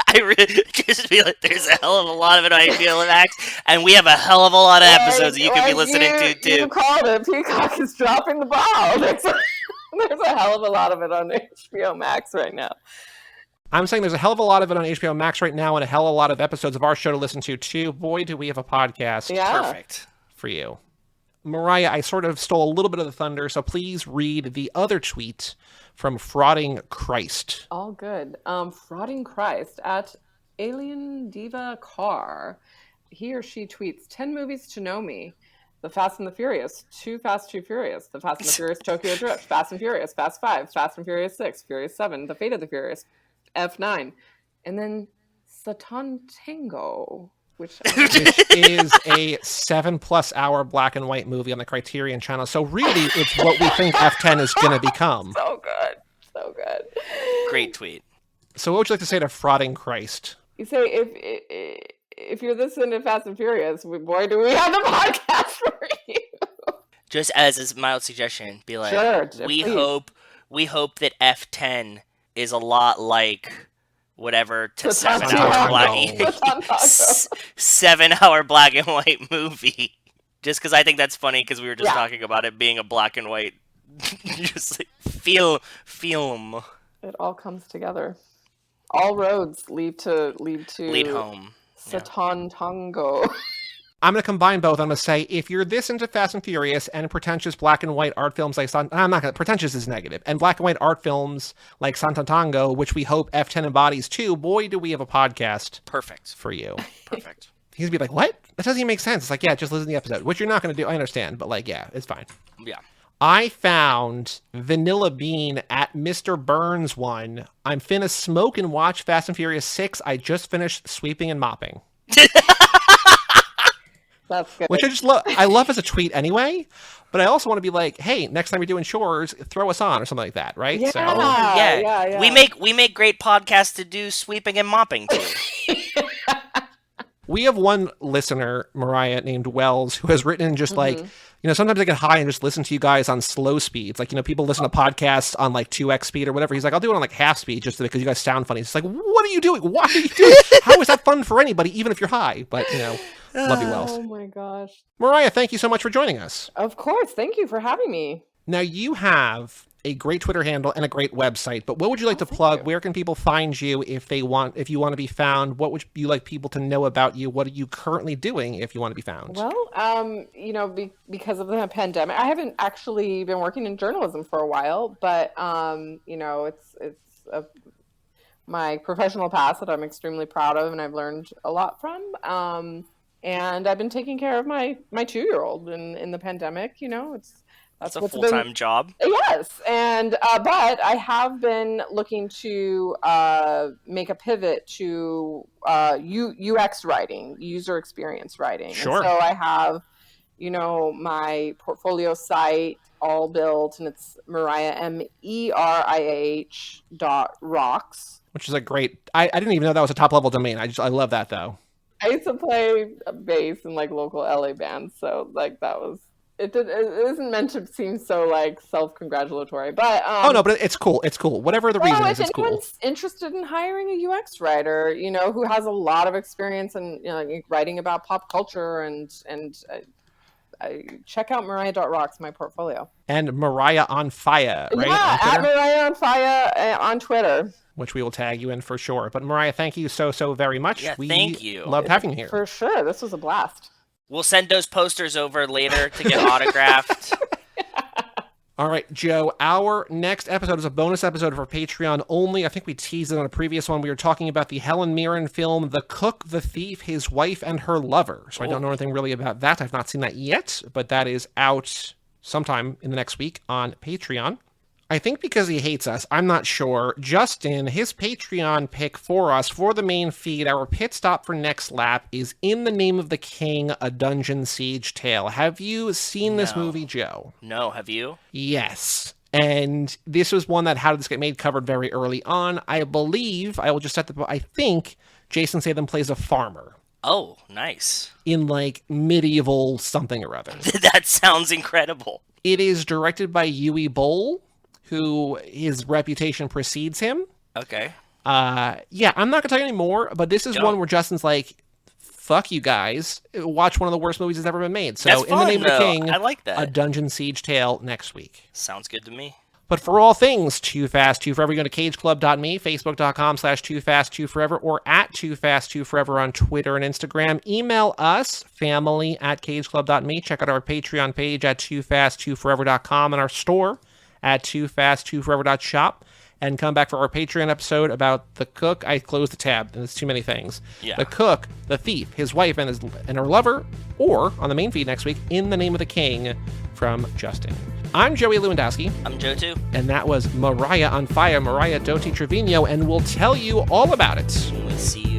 I really just feel like there's a hell of a lot of it on HBO Max, and we have a hell of a lot of episodes that you could be listening to too. You called it. Peacock is dropping the ball. There's a hell of a lot of it on HBO Max right now. I'm saying there's a hell of a lot of it on HBO Max right now, and a hell of a lot of episodes of our show to listen to too. Boy, do we have a podcast. Yeah. Perfect for you. Meriah, I sort of stole a little bit of the thunder, so please read the other tweet from Frauding Christ. All good. Frauding Christ at Alien Diva Car. He or she tweets 10 movies to know me. The Fast and the Furious, Too Fast, Too Furious, The Fast and the Furious Tokyo Drift, Fast and Furious, Fast 5, Fast and Furious 6, Furious 7, The Fate of the Furious, F9, and then Satan Tango. Which is a 7+ hour black and white movie on the Criterion Channel. So really, it's what we think F10 is going to become. So good. Great tweet. So what would you like to say to Frauding Christ? You say, if you're this into Fast and Furious, boy, do we have the podcast for you. Just as a mild suggestion, be like, sure, we hope that F10 is a lot like whatever 7-hour black and white movie. Just because I think that's funny, because we were just talking about it being a black and white just like film. It all comes together. All roads lead home. Satan Tango. I'm going to combine both. I'm going to say, if you're this into Fast and Furious and pretentious black and white art films like I'm not going to, pretentious is negative, and black and white art films like Santa Tango, which we hope F10 embodies too, boy, do we have a podcast. Perfect. For you. Perfect. He's going to be like, what? That doesn't even make sense. It's like, yeah, just listen to the episode, which you're not going to do. I understand, but like, yeah, it's fine. Yeah. I found Vanilla Bean at Mr. Burns one. I'm finna smoke and watch Fast and Furious 6. I just finished sweeping and mopping. That's good. Which I love as a tweet anyway, but I also want to be like, hey, next time you're doing chores, throw us on or something like that, right? Yeah, yeah. We make great podcasts to do sweeping and mopping too. We have one listener, Meriah, named Wells, who has written just like, sometimes I get high and just listen to you guys on slow speeds. Like, people listen to podcasts on like 2x speed or whatever. He's like, I'll do it on like half speed just because you guys sound funny. It's like, what are you doing? Why are you doing it? How is that fun for anybody, even if you're high? But, love you, Wells. Oh my gosh. Meriah, thank you so much for joining us. Of course. Thank you for having me. Now, you have a great Twitter handle and a great website, but what would you like to plug? Where can people find you if you want to be found? What would you like people to know about you? What are you currently doing if you want to be found? Well, because of the pandemic, I haven't actually been working in journalism for a while, but it's my professional past that I'm extremely proud of and I've learned a lot from. And I've been taking care of my 2-year-old in the pandemic. That's a full-time job. Yes, and but I have been looking to make a pivot to UX writing, user experience writing. Sure. And so I have, my portfolio site all built, and it's Meriah Meriah.rocks. Which is a great. I didn't even know that was a top level domain. I love that though. I used to play bass in like local LA bands, so like that was. It isn't meant to seem so like self-congratulatory, but but it's cool. It's cool. Whatever the reason is, it's cool. If anyone's interested in hiring a UX writer, who has a lot of experience in writing about pop culture and check out Meriah.rocks, my portfolio. And Meriah on Fire, right? Yeah, at Meriah on Fire on Twitter. Which we will tag you in for sure. But Meriah, thank you so very much. Yeah, thank you. Loved having you here. For sure. This was a blast. We'll send those posters over later to get autographed. All right, Joe, our next episode is a bonus episode for Patreon only. I think we teased it on a previous one. We were talking about the Helen Mirren film, The Cook, the Thief, His Wife, and Her Lover. So I don't know anything really about that. I've not seen that yet, but that is out sometime in the next week on Patreon. I think because he hates us, I'm not sure. Justin, his Patreon pick for us for the main feed, our pit stop for Next Lap, is In the Name of the King, A Dungeon Siege Tale. Have you seen this movie, Joe? No, have you? Yes. And this was one that How Did This Get Made covered very early on. I believe, I will just set I think Jason Statham plays a farmer. Oh, nice. In like medieval something or other. That sounds incredible. It is directed by Uwe Boll, who his reputation precedes him. Okay. Yeah, I'm not gonna tell you any more, but this is one where Justin's like, fuck you guys, watch one of the worst movies that's ever been made. So that's In fun, the Name of the though. King, I like that. A Dungeon Siege Tale next week. Sounds good to me. But for all things Too Fast, Too Forever, go to cageclub.me, facebook.com/TooFastTooForever, or at TooFastTooForever on Twitter and Instagram. Email us, family@cageclub.me. Check out our Patreon page at TooFastTooForever.com and our store at TooFastTooForever.shop. And come back for our Patreon episode about the cook. I closed the tab, and it's too many things. Yeah. The cook, the thief, his wife, and her lover, or on the main feed next week, In the Name of the King from Justin. I'm Joey Lewandowski. I'm Joe, too. And that was Meriah on Fire, Meriah Doty Treviño, and we'll tell you all about it. We'll see you